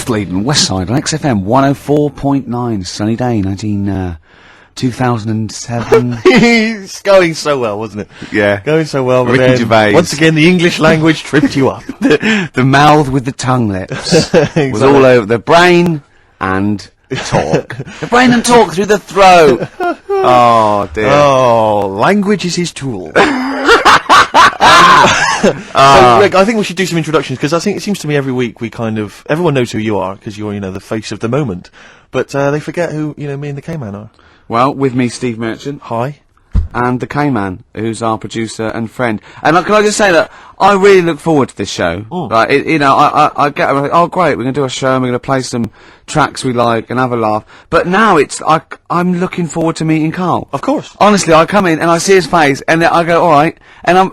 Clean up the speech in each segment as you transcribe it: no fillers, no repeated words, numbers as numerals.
Athleden, Westside on XFM 104.9. Sunny day, 2007. It's going so well, wasn't it? Yeah. Going so well, but Ricky then, Gervais. once again, the English language tripped you up. The mouth with the tongue lips was Exactly. all over the brain and talk. The brain and talk through the throat. Oh dear. Oh, language is his tool. So, Rick, I think we should do some introductions, because I think it seems to me every week everyone knows who you are, because you're, the face of the moment, but they forget who, me and the K-Man are. Well, with me, Steve Merchant. Hi. And the K-Man, who's our producer and friend. And can I just say that I really look forward to this show. Right? I get, oh great, we're going to do a show and we're going to play some tracks we like and have a laugh. But now I'm looking forward to meeting Karl. Of course. Honestly, I come in and I see his face and I go, alright. And I'm,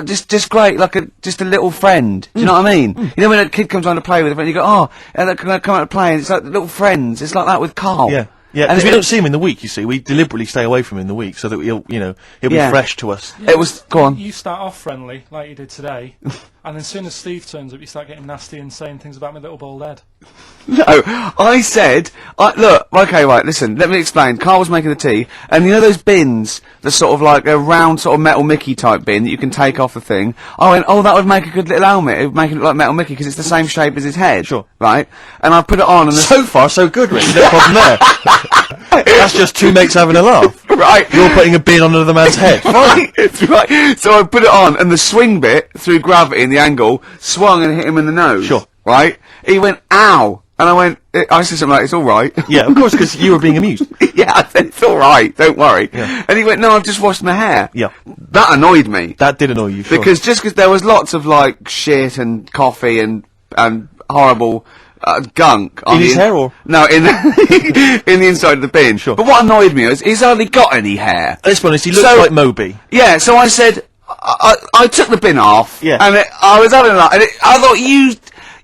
just great, like just a little friend. Do you know what I mean? You know when a kid comes on to play with a friend, you go, oh, and can I come out to play? And it's like little friends. It's like that with Karl. Yeah. Yeah, because we don't see him in the week, you see. We deliberately stay away from him in the week so that he'll be fresh to us. Yeah, go on. You start off friendly, like you did today, and as soon as Steve turns up, you start getting nasty and saying things about my little bald head. No, I said, look, okay, right, listen, let me explain. Karl was making the tea, and you know those bins, the sort of like a round sort of Metal Mickey type bin that you can take off the thing? I went, oh, that would make a good little helmet. It would make it look like Metal Mickey, because it's the same shape as his head. Sure. Right? And I put it on, and So far, so good, Rick. No problem there. That's just two mates having a laugh. Right. You're putting a bin on another man's head. Right, it's right. So I put it on, and the swing bit, through gravity and the angle, swung and hit him in the nose. Sure. Right? He went, ow! And I went, I said something like, it's alright. Yeah, of course, because you were being amused. Yeah, I said, it's alright, don't worry. Yeah. And he went, no, I've just washed my hair. Yeah. That annoyed me. That did annoy you, sure. Because there was lots of, like, shit and coffee and horrible gunk. In his hair, or? No, in in the inside of the bin. Sure. But what annoyed me was, he's hardly got any hair. Let's be honest, he looks like Moby. Yeah, so I said, I took the bin off. Yeah. And I was having that, and I thought,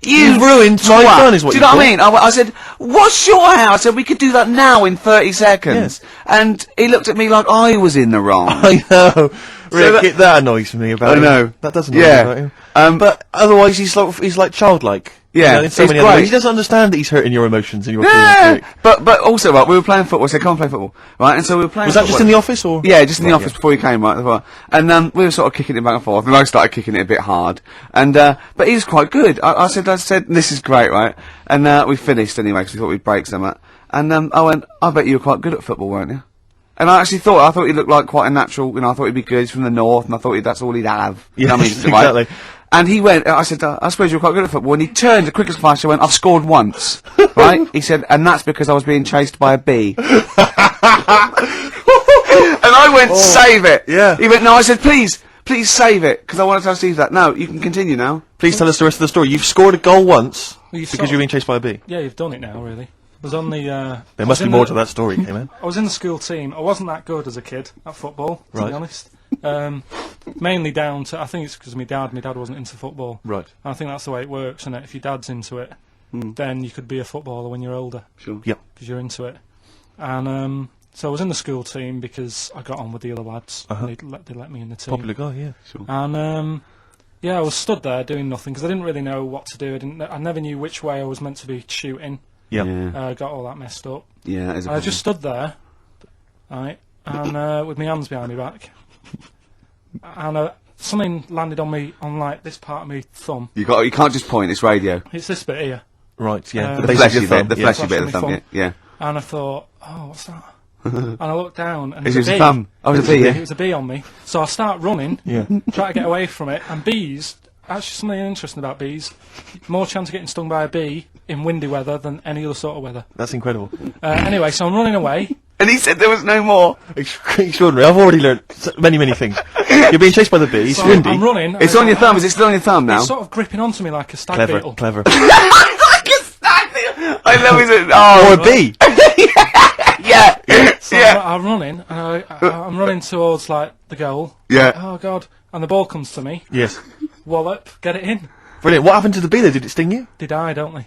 You ruined my twat. fun, is what Do you you know thought. what I mean? I said, what's your hair? I said, we could do that now in 30 seconds. Yes. And he looked at me like I was in the wrong. I know. Rick, that annoys me about him. I know. That does annoy me Yeah. about him. But otherwise, he's like childlike. Yeah, in so he's many other great. ways. He doesn't understand that he's hurting your emotions and your Yeah, feelings. but also, right, we were playing football, so I can't play football, right, and so we were playing Was that football. just in the office, or? Yeah, just in the Right, office before he came, right, and we were sort of kicking it back and forth, and I started kicking it a bit hard, and but he was quite good. I said, this is great, right, and we finished anyway, because we thought we'd break something, and I went, I bet you were quite good at football, weren't you? And I thought he looked like quite a natural, I thought he'd be good, he's from the north, and I thought that's all he'd have. You know what I mean? Exactly. And he went, I said, I suppose you're quite good at football. And he turned, the quickest flash, I went, I've scored once. Right? He said, and that's because I was being chased by a bee. And I went, save it. Yeah. He went, no, I said, please save it, because I want to tell Steve that. No, you can continue now. Please tell us the rest of the story. You've scored a goal once Well, because you're being chased by a bee. Yeah, you've done it now, really. I was on the... There must be more to that story, man. I was in the school team. I wasn't that good as a kid at football, to be honest. Mainly down to, I think it's because of my dad. My dad wasn't into football. Right. And I think that's the way it works, isn't it? If your dad's into it, then you could be a footballer when you're older. Sure. Yep. Because you're into it. And so I was in the school team because I got on with the other lads. They let me in the team. Popular guy, yeah. Sure. And yeah, I was stood there doing nothing because I didn't really know what to do. I never knew which way I was meant to be shooting. Yeah. Got all that messed up. Yeah, that is a I just stood there, right, and with my hands behind my back, and something landed on me, on like this part of my thumb. You can't just point, it's radio. It's this bit here. Right, yeah. The base of fleshy your thumb, bit, the yeah. fleshy bit of the Flash on thumb, my yeah. And I thought, oh, what's that? And I looked down, and It it was was a a bee. thumb. Oh, it was a bee, It yeah. was a bee on me. So I start running, Yeah. try to get away from it, and bees, actually something interesting about bees, more chance of getting stung by a bee in windy weather than any other sort of weather. That's incredible. Anyway, so I'm running away. And he said there was no more. Extraordinary. I've already learned many, many things. You're being chased by the bee. It's So windy. I'm running. It's on your thumb, is it still on your thumb now? It's sort of gripping onto me like a stag beetle. Clever. I love it. Oh, Or a bee. yeah. So Yeah. I'm running, and I'm running towards like the goal. Yeah. Oh god! And the ball comes to me. Yes. Wallop, get it in. Brilliant. What happened to the bee though? Did it sting you? They die, don't they?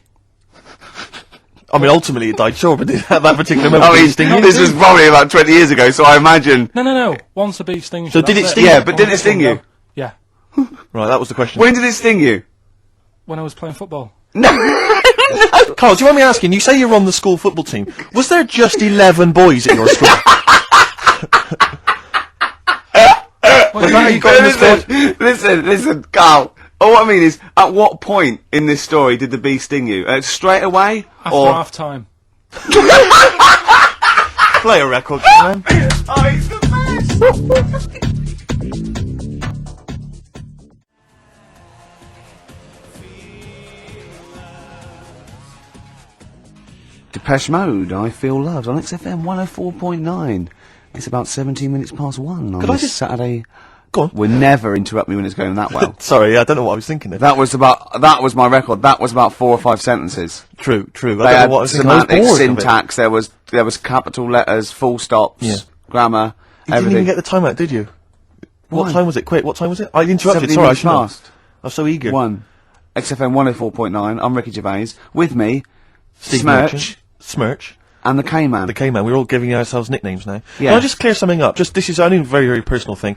I mean, ultimately it died, sure, but at that particular moment, I did mean, it sting you? this was probably about 20 years ago, so I imagine... No. Once a bee stings So you, did that's it sting Yeah, you? but did it sting you? Yeah. Right, that was the question. When did it sting you? When I was playing football. No, Carl, do you mind me asking, you say you're on the school football team. Was there just 11 boys at your school? Was that how you got in the squad? Listen, Carl. All I mean is, at what point in this story did the bee sting you? Straight away? After or half time. Play a record, man. Oh, he's the best! Depeche Mode, I Feel Loved, on XFM 104.9. It's about 17 minutes past 1 on Could I this just- Saturday. Go on. Will never interrupt me when it's going that well. Sorry, I don't know what I was thinking there. That was my record. That was about 4 or 5 sentences. True. They I don't know had what I was thinking. I was semantics, bored of it. syntax, there was capital letters, full stops, Yeah. grammar, You didn't everything. even get the time out, did you? What Why? time was it? Quick, what time was it? I interrupted, 17 sorry, I minutes should know. past. I was so eager. 1. XFM 104.9, I'm Ricky Gervais. With me, Steve Smirch, Merchant. Smirch. and the K-Man. The K-Man. We're all giving ourselves nicknames now. Yeah. Can I just clear something up? This is only a very, very personal thing.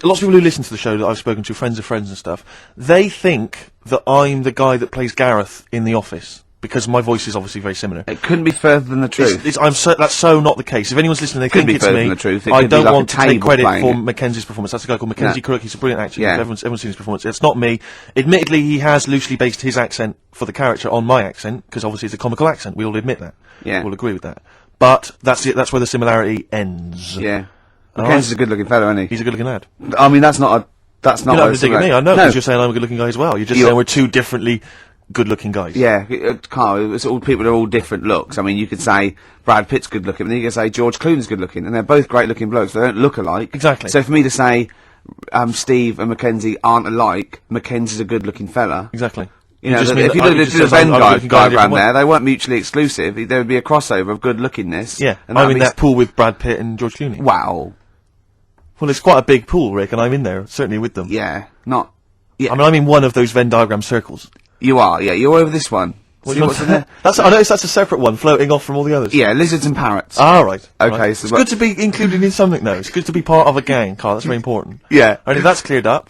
Lots of people who listen to the show that I've spoken to, friends of friends and stuff, they think that I'm the guy that plays Gareth in The Office. Because my voice is obviously very similar. It couldn't be further than the truth. That's so not the case. If anyone's listening, they Could think be it's further me. than the truth. It I could be don't like want a to take table credit playing for it. Mackenzie's performance. That's a guy called Mackenzie Yeah. Crook. He's a brilliant actor. Yeah. Everyone's seen his performance. It's not me. Admittedly, he has loosely based his accent for the character on my accent, because obviously it's a comical accent. We all admit that. Yeah. We'll agree with that. But that's it. That's where the similarity ends. Yeah. All Mackenzie's right. a good-looking fella, isn't he? He's a good-looking lad. I mean, that's not You're not a having to dig at me. I know, because you're saying I'm a good-looking guy as well. You're just You're- saying we're two differently good-looking guys. Yeah, Carl, it's all people are all different looks. I mean, you could say Brad Pitt's good looking, and then you could say George Clooney's good looking, and they're both great looking blokes. They don't look alike. Exactly. So for me to say Steve and Mackenzie aren't alike, Mackenzie's a good looking fella. Exactly. You know, just that mean if you that- did it just a says Venn I'm a good-looking guy in a diagram different there, they weren't mutually exclusive. There would be a crossover of good lookingness. Yeah. and I'm that in that pool with Brad Pitt and George Clooney. Wow. Well, it's quite a big pool, Rick, and I'm in there, certainly with them. Yeah. Not. Yeah. I mean, I'm in one of those Venn diagram circles. You are. Yeah. You're over this one. See what's in there? I noticed that's a separate one, floating off from all the others. Yeah. Lizards and parrots. Ah, right. Okay, Right. so it's but- good to be included in something, though. It's good to be part of a gang, Carl. That's very important. Yeah. I think that's cleared up.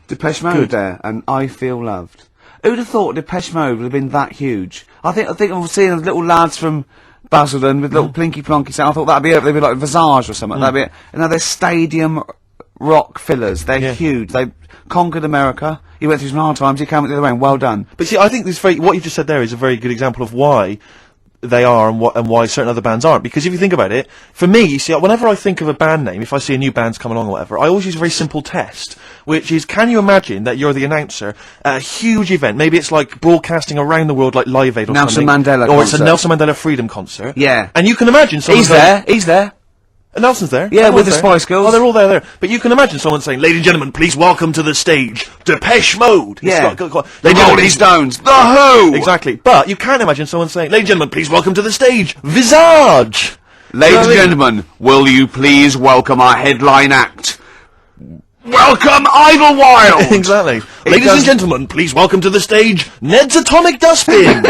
Depeche Mode Good. there, and I Feel Loved. Who'd have thought Depeche Mode would have been that huge? I think I've seen the little lads from Basildon with little plinky plonky sound. I thought that'd be it. They'd be like Visage or something. That'd be it. And now they're stadium rock fillers. They're Yeah. huge. They conquered America. You went through some hard times. You came out the other way. And well done. But see, I think what you just said there is a very good example of why they are and why certain other bands aren't. Because if you think about it, for me, you see, whenever I think of a band name, if I see a new band's come along or whatever, I always use a very simple test, which is, can you imagine that you're the announcer at a huge event? Maybe it's like broadcasting around the world, like Live Aid or Nelson something. Mandela Or it's a concert. Nelson Mandela Freedom concert. Yeah. And you can imagine someone He's there. He's there. Nelson's there. Yeah, Everyone's with the there. Spice Girls. Oh, they're all there. But you can imagine someone saying, "Ladies and gentlemen, please welcome to the stage, Depeche Mode." Yeah. Ladies and The gentlemen, Rolling please- Stones. The Who. Exactly. But you can't imagine someone saying, "Ladies and gentlemen, please welcome to the stage, Visage." Ladies You know what I and mean? gentlemen, will you please welcome our headline act? Welcome Idlewild. Exactly. Ladies does- and gentlemen, please welcome to the stage, Ned's Atomic Dustbin.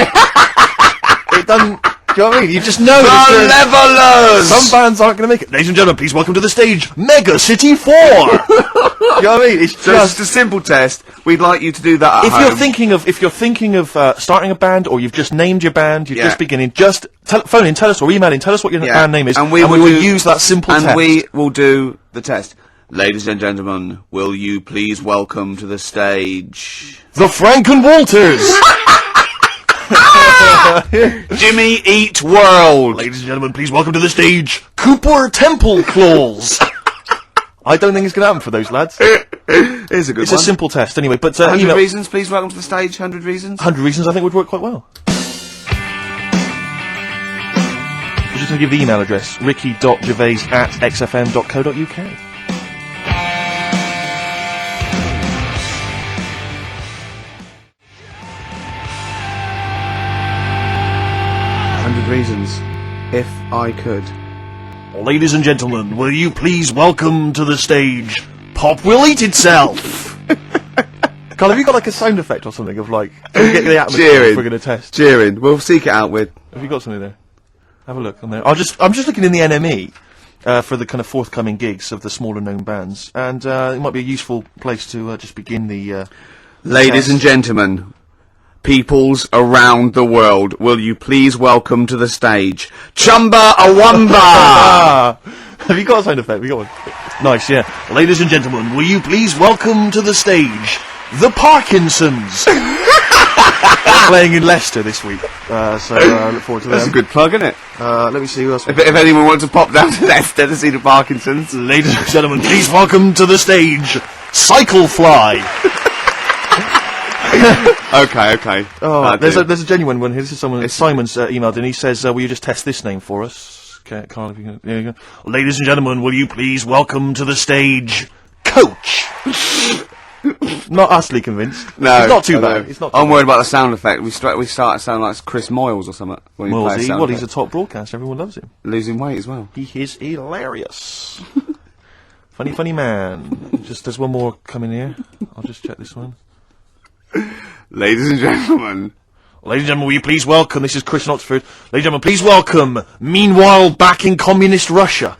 It doesn't. Do you know what I mean? You just know. The that Levelers. some bands aren't going to make it. Ladies and gentlemen, please welcome to the stage, Mega City 4. Do you know what I mean? It's So it's just a simple test. We'd like you to do that at if home. you're thinking of starting a band, or you've just named your band, you're Yeah. just beginning, just phone in, tell us, or email in, tell us what your Yeah. band name is, and we will do- use that simple and test. we will do the test. Ladies and gentlemen, will you please welcome to the stage the Franken Walters. Jimmy Eat World? Ladies and gentlemen, please welcome to the stage, Cooper Temple Claws. I don't think it's going to happen for those lads. Here's a good It's one. a simple test, anyway. But 100 email, reasons, please welcome to the stage. 100 reasons. 100 reasons I think would work quite well. We're just going to give the email address, ricky.gervais@xfm.co.uk. Reasons, if I could. Ladies and gentlemen, will you please welcome to the stage, Pop Will Eat Itself. Carl, have you got like a sound effect or something of like, can we get the atmosphere Cheering. if we're going to test? Cheering. We'll seek it out with. Have you got something there? Have a look on there. I'm just looking in the NME for the kind of forthcoming gigs of the smaller known bands, and it might be a useful place to just begin the. Ladies test. and gentlemen, peoples around the world, will you please welcome to the stage Chumba Awamba? Have you got a sound effect? Have you got one? Nice, yeah. Ladies and gentlemen, will you please welcome to the stage the Parkinsons? They're playing in Leicester this week, so I look forward to That's them. a good plug, isn't it? Let me see who else. If anyone wants to pop down to Leicester to see the Parkinsons. Ladies and gentlemen, please welcome to the stage Cyclefly. Okay. Oh, there's a genuine one here. This is someone. Simon's emailed and he says, "Will you just test this name for us?" Okay, Karl, if you can, there you go. Ladies and gentlemen, will you please welcome to the stage Coach? Not utterly convinced. No, it's not too I bad. know. It's not. Too I'm worried about the sound effect. We start to sound like Chris Moyles or something when we play a sound Well, he's effect. a top broadcaster. Everyone loves him. Losing weight as well. He is hilarious. funny man. Just there's one more coming here. I'll just check this one. Ladies and gentlemen. Ladies and gentlemen, will you please welcome, this is Chris in Oxford, ladies and gentlemen, please welcome, meanwhile back in communist Russia.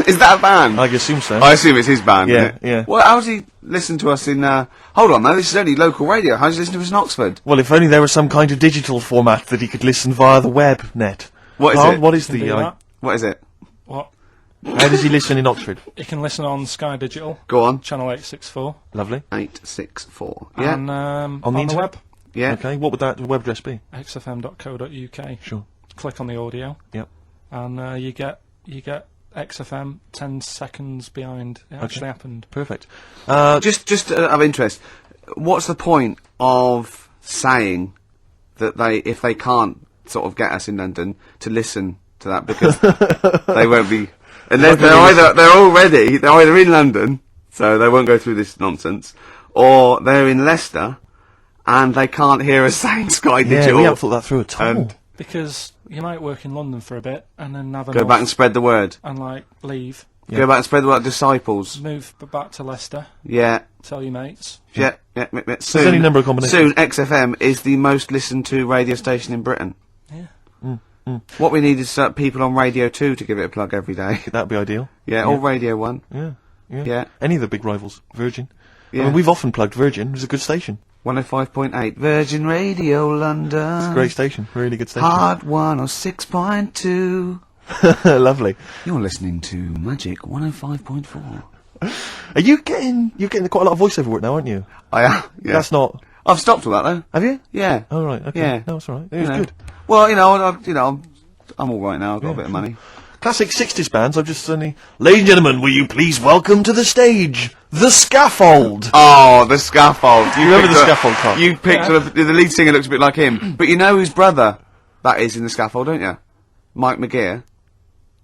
Is that a band? I assume so. I assume it's his band, Yeah, isn't it? yeah. Well, how does he listen to us in, hold on, no, this is only local radio. How does he listen to us in Oxford? Well, if only there was some kind of digital format that he could listen via the web net. What is Carl, it? What is Can do the, that. What is it? What? how does he listen in Oxford? You can listen on Sky Digital, Go on. channel 864, Lovely. 864. Yeah. and On the on the internet? web, Yeah. Okay, what would that web address be? xfm.co.uk. Sure. Click on the audio, Yep. and you get XFM 10 seconds behind it actually happened. Perfect. Just out of interest, what's the point of saying that if they can't sort of get us in London to listen to that because they won't be, unless they're either in London, so they won't go through this nonsense, or they're in Leicester and they can't hear us saying Sky Yeah, Digital. we haven't thought that through at all. And Because you might work in London for a bit and then have go back and spread the word. and like leave, Yeah. Go back and spread the word. Disciples. move back to Leicester, Yeah. tell your mates. Yeah. Soon, any number of combinations. Soon, XFM is the most listened to radio station in Britain. Yeah. What we need is people on Radio 2 to give it a plug every day. That'd be ideal. Yeah, or Radio 1. Yeah. Yeah. Any of the big rivals. Virgin. I Yeah. mean, we've often plugged Virgin. It's a good station. 105.8 Virgin Radio London. It's a great station. Really good station. Hard 106.2. Lovely. You're listening to Magic 105.4. Are you getting quite a lot of voiceover work now, aren't you? I am. Yeah. That's not. I've stopped all that though. Have you? Yeah. Oh right. Okay. Yeah. No, it's all right. It You was know. good. Well, I'm all right now. I've got a bit of money. Classic 60s bands. I've just suddenly. Ladies and gentlemen, will you please welcome to the stage The Scaffold? Oh, the Scaffold. You remember the Scaffold, Carl? You picked the lead singer looks a bit like him, but you know whose brother that is in the Scaffold, don't you? Mike McGear.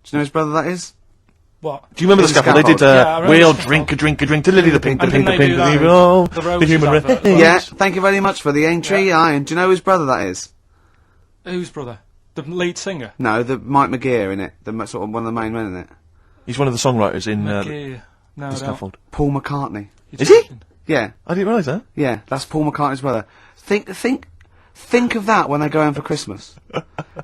Do you know whose brother that is? What? Do you remember the The Scaffold? They did. Scaffold. Yeah, I remember We'll the drink a drink a drink to Lily the Pink, the And Pink, the didn't they Pink, do the that Pink, with oh, the the Roses human advert as race. well? Yeah. Thank you very much for the Aintree Iron. Do you know whose brother that is? Whose brother? The lead singer? No, the Mike McGear in it. Sort of one of the main men in it. He's one of the songwriters in McGee. No, I The don't. Scaffold. Paul McCartney. You're Is he? joking. Yeah, I didn't realise that. yeah. That's Paul McCartney's brother. Think of that when they go home for Christmas.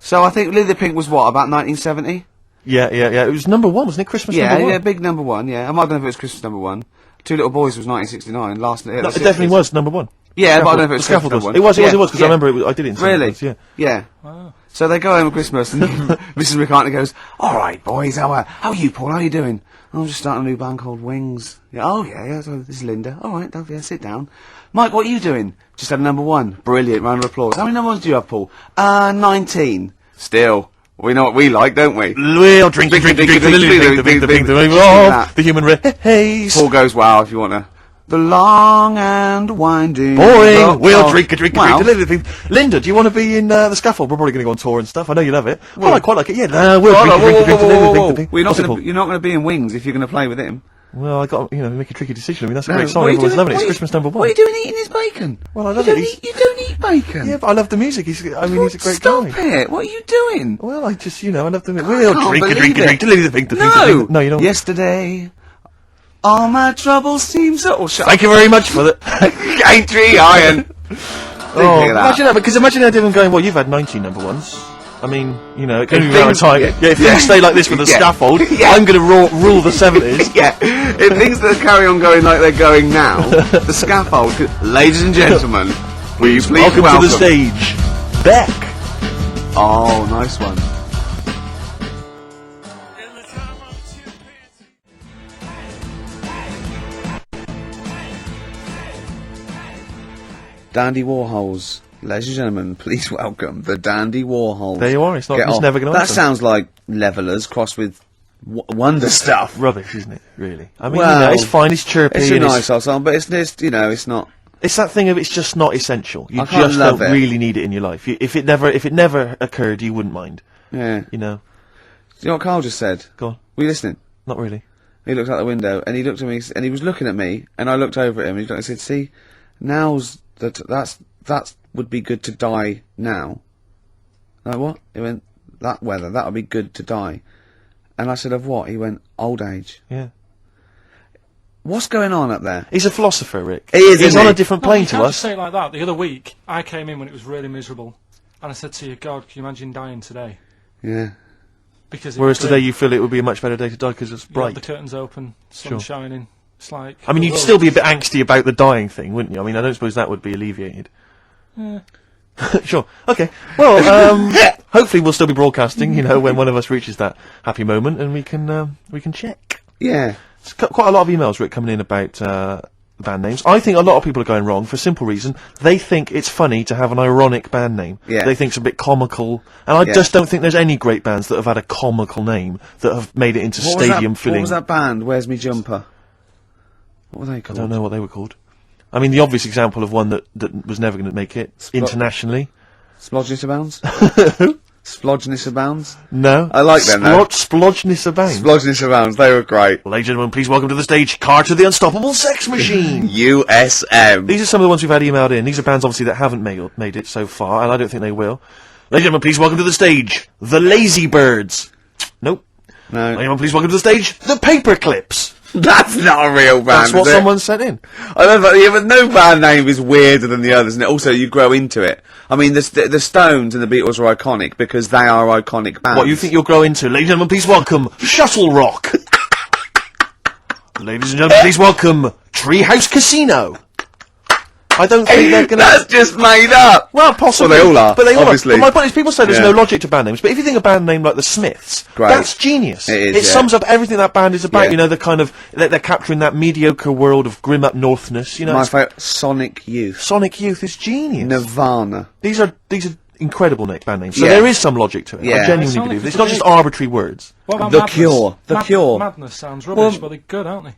So I think Lily the Pink was what, about 1970? Yeah. It was number one, wasn't it? Christmas Yeah, number one. yeah, big number one. Yeah, I might don't know if it was Christmas number one. Two Little Boys was 1969. Last No, it definitely was number one. Yeah, but I don't know if it The was Scaffold Christmas was. number It was one. because I remember I did it in Really? St. Louis, Yeah. Wow. So they go home at Christmas, and Mrs. McCartney goes, "All right, boys, how are you, Paul? How are you doing?" "I'm just starting a new band called Wings." "Yeah, oh yeah. So this is Linda. All right, yeah, sit down." "Mike, what are you doing?" "Just had a number one." Brilliant, round of applause. "How many number ones do you have, Paul?" 19. Still, we know what we like, don't we? We'll drink the Lily the Pink, the Pink, oh, the human race. Paul goes, "Wow, if you want to." The long and winding. Boring. We'll drink a Well, Lily the Pink. Linda, do you want to be in the Scaffold? We're probably going to go on tour and stuff. I know you love it. Well, I quite like it. Yeah. We'll drink a Lily the Pink. Well, What's it called? you're not going to be in Wings if you're going to play with him. Well, I got make a tricky decision. I mean, that's a No, great song. what are you Everyone's doing- loving it. It's what are you- Christmas number one. What are you doing eating his bacon? Well, I love you it. You don't eat bacon. Yeah, but I love the music. He's a great Stop guy. it. What are you doing? Well, I just, I love the music. We'll can't drink a believe it. Lily the Pink, the Pink, the No. Pink. No, you don't. Yesterday, all my troubles seem so... Oh, shut Thank you very much for that. Aintree Iron. Oh, Think of that. imagine that, because imagine how different going, well, you've had 19 number ones. I mean, it can be If around things- time. yeah. Yeah, if Yeah. things stay like this with the Yeah. Scaffold, Yeah. I'm going to rule the 70s. Yeah, if things that carry on going like they're going now, the Scaffold, ladies and gentlemen, Please welcome to the stage, Beck. Oh, nice one. Dandy Warhols. Ladies and gentlemen, please welcome the Dandy Warhols. There you are, it's Get off. never going to That happen. sounds like Levellers crossed with Wonder Stuff. Rubbish, isn't it, really? I mean, Well, it's fine, it's chirpy. It's a and nice old song, but it's it's not... It's that thing of it's just not essential. You I can't just love don't it. really need it in your life. If it never occurred, you wouldn't mind. Yeah. You know? You know what Carl just said? Go on. Were you listening? Not really. He looked out the window, and he looked at me, and he was looking at me, and I looked over at him, and he said, see, now's... That's would be good to die now. Like, what? He went, that weather, that would be good to die. And I said, of what? He went, old age. Yeah. What's going on up there? He's a philosopher, Rick. He is, He's isn't on he? a different No, plane you to can't us. just say it like that. The other week, I came in when it was really miserable, and I said to you, God, can you imagine dying today? Yeah. Because Whereas today you feel it would be a much better day to die because it's bright. the curtains open, sun Sure. shining. It's like... I mean, you'd still be a bit angsty about the dying thing, wouldn't you? I mean, I don't suppose that would be alleviated. Yeah. Sure. Okay. Well, hopefully we'll still be broadcasting, you know, when one of us reaches that happy moment, and we can check. Yeah. It's quite a lot of emails, Rick, coming in about the band names. I think a lot of people are going wrong for a simple reason. They think it's funny to have an ironic band name. Yeah. They think it's a bit comical. And I Yeah. just don't think there's any great bands that have had a comical name that have made it into stadium filling. What was that band? Where's Me Jumper? What were they I called? don't know what they were called. I mean, the obvious example of one that was never going to make it internationally. Splodgeness Abounds? Splodgeness Abounds? No. I like them, though. Splodgeness Abounds. Splodgeness Abounds, they were great. Ladies and gentlemen, please welcome to the stage, Carter the Unstoppable Sex Machine. USM. These are some of the ones we've had emailed in. These are bands, obviously, that haven't made it so far, and I don't think they will. Ladies and gentlemen, please welcome to the stage, the Lazy Birds. Nope. Ladies and No. gentlemen, please welcome to the stage, the Paperclips. That's not a real band, That's what is it? someone sent in. I don't know, yeah, but no band name is weirder than the others, and also you grow into it. I mean, the Stones and the Beatles are iconic because they are iconic bands. What you think you'll grow into? Ladies and gentlemen, please welcome Shuttle Rock. Ladies and gentlemen, please welcome Treehouse Casino. I don't think they're gonna... That's just made up! Well, possibly. Well, they all are, But they all obviously. are. But my point is, people say there's Yeah. no logic to band names, but if you think a band name like the Smiths, Great. that's genius. It is, It yeah. sums up everything that band is about. Yeah. You know, the kind of they're capturing that mediocre world of grim up northness. You know, My it's- favourite, Sonic Youth. Sonic Youth is genius. Nirvana. These are incredible band names. So Yeah. there is some logic to it. Yeah. I genuinely Sonic believe is it's not just great. arbitrary words. What about The Madness? Cure. The Cure. Madness sounds rubbish, Well- but they're good, aren't they?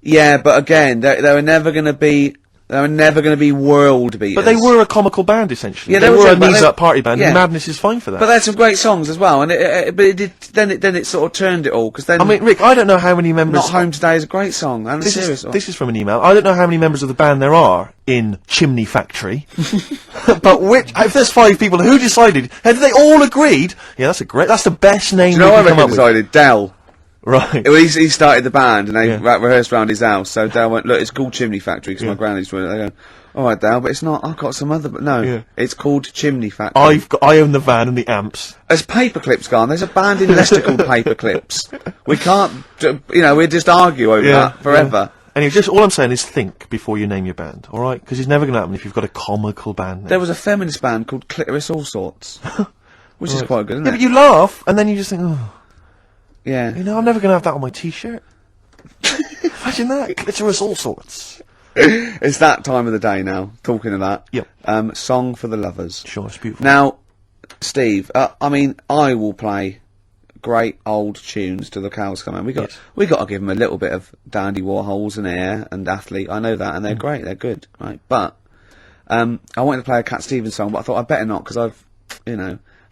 Yeah, but again, they were never going to be... They were never going to be world beaters. But they were a comical band essentially. Yeah, they they were were, a but knees they- up party band. yeah. And Madness is fine for that. But they had some great songs as well, and but it did. Then it sort of turned it all because then. I mean, Rick, I don't know how many members. Not Home Today is a great song. I'm serious. This is from an email. I don't know how many members of the band there are in Chimney Factory, but if there's 5 people, who decided? Have they all agreed? Yeah, that's the best name Do you know we what can I come up reckon decided? Dell. with. Right. Well, he started the band and they Yeah. rehearsed round his house. So Dale went, look, it's called Chimney Factory because my granny used to run it. They go, all right, Dale, but it's not. I've got some other. But no, Yeah. it's called Chimney Factory. I own the van and the amps. Has Paperclips gone? There's a band in Leicester called Paperclips. We can't. We'll just argue over that forever. Anyway, just all I'm saying is think before you name your band, all right? Because it's never going to happen if you've got a comical band name. There was a feminist band called Clitoris All Sorts, which is quite good, isn't Yeah, it? but you laugh and then you just think, oh, Yeah. you know, I'm never going to have that on my T-shirt. Imagine that, clitoris all sorts. It's that time of the day now, talking of that. Yep. Song for the Lovers. Sure, it's beautiful. Now, Steve, I mean, I will play great old tunes till the cows come home. We got to give them a little bit of Dandy Warhols and Air and Athlete. I know that, and they're great, they're good, right? But, I wanted to play a Cat Stevens song, but I thought I'd better not, because I've,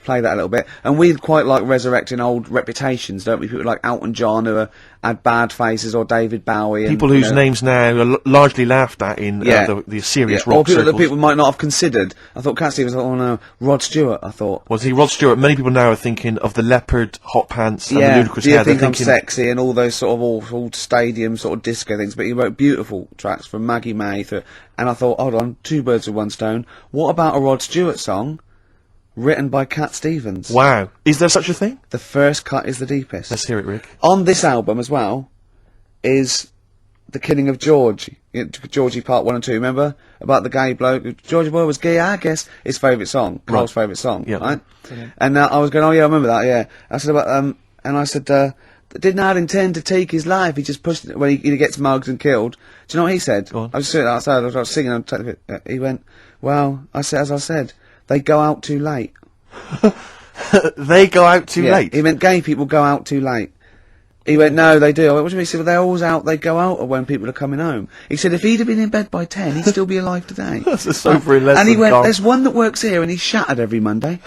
play that a little bit. And we quite like resurrecting old reputations, don't we? People like Elton John who had bad faces, or David Bowie. And, People whose names now are largely laughed at in the serious or rock people circles. that people might not have considered. I thought Cat Stevens, oh no, Rod Stewart, I thought. Was he Rod Stewart? Many people now are thinking of the leopard hot pants and the ludicrous Do you hair. They're think I'm thinking, sexy and all those sort of awful stadium sort of disco things, but he wrote beautiful tracks from Maggie May through, and I thought, hold on, 2 birds with 1 stone. What about a Rod Stewart song written by Cat Stevens? wow, is there such a thing? The first cut is the deepest. Let's hear it, Rick. On this album as well is the killing of George, Georgie Part 1 and 2, remember? About the gay bloke. Georgie Boy was gay, I guess. His favourite song. Carl's favourite song, Yeah. right? Brilliant. And I was going, oh yeah, I remember that, yeah. I said about, and I said, did not intend to take his life, he just pushed it when he gets mugged and killed. Do you know what he said? Go on. I was sitting outside, I was singing, he went, well, as I said, they go out too late. They go out too late. He meant gay people go out too late. He went, no, they do. I went, what do you mean? He said, well, they're always out, they go out when people are coming home. He said, if he'd have been in bed by 10, he'd still be alive today. That's a sobering lesson. And he went, Carl. there's one that works here and he's shattered every Monday.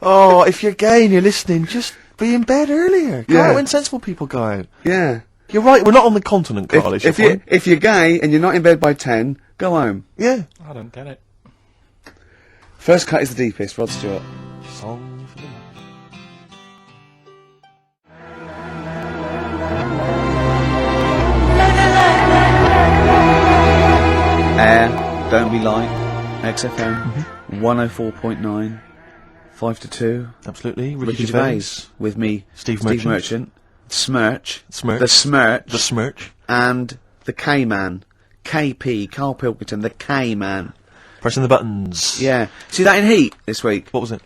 Oh, if you're gay and you're listening, just be in bed earlier. Go Yeah. out when sensible people go out. Yeah. You're right, we're not on the continent, Carl, is your point? If you're gay and you're not in bed by 10, go home. Yeah. I don't get it. First cut is the deepest, Rod Stewart. Song for the night. Air, Don't Be Light, XFM, 104.9, 5 to 2. Absolutely. Ricky Gervais with me, Steve Merchant, Smirch, Smirch. the Smirch, The Smirch. and the K-Man, KP, Karl Pilkington, the K-Man. Pressing the buttons. Yeah. See that in Heat this week? What was it?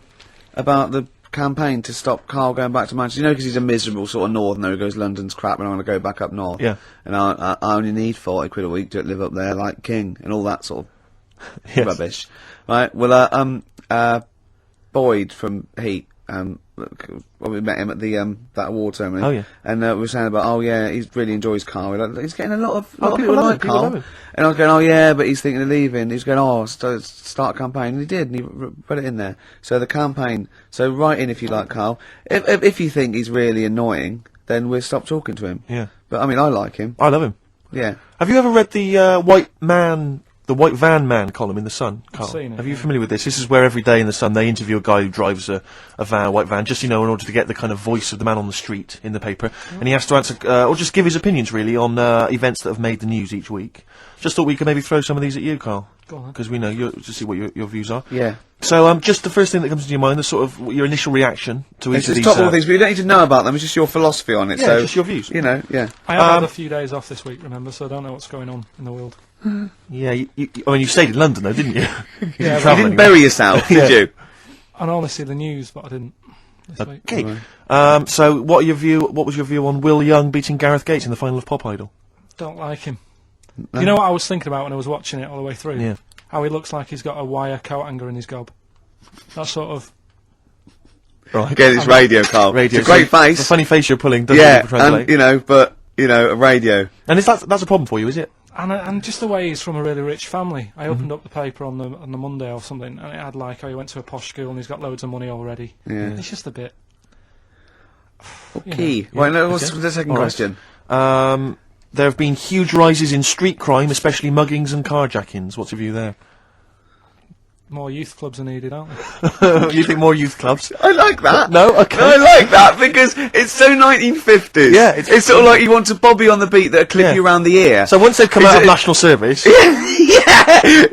About the campaign to stop Karl going back to Manchester. You know, because he's a miserable sort of northerner who goes, London's crap and I want to go back up north. Yeah. And I only need 40 quid a week to live up there like king and all that sort of Yes. rubbish. Right, well, Boyd from Heat, well, we met him at the, that award ceremony. Oh, yeah. And we were saying about, oh yeah, he really enjoys Karl. He's getting a lot of people people love like him, people love Karl. him. And I was going, oh yeah, but he's thinking of leaving. He's going, oh, start a campaign. And he did, and he put it in there. So the campaign, so write in if you like Karl. If you think he's really annoying, then we'll stop talking to him. Yeah. But I mean, I like him. I love him. Yeah. Have you ever read the White Van Man column in The Sun, Carl? seen it, Are you yeah. familiar with this? This is where every day in The Sun they interview a guy who drives a white van, just, in order to get the kind of voice of the man on the street in the paper. And he has to answer, or just give his opinions, really, on events that have made the news each week. Just thought we could maybe throw some of these at you, Carl. Go on then. Because we know, to see what your views are. Yeah. So, just the first thing that comes to your mind, the sort of, your initial reaction to each It's of just these... top all things, but you don't need to know about them. It's just your philosophy on it. Yeah, so just your views. You know, yeah. I have had a few days off this week, remember, so I don't know what's going on in the world. Yeah, I mean, you stayed in London, though, didn't you? Yeah, You You travel didn't anywhere. bury yourself, did Yeah. you? I normally see the news, but I didn't this week. Okay. So, what was your view on Will Young beating Gareth Gates in the final of Pop Idol? Don't like him. You know what I was thinking about when I was watching it all the way through? Yeah. How he looks like he's got a wire coat hanger in his gob. That sort of... Right. Again, it's radio, Carl. Radio. It's a great So face. The funny face you're pulling doesn't Yeah, even translate. and, a radio. And that's a problem for you, is it? And just the way he's from a really rich family. I opened up the paper on the Monday or something, and it had like, oh, he went to a posh school and he's got loads of money already. Yeah. It's just a bit... Okay. Right, now, what's Okay. the second All right. question? There have been huge rises in street crime, especially muggings and carjackings. What's your view there? More youth clubs are needed, aren't they? You think more youth clubs? I like that. No? Okay. I like that because it's so 1950s. Yeah, it's sort of like you want a bobby on the beat that'll clip Yeah. you around the ear. So once they've come Is out of it- national service... yeah.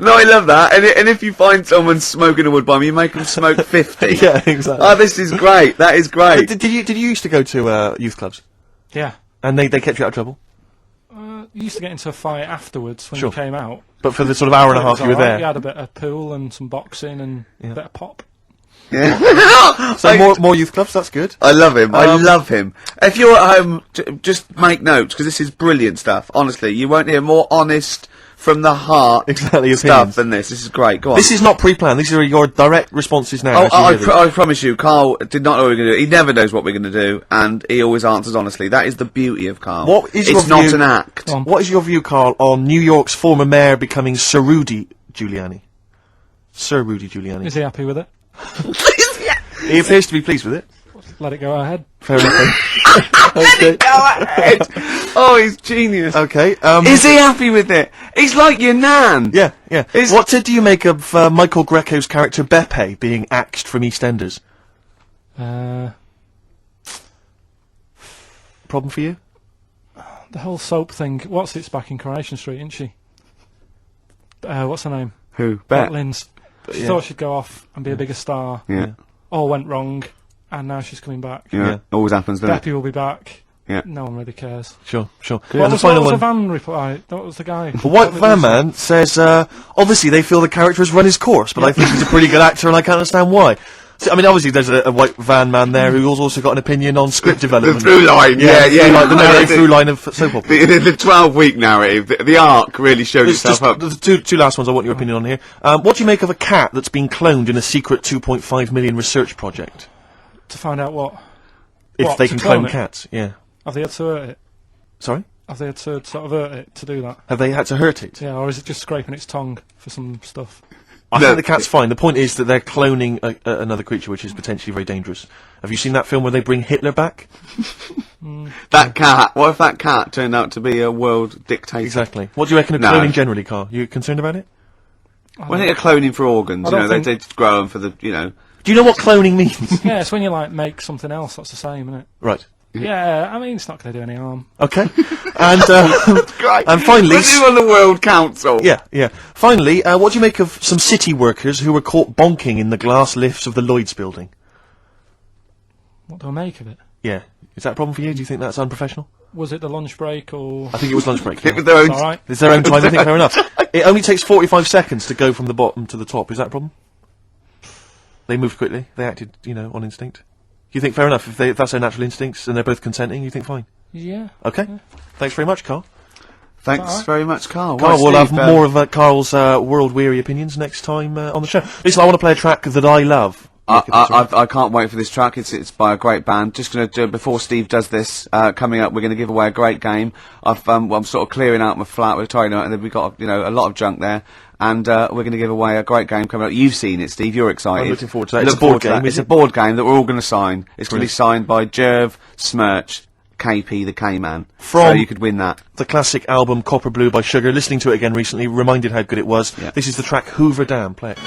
No, I love that. And if you find someone smoking a wood bomb, you make them smoke 50. Yeah, exactly. Oh, this is great. That is great. Did you used to go to youth clubs? Yeah. And they kept you out of trouble? You used to get into a fight afterwards when Sure. you came out. But for the sort of hour and a It half was you were alright. there? You had a bit of pool and some boxing and Yeah. a bit of pop. Yeah. So more youth clubs, that's good. I love him. I love him. If you're at home, just make notes because this is brilliant stuff. Honestly, you won't hear more honest, from the heart Exactly, stuff opinions. than this. This is great. Go on. This is not pre-planned. These are your direct responses now. Oh, as you hear these. I promise you, Karl did not know what we were going to do. He never knows what we're going to do, and he always answers honestly. That is the beauty of Karl. What is it's your not view- an act. Go on. What is your view, Karl, on New York's former mayor becoming Sir Rudy Giuliani? Sir Rudy Giuliani. Is he happy with it? He appears to be pleased with it. Let it go ahead. Fair enough. Okay. Go ahead. Oh, he's genius. Okay. Is he happy with it? He's like your nan. Yeah, yeah. Is- What do you make of Michael Greco's character Beppe being axed from EastEnders? Problem for you? The whole soap thing. What's it's back in Coronation Street, isn't she? What's her name? Who? Bet Bet. Lynn's. She Yeah. thought she'd go off and be a bigger star. Yeah. All went wrong, and now she's coming back. Yeah. Yeah. Always happens, doesn't it? Beppy will be back. Yeah. No one really cares. Sure. What And the was, final what was one. the van reply? That was the guy. The White Van Man says, obviously they feel the character has run his course, but I think he's a pretty good actor and I can't understand why. So, I mean, obviously there's a White Van Man there who's also got an opinion on script development. The through line, yeah. Like the narrative through line of soap opera. The 12-week narrative, the arc really shows It's itself just up. the two last ones I want your opinion on here. What do you make of a cat that's been cloned in a secret 2.5 million research project? To find out what? If What, they to can clone clone it? cats, yeah. Have they had to hurt it? Sorry? Have they had to sort of hurt it to do that? Have they had to hurt it? Yeah, or is it just scraping its tongue for some stuff? I No. think the cat's fine. The point is that they're cloning another creature, which is potentially very dangerous. Have you seen that film where they bring Hitler back? That cat, what if that cat turned out to be a world dictator? Exactly. What do you reckon of No. cloning generally, Carl? You concerned about it? When they're cloning for organs, I you know, don't they just grow them for the, you know. Do you know what cloning means? Yeah, it's when you like make something else that's the same, isn't it? Right. Yeah, I mean it's not going to do any harm. Okay. And Great. and finally, When you on the World Council. yeah. Finally, what do you make of some city workers who were caught bonking in the glass lifts of the Lloyd's building? What do I make of it? Yeah. Is that a problem for you? Do you think that's unprofessional? Was it the lunch break or? I think it was lunch break. It was Yeah. their It's own. all right. It's their own time. I think fair enough. It only takes 45 seconds to go from the bottom to the top. Is that a problem? They moved quickly. They acted, on instinct. You think fair enough if that's their natural instincts and they're both consenting? You think fine? Yeah. Okay. Thanks very much, Carl. Thanks Alright. very much, Carl. Carl, Right, we'll have Steve, more of Carl's world-weary opinions next time on the show. Listen, I want to play a track that I love. Nick, if that's all right. I can't wait for this track. It's by a great band. Just going to do it before Steve does this. Coming up, we're going to give away a great game. I'm sort of clearing out my flat. We're tidying out, and then we've got a lot of junk there. And we're going to give away a great game coming up. You've seen it, Steve. You're excited. I'm looking forward to that. Look It's a board forward to game, that. is It's a it? board game that we're all going to sign. It's going to be Brilliant. signed by Jerv Smirch, KP the K-Man. So From- you could win that. The classic album Copper Blue by Sugar. Listening to it again recently, reminded how good it was. Yeah. This is the track Hoover Dam. Play it.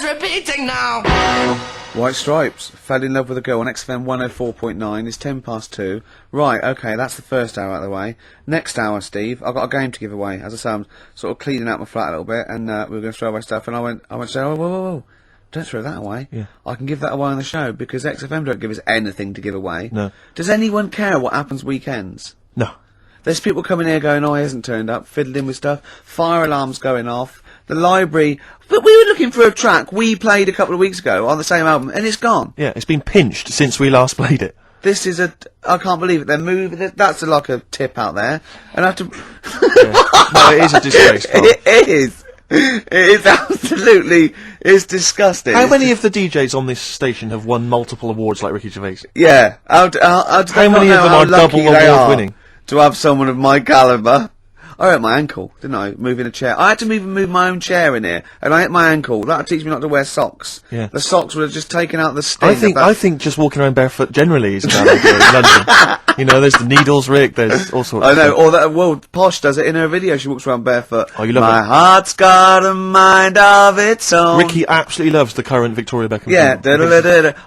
Repeating now. White Stripes fell in love with a girl on XFM 104.9. It's 2:10. Right, okay, that's the first hour out of the way. Next hour, Steve, I've got a game to give away. As I say, I'm sort of cleaning out my flat a little bit, and we were going to throw away stuff. And I went, whoa, don't throw that away. Yeah. I can give that away on the show because XFM don't give us anything to give away. No. Does anyone care what happens weekends? No. There's people coming here going, oh, he hasn't turned up, fiddling with stuff, fire alarms going off, the library. But we were looking for a track we played a couple of weeks ago on the same album, and it's gone. Yeah, it's been pinched since we last played it. This is I can't believe it. They're moving. That's like a tip out there, and I have to. No, it is a disgrace, Carl. It is. It is absolutely. It's disgusting. How many of the DJs on this station have won multiple awards like Ricky Gervais? Yeah. How many of them are double award winning? To have someone of my calibre. I hurt my ankle, didn't I? Moving a chair. I had to move my own chair in here, and I hit my ankle. That'll teach me not to wear socks. Yeah. The socks would have just taken out the sting. I think just walking around barefoot generally is a bad idea in London. There's the needles, Rick. There's all sorts. I of know, stuff. or that, well, Posh does it in her video, she walks around barefoot. Oh, you love My it. heart's got a mind of its own. Ricky absolutely loves the current Victoria Beckham. Yeah, film.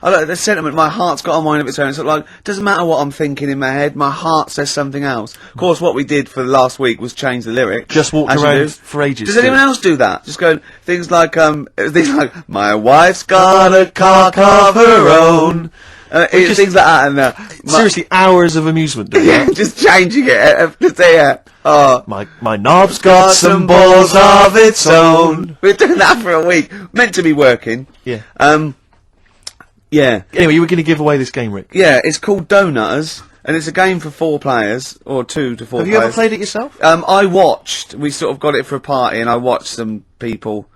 I like the sentiment, my heart's got a mind of its own. It's like, doesn't matter what I'm thinking in my head, my heart says something else. Of course, what we did for the last week was change the lyrics. Just walked as you around do. for ages. Does anyone else do that? Just go, things like, my wife's got a cock of her own. Things like that, and Seriously, hours of amusement doing yeah, that. just changing it. Just My knob's got some balls of its own. We're doing that for a week. Meant to be working. Yeah. Yeah. Anyway, you were going to give away this game, Rick. Yeah, it's called Donutters, and it's a game for 4 players, or 2 to 4 Have players. you ever played it yourself? I watched. We sort of got it for a party, and I watched some people.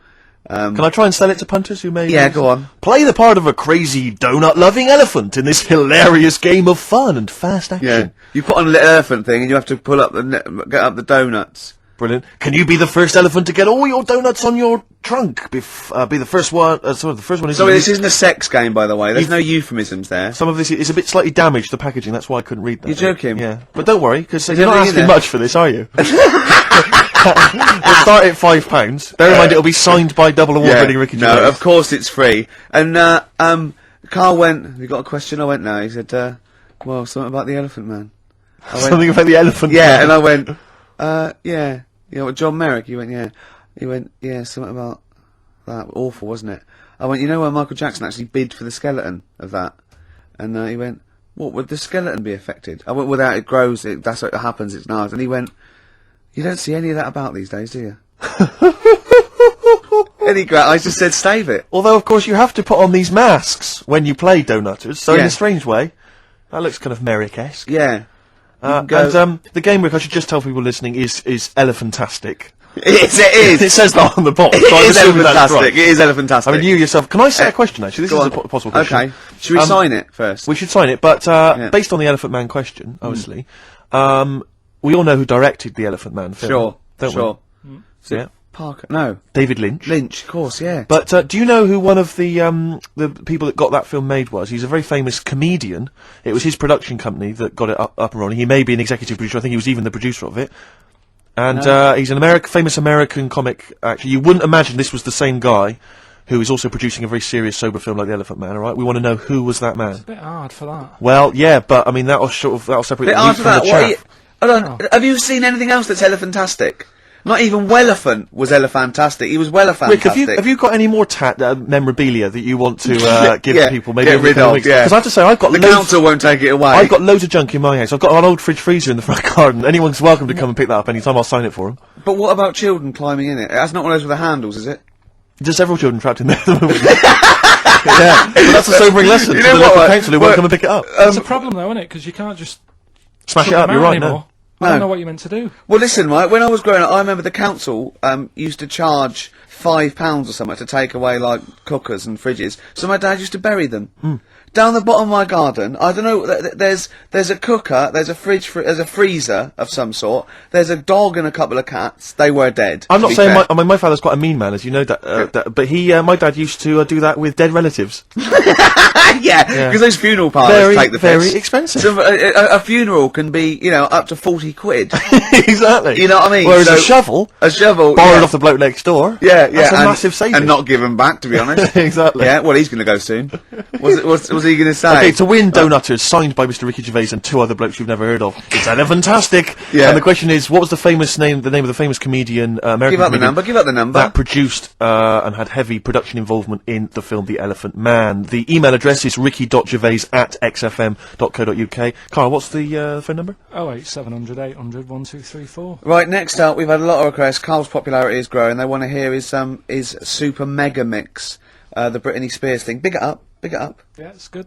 Can I try and sell it to punters who may... Yeah, go on. Play the part of a crazy donut-loving elephant in this hilarious game of fun and fast action. Yeah. You put on a little elephant thing, and you have to pull up get up the donuts. Brilliant. Can you be the first elephant to get all your donuts on your trunk? Be the first one... the first one is... So this isn't a sex game, by the way. There's no euphemisms there. Some of this is a bit slightly damaged, the packaging, that's why I couldn't read that. You're joking? Yeah. But don't worry, because you're there not anything in asking there? much for this, are you? We'll start at £5. Bear in mind, it'll be signed by double award-winning Ricky Gervais. No, of course it's free. And Carl went, have you got a question? I went, no. He said, well, something about the Elephant Man. I went, Something about the elephant. yeah, and I went, yeah. You know, John Merrick, he went, yeah. He went, yeah, something about that awful, wasn't it? I went, you know where Michael Jackson actually bid for the skeleton of that? And he went, what, would the skeleton be affected? I went, without it grows, that's what happens, it's nice. And he went, you don't see any of that about these days, do you? I just said, stave it. Although, of course, you have to put on these masks when you play Donutters, so in a strange way, that looks kind of Merrick-esque. Yeah. And the game, Rick, I should just tell people listening, is elephantastic. It is. It says that on the box. It so I'm is assuming that's elephantastic. right. It is elephantastic. I mean, you yourself. Can I say a question, actually? This is a possible question. Okay. Should we sign it first? We should sign it, but based on the Elephant Man question, obviously, we all know who directed the Elephant Man film. Sure. Don't sure. we? Yeah. Parker. No. David Lynch. Lynch, of course, yeah. But do you know who one of the people that got that film made was? He's a very famous comedian. It was his production company that got it up and running. He may be an executive producer. I think he was even the producer of it. And he's an famous American comic actor. You wouldn't imagine this was the same guy who is also producing a very serious, sober film like The Elephant Man, alright? We want to know who was that man. It's a bit hard for that. Well, yeah, but, I mean, that'll separate the wheat from the chaff. Have you seen anything else that's elephantastic? Not even Wellephant was elephantastic. He was Wellefantastic. Rick, have you got any more memorabilia that you want to give to people? Maybe get rid of, because I have to say, I've got the council won't take it away. I've got loads of junk in my house. I've got an old fridge freezer in the front garden. Anyone's welcome to come and pick that up anytime. I'll sign it for them. But what about children climbing in it? That's not one of those with the handles, is it? There's several children trapped in there at the moment. Yeah, but that's a sobering lesson to the local council who won't come and pick it up. It's a problem though, isn't it? Because you can't just smash it up. You're right. No. I don't know what you're meant to do. Well, listen, right, when I was growing up, I remember the council used to charge £5 or something to take away, like, cookers and fridges, so my dad used to bury them. Down the bottom of my garden, I don't know, there's a cooker, there's a fridge, there's a freezer of some sort, there's a dog and a couple of cats. They were dead. I'm not saying my father's quite a mean man, as you know, but my dad used to do that with dead relatives. Yeah, because those funeral parlours take the piss. Very expensive. So a funeral can be, up to 40 quid. Exactly. You know what I mean? Whereas a shovel, borrowed off the bloke next door, that's a massive saving. And not given back, to be honest. Exactly. Yeah, well, he's going to go soon. What's he going to say? Okay, to win Donutters, signed by Mr. Ricky Gervais and two other blokes you've never heard of. It's elephantastic. Yeah. And the question is, what was the name of the famous comedian, American comedian? Give out the number. That produced, and had heavy production involvement in the film The Elephant Man. The email address is ricky.gervais@xfm.co.uk. Karl, what's the phone number? 08700 800 1234. Right, next up, we've had a lot of requests. Karl's popularity is growing. They want to hear his Super Mega Mix, the Britney Spears thing. Big it up. Yeah, it's good.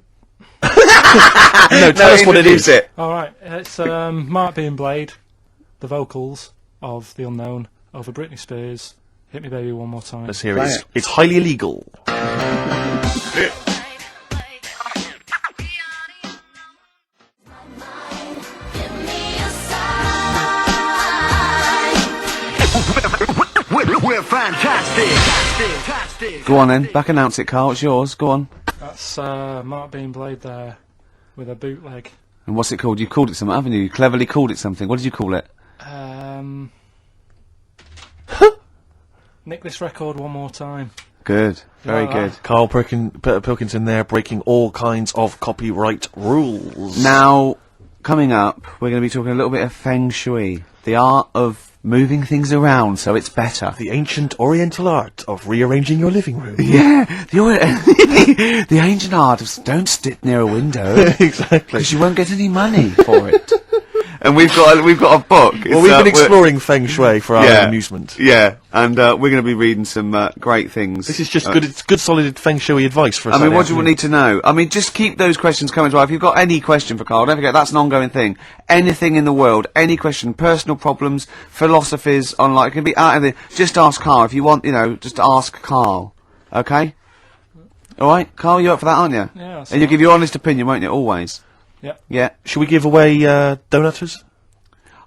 No, tell us what it is. Alright, it's Mark Bean Blade, the vocals of The Unknown, over Britney Spears. Hit Me Baby One More Time. Let's hear it. It's highly illegal. We're fantastic. Go on then, back announce it, Karl. It's yours. Go on. That's Mark Bean Blade there with a bootleg. And what's it called? You called it something, haven't you? You cleverly called it something. What did you call it? Nick this record one more time. Good. Very good. Karl Pilkington there, breaking all kinds of copyright rules. Now, coming up, we're going to be talking a little bit of Feng Shui. The art of moving things around so it's better. The ancient Oriental art of rearranging your living room. Yeah, the ancient art of don't sit near a window. Exactly. Because you won't get any money for it. And we've got a book. Well, we've been exploring Feng Shui for our own amusement. Yeah, and we're going to be reading some great things. This is just good. It's good, solid Feng Shui advice for us. I mean, what do you need to know? I mean, just keep those questions coming to us. If you've got any question for Karl, don't forget that's an ongoing thing. Anything in the world, any question, personal problems, philosophies, online, it can be out of the. Just ask Karl if you want. Just ask Karl. Okay. All right, Karl, you're up for that, aren't you? Yeah. And you'll give your honest opinion, won't you? Always. Yep. Yeah. Should we give away Donutters?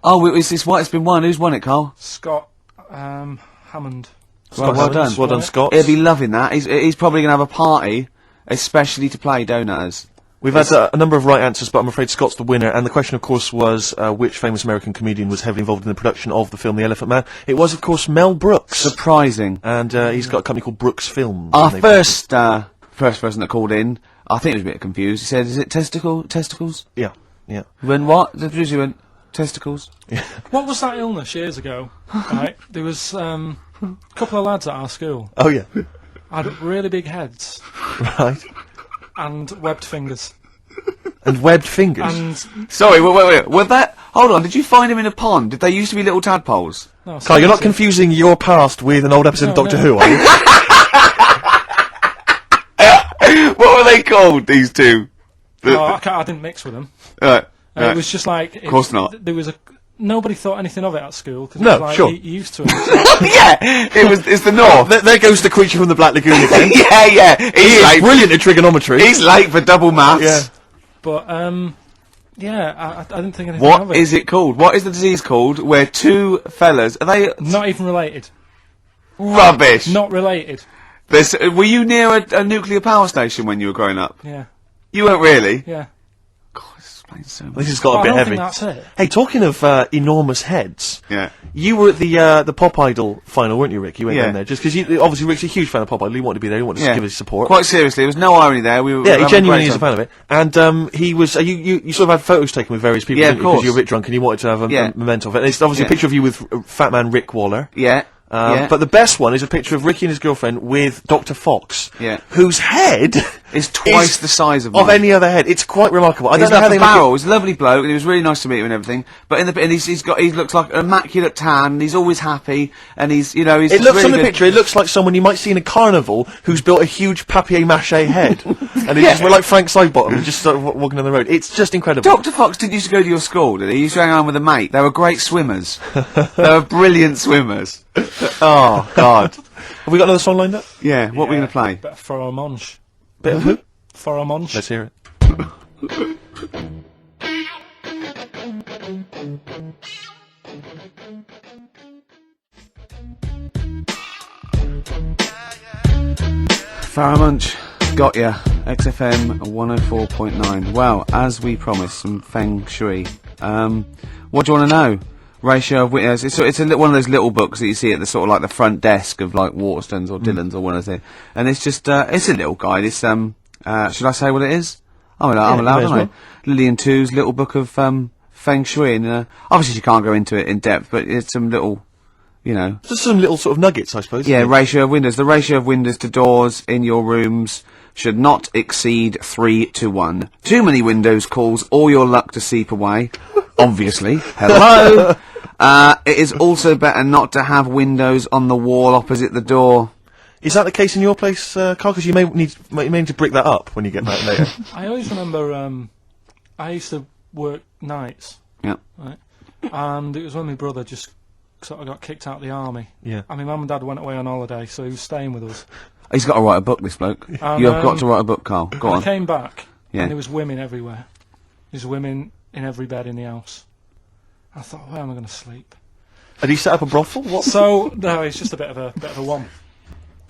Oh, it's been won. Who's won it, Karl? Scott Hammond. Well done. Well done, Scott. He'll be loving that. He's probably going to have a party, especially to play Donutters. We've had a number of right answers, but I'm afraid Scott's the winner. And the question, of course, was which famous American comedian was heavily involved in the production of the film The Elephant Man? It was, of course, Mel Brooks. Surprising. And he's got a company called Brooks Films. Our first person that called in, I think he was a bit confused. He said, "Is it testicles?" Yeah. When what? The producer went, testicles. Yeah. What was that illness years ago? Right, there was a couple of lads at our school. Oh yeah. had really big heads Right. and webbed fingers. And webbed fingers. And Sorry, wait. Were that... Hold on, did you find him in a pond? Did they used to be little tadpoles? no, Carl, you're not seriously. confusing your past with an old episode of No, Doctor no. Who, are you? What were they called, these two? No, I didn't mix with them. Right. It was just like... Of course not. There was nobody thought anything of it at school. Cause No, it was like, sure. You used to it. It's like, Yeah! It's the North. There goes the creature from the Black Lagoon again. yeah. He He's is late. brilliant at trigonometry. He's late for double maths. Yeah. but, yeah, I didn't think anything of What it. is it called? What is the disease called where two fellas... Are they... Not even related. Rubbish! Not related. Were you near a nuclear power station when you were growing up? Yeah. You weren't really? Yeah. God, this explains so much. This has got Well, a I bit don't heavy. think that's it. Hey, talking of enormous heads, Yeah. you were at the Pop Idol final, weren't you, Rick? You went Yeah. down there just because obviously Rick's a huge fan of Pop Idol. He wanted to be there. He wanted to give his support. Quite seriously, there was no irony there. We were Yeah, he having a genuinely great is a time. fan of it. And he was. You sort of had photos taken with various people, Yeah, didn't of you? Because course. you were a bit drunk and you wanted to have a Yeah. memento of it. And it's obviously Yeah. a picture of you with Fat Man Rick Waller. Yeah. Yeah. But the best one is a picture of Ricky and his girlfriend with Dr. Fox, Yeah. whose head It's twice the size of of mine. any other head. It's quite remarkable. I He's don't know like how a they make barrel. He's a lovely bloke, and he was really nice to meet him and everything. But and he looks like an immaculate tan. And he's always happy, and he's he's. It just looks really on the good. picture. It looks like someone you might see in a carnival who's built a huge papier-mâché head, and it's just we're like Frank Sidebottom, just sort of walking on the road. It's just incredible. Dr. Fox didn't used to go to your school, did he? He used to hang around with a mate. They were great swimmers. They were brilliant swimmers. Oh God. Have we got another song lined up? Yeah. What are we going to play? Bit of Pheromone. Bit of who? Pheromone. Let's hear it. Faramunch, got ya. XFM 104.9. Well, as we promised, some feng shui. What do you want to know? Ratio of windows. It's one of those little books that you see at the sort of like the front desk of like Waterstones or Dillon's or one of those. And it's just it's a little guide. It's should I say what it is? I'm allowed, you may as aren't I? Lillian Two's little book of feng shui. And obviously you can't go into it in depth, but it's some little, Just some little sort of nuggets, I suppose. yeah, isn't it? ratio of windows. The ratio of windows to doors in your rooms should not exceed 3-1. Too many windows calls all your luck to seep away. Obviously. Hello! It is also better not to have windows on the wall opposite the door. Is that the case in your place, Carl? Because you may need to brick that up when you get back later. I always remember, I used to work nights, Yeah. right? And it was when my brother just sort of got kicked out of the army. Yeah. And my mum and dad went away on holiday, so he was staying with us. He's got to write a book, this bloke. You have got to write a book, Carl. Go I on. came back, Yeah. and there was women everywhere. There's women in every bed in the house. I thought, where am I going to sleep? Had he set up a brothel? What? So no, it's just a bit of a one.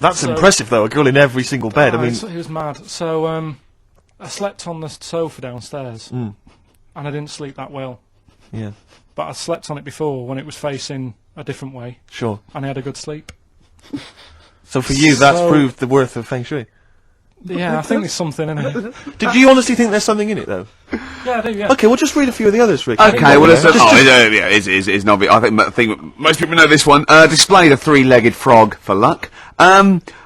That's so- impressive, though. A girl in every single bed. I mean, He was mad. So I slept on the sofa downstairs, and I didn't sleep that well. yeah, But I slept on it before when it was facing a different way, sure. and I had a good sleep. So for you, that's So- proved the worth of feng shui. Yeah, I think there's something in it. Did you honestly think there's something in it, though? Yeah, I do. Yeah. Okay, well, just read a few of the others, Rick. Okay, well, it's, Just- it's not big. I think most people know this one. Display the three-legged frog for luck.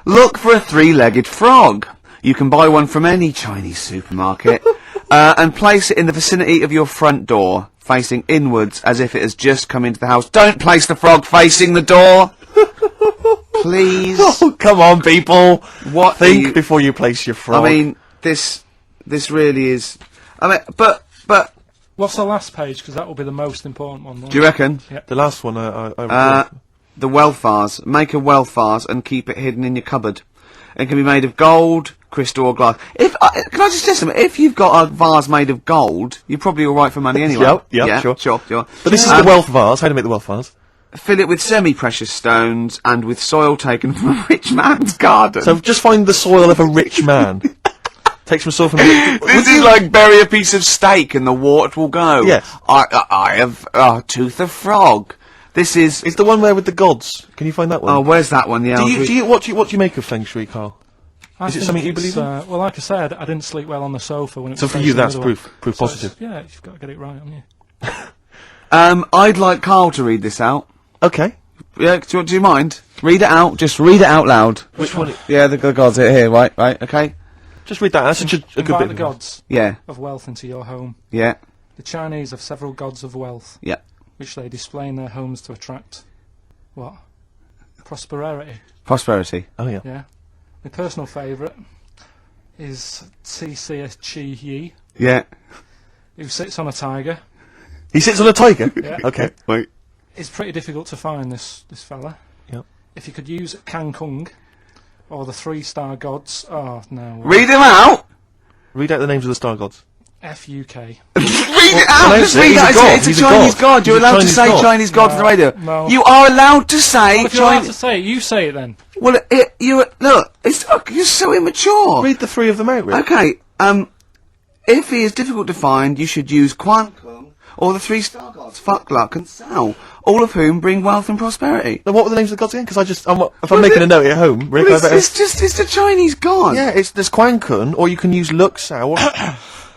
Look for a three-legged frog. You can buy one from any Chinese supermarket, and place it in the vicinity of your front door, facing inwards as if it has just come into the house. Don't place the frog facing the door! Please. Oh, come on, people. What Think are you- before you place your frog. I mean, this really is... I mean, but... What's the last page? Because that will be the most important one. Do you reckon? the last one I The wealth vase. Make a wealth vase and keep it hidden in your cupboard. It can be made of gold, crystal or glass. Can I just suggest something? If you've got a vase made of gold, you're probably alright for money anyway. Yeah, sure. Sure. But this is the wealth vase. How to make the wealth vase? Fill it with semi-precious stones and with soil taken from a rich man's garden. So just find the soil of a rich man. Take some soil from the... This is like bury a piece of steak and the wart will go. Yes. I have a tooth of frog. This is... It's the one where with the gods. Can you find that one? Oh, where's that one? Yeah. What do you make of feng shui, Carl? I Is it think something you it's, believe in? Well, like I said, I didn't sleep well on the sofa when it So was for facing you, the that's other way. proof So positive. yeah, you've got to get it right, haven't you? I'd like Carl to read this out. Okay. Yeah, do you mind? Read it out. Just read it out loud. Which one? Yeah, the gods are here. Right, okay. Just read that. That's such a good Invite bit. the gods Yeah, of wealth into your home. yeah, The Chinese have several gods of wealth, yeah. which they display in their homes to attract what? Prosperity. Prosperity. Oh yeah. Yeah. My personal favourite is TCS Chi Yi, Yeah. who sits on a tiger. He sits on a tiger. Yeah. Okay. Wait. It's pretty difficult to find this fella. Yep. If you could use Kang Kung or the 3-star gods, oh no. Read him out. Read out the names of the star gods. FUK. Read it out. no, Just sir, read he's it a out. god. It's a He's a Chinese god. god. You're He's a allowed to Chinese say god. Chinese god on the radio. No. You are allowed to say Well, if you're allowed to Chinese. say it, you say it then. Well, look. You're so immature. Read the three of them out, Rick. Okay. If he is difficult to find, you should use Quan Kung or the 3-star gods, Fuck, Luck, and Sao, all of whom bring wealth and prosperity. Now, what were the names of the gods again? Because if I'm making a note at home, Rick, Well, I better... it's the Chinese god. Yeah, there's Quan Kun, or you can use Luk Sao. Or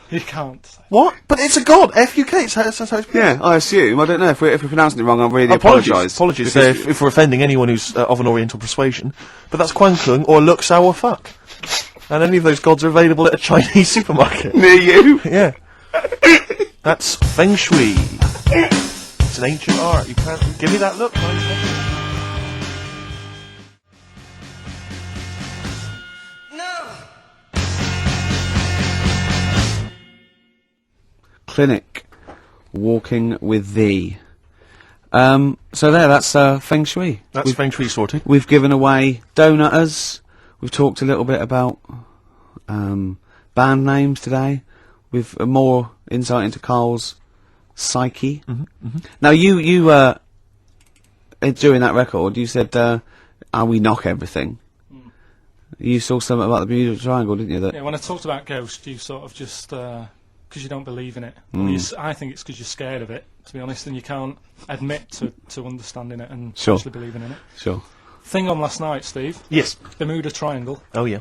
You can't. what? But it's a god. FUK. That's how it's pronounced. Yeah, I assume. I don't know if we're pronouncing it wrong. I really Apologies apologise. if we're offending anyone who's of an Oriental persuasion. But that's Quan Kun or Luk Sao or Fuck. And any of those gods are available at a Chinese supermarket. Near you. Yeah. That's Feng Shui. It's an ancient art. You can't give me that look. No. Clinic. Walking with thee. So that's Feng Shui. That's Feng Shui sorted. We've given away donutters. We've talked a little bit about band names today. With more insight into Karl's psyche. Now you during that record, you said, we knock everything. You saw something about the Bermuda Triangle, didn't you? That Yeah, when I talked about Ghost, you sort of just, because you don't believe in it. I think it's because you're scared of it, to be honest, and you can't admit to understanding it and Sure. actually believing in it. Sure. Thing on last night, Steve, Yes. Bermuda Triangle. Oh yeah.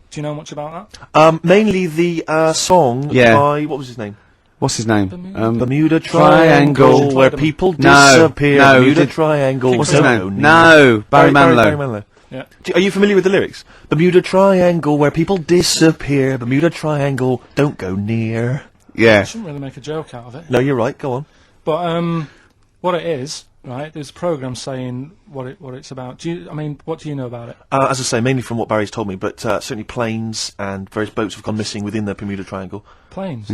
Do you know much about that? Mainly the song Yeah. by what was his name? What's his name? Bermuda Triangle. Triangle, where people No, disappear. no, Bermuda did- Triangle. What's his don't name? go near. No, Barry Manilow. Barry Manilow. Yeah. Are you familiar with the lyrics? Bermuda Triangle, where people disappear. Bermuda Triangle, don't go near. Yeah. I shouldn't really make a joke out of it. No, you're right. Go on. But what it is, right? There's a program saying what it's about. What do you know about it? As I say, mainly from what Barry's told me, but certainly planes and various boats have gone missing within the Bermuda Triangle. Planes.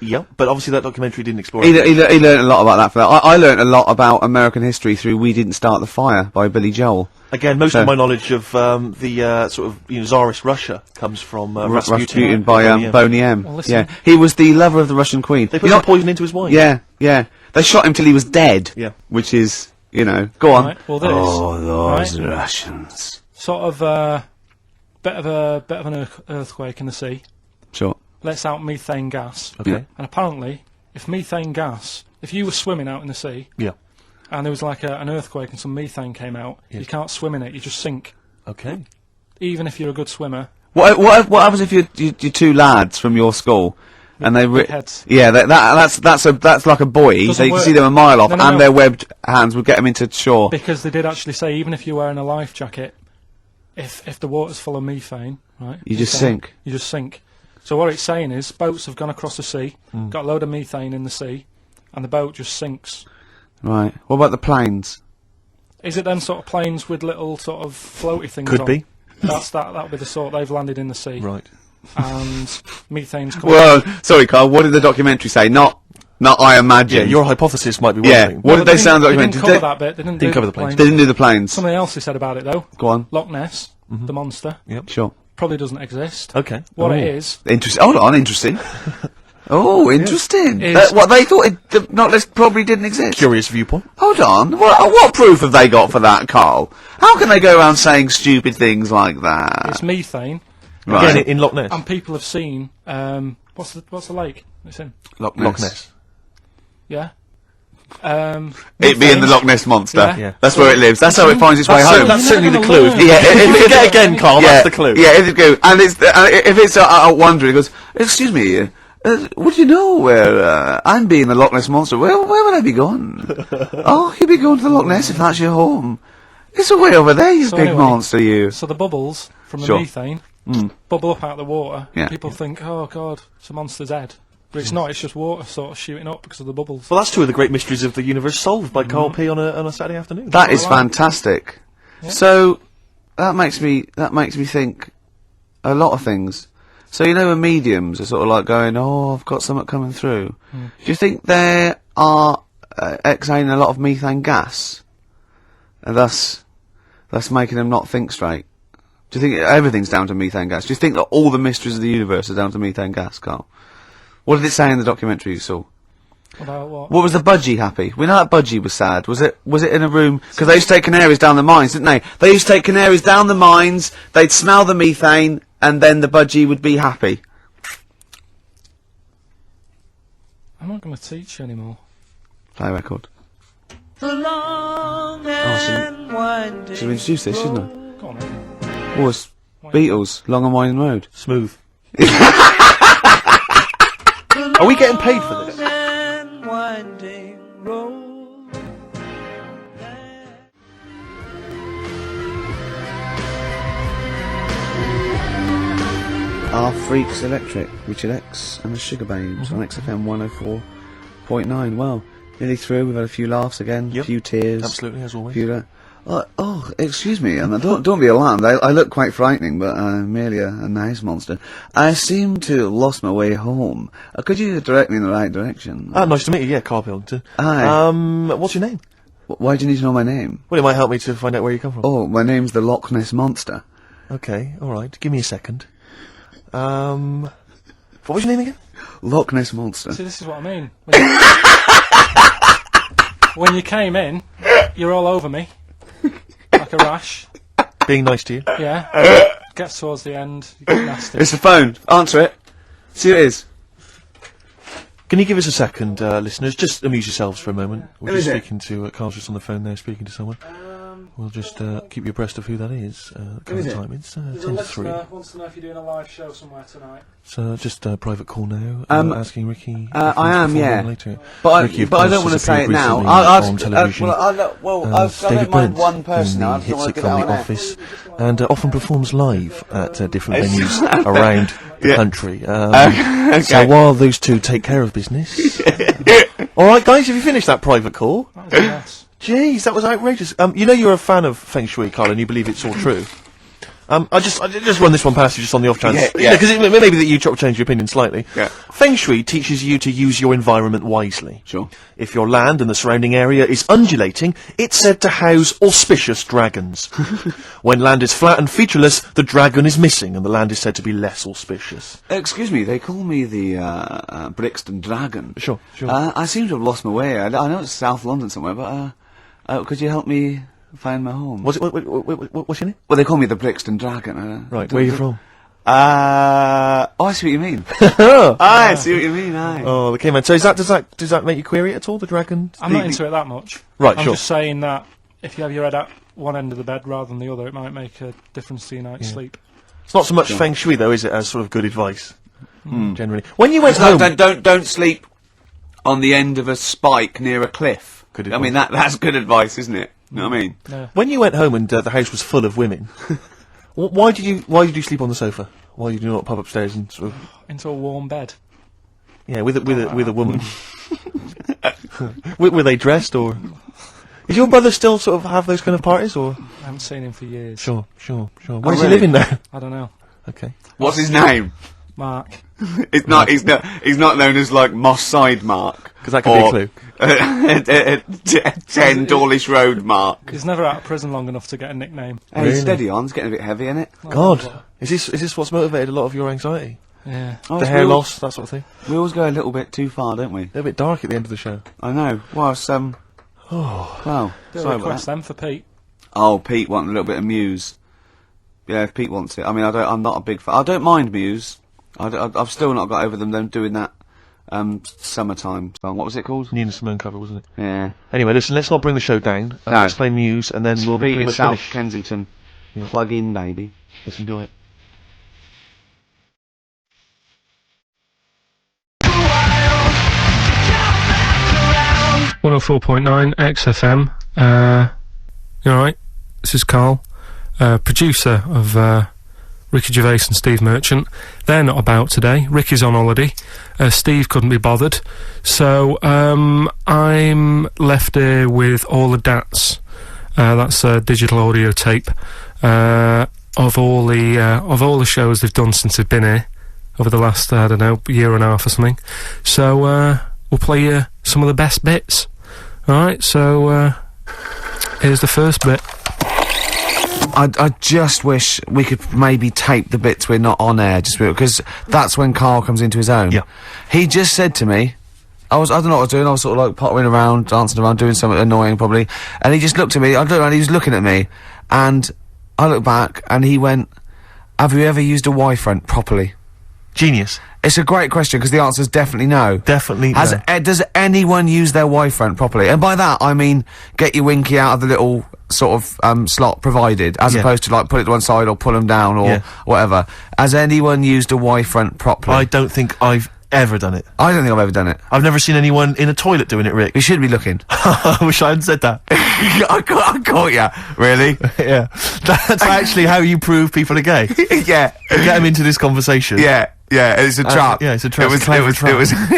Yeah, but obviously that documentary didn't explore He it. learned a lot about that. I learned a lot about American history through "We Didn't Start the Fire" by Billy Joel. Again, most So- of my knowledge of the sort of Tsarist Russia comes from Rasputin. Rasputin by Boney M. Well, listen. Yeah, he was the lover of the Russian queen. They put You some know- poison into his wine. Yeah. They shot him till he was dead. Yeah. Which is, go on. Right, well, this, those right? Russians. Sort of bit of an earthquake in the sea. Sure. Lets out methane gas. Okay. Yeah. And apparently, if you were swimming out in the sea Yeah. and there was like an earthquake and some methane came out, you can't swim in it. You just sink. Okay. Even if you're a good swimmer. What happens if you're two lads from your school and they Big heads. Yeah, that's like a buoy. Doesn't So you can work. see them a mile off, No, no, and no. their webbed hands would get them into shore. Because they did actually say even if you're wearing a life jacket, if the water's full of methane, right? You just methane, sink. You just sink. So what it's saying is boats have gone across the sea, got a load of methane in the sea, and the boat just sinks. Right. What about the planes? Is it them sort of planes with little sort of floaty things Could on? be. That'll be the sort they've landed in the sea. Right. And methane's coming. Well, sorry, Carl. What did the documentary say? Not I Yeah, imagine. your hypothesis might be one Yeah. thing. What did they say on the They didn't documentary? cover that bit. They didn't, Didn't do cover the planes. They didn't do the planes. Something else they said about it though. Go on. Loch Ness, the monster, Sure. probably doesn't exist. Okay. What Oh. it is, Interesting. Hold on. Interesting. Oh, interesting. Is- What they thought the Knock Nest probably didn't exist. Curious viewpoint. Hold on. What proof have they got for that, Carl? How can they go around saying stupid things like that? it's methane, Right. Again, in Loch Ness. and people have seen. What's the lake it's in? Loch Loch Ness. Yeah. It being the Loch Ness monster. Yeah. Yeah. That's where it lives. That's how it finds its way That's, home. that's You're certainly never the gonna clue. learn. Yeah, If you get again, Carl, yeah, that's the clue. Yeah, if it go, and it's if it's out wandering, it goes, "Excuse me, Would you know where, I'm being the Loch Ness Monster, where would I be going? Oh, you'd be going to the Loch Ness if that's your home. It's away over there, you So big anyway, monster, you. So the bubbles from the Sure. methane bubble up out of the water. Yeah. People think, oh god, it's a monster's head. But it's not, it's just water sort of shooting up because of the bubbles. Well, that's two of the great mysteries of the universe solved by Carl P on a Saturday afternoon. That is I like. fantastic. Yeah. So, that makes me think a lot of things. So, you know when mediums are sort of like going, oh, I've got something coming through. Do you think they are exhaling a lot of methane gas? And thus making them not think straight? Do you think everything's down to methane gas? Do you think that all the mysteries of the universe are down to methane gas, Carl? What did it say in the documentary you saw? About what? What was the budgie happy? We know that budgie was sad. Was it in a room? Because they used to take canaries down the mines, didn't they? They used to take canaries down the mines, they'd smell the methane, and then the budgie would be happy. I'm not going to teach you anymore. Play a record. The long and winding Should we introduce this, shouldn't I? Go on then. Oh, it's Beatles, Long and Winding Road. Smooth. Are we getting paid for this? and winding road. Our Freaks Electric, Richard X and the Sugar Babes on XFM 104.9. Well, nearly through. We've had a few laughs again, Yep. a few tears. Absolutely, as always. Few oh, excuse me, and don't be alarmed. I look quite frightening, but I'm merely a nice monster. I seem to have lost my way home. Could you direct me in the right direction? Nice to meet you. Yeah, Carl Pilkington. Hi. What's your name? Why do you need to know my name? Well, it might help me to find out where you come from. Oh, my name's the Loch Ness Monster. Okay, all right. Give me a second. What was your name again? Loch Ness Monster. See, this is what I mean. When you came in, you're all over me. Like a rash. Being nice to you. Yeah. Gets towards the end, you get nasty. It's the phone. Answer it. See who it is. Can you give us a second, listeners? Just amuse yourselves for a moment. We're Who just is it? speaking to Carl's just on the phone there, speaking to someone. We'll just keep you abreast of who that is. is it? Time. It's There's a 10 to 3. listener wants to know if you're doing a live show somewhere tonight. So just a private call now. Asking Ricky. if I he's am, performing yeah. Later. But Ricky, of I course, don't want to has say it appeared now. recently on television. I David don't mind Brent one person in now. I the just don't want to get hit out sitcom on The air. Office, and often performs live at different venues around the Yeah. country. Okay. So while those two take care of business, all right, guys, have you finished that private call? That was a mess. Jeez, that was outrageous. You know you're a fan of Feng Shui, Carl, and you believe it's all true. I just run this one past you just on the off chance. Yeah. Because it may be that you change your opinion slightly. Yeah. Feng Shui teaches you to use your environment wisely. Sure. If your land and the surrounding area is undulating, it's said to house auspicious dragons. When land is flat and featureless, the dragon is missing, and the land is said to be less auspicious. Excuse me, they call me the Brixton Dragon. Sure, sure. I seem to have lost my way. I know it's South London somewhere, but could you help me find my home? What's your name? Well, they call me the Brixton Dragon. Right, where are you from? I see what you mean. I see what you mean. Aye. Oh, the Cayman. So does that make you query it at all? The dragon? I'm not into it that much. Right, I'm sure. just saying that if you have your head at one end of the bed rather than the other, it might make a difference to your night's sleep. It's not so much Feng Shui though, is it? As sort of good advice, generally. When you went No, home, don't sleep on the end of a spike near a cliff. Good I mean that's good advice, isn't it? You know what I mean? No. when you went home and the house was full of women, why did you sleep on the sofa? Why did you not pop upstairs and sort of Into a warm bed. with a woman? Were they dressed or? Is your brother still sort of have those kind of parties or? I haven't seen him for years. Sure. Where's he really? living now? I don't know. Okay. What's his name? Mark. He's not known as like Moss Side Mark. Because that could be a clue. 10 Dawlish Road Mark. He's never out of prison long enough to get a nickname. Hey, Really? steady on, it's getting a bit heavy, isn't it? God, is this what's motivated a lot of your anxiety? Yeah. Oh, The hair loss, that sort of thing. We always go a little bit too far, don't we? They're a bit dark at the end of the show. I know. Well, it's, well, Do a sorry about request that. then for Pete. Oh, Pete wanting a little bit of Muse. Yeah, if Pete wants it. I mean, I'm not a big fan. I don't mind Muse. I've still not got over them doing that summertime song. What was it called? Nina Simone cover, wasn't it? Yeah. Anyway, listen, let's not bring the show down. No. Let's play news, and then we'll be Pete pretty in much South finished. Kensington. Yeah. Plug in, baby. Let's enjoy it. 104.9 XFM. You alright? This is Karl, producer of Ricky Gervais and Steve Merchant. They're not about today. Ricky's on holiday. Steve couldn't be bothered. So I'm left here with all the DATs. That's a digital audio tape of all the shows they've done since they've been here over the last, I don't know, year and a half or something. So we'll play you some of the best bits. Alright, so here's the first bit. I just wish we could maybe tape the bits we're not on air, just because that's when Karl comes into his own. Yeah. He just said to me, I don't know what I was doing, I was sort of like pottering around, dancing around, doing something annoying probably, and he just looked at me, I looked around, he was looking at me, and I looked back, and he went, have you ever used a Y-front properly? Genius. It's a great question, because the answer's definitely no. Definitely no. Does anyone use their Y-front properly? And by that, I mean, get your winky out of the little sort of slot provided, as opposed to like put it to one side or pull them down or whatever. Has anyone used a Y-front properly? I don't think I've ever done it. I don't think I've ever done it. I've never seen anyone in a toilet doing it, Rick. You should be looking. I wish I hadn't said that. I caught ya. Really? Yeah. That's actually how you prove people are gay. Yeah. Get them into this conversation. Yeah. It's a trap. Yeah, it's a trap. It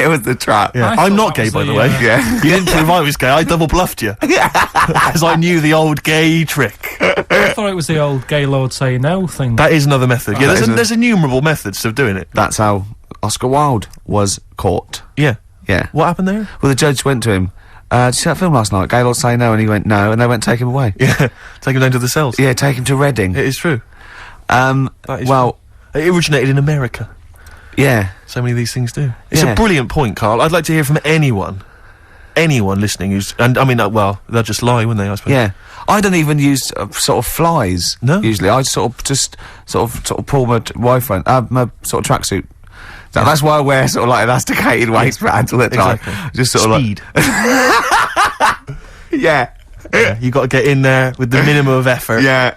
was the trap. Yeah. I I'm thought not that gay, was by the the, way. Yeah. You didn't prove I was gay, I double bluffed you. Because I knew the old gay trick. I thought it was the old gay lord say no thing. That is another method. Yeah, That is there's innumerable methods of doing it. That's how Oscar Wilde was caught. Yeah. Yeah. What happened there? Well, the judge went to him, did you see that film last night? Gaylord Say No, and he went, no, and they went take him away. Yeah. Take him down to the cells. Yeah, take him to Reading. It is true. That is well, true. It originated in America. yeah. So many of these things do. It's Yeah. a brilliant point, Karl. I'd like to hear from anyone listening who's, and I mean, well, they'll just lie, wouldn't they, I suppose? Yeah. I don't even use sort of flies. No? Usually. I sort of pull my Y-front, my sort of tracksuit. That's why I wear sort of like elasticated waistbands all the time. Exactly. Just sort Speed. of like... Yeah. Yeah, you got to get in there with the minimum of effort. Yeah,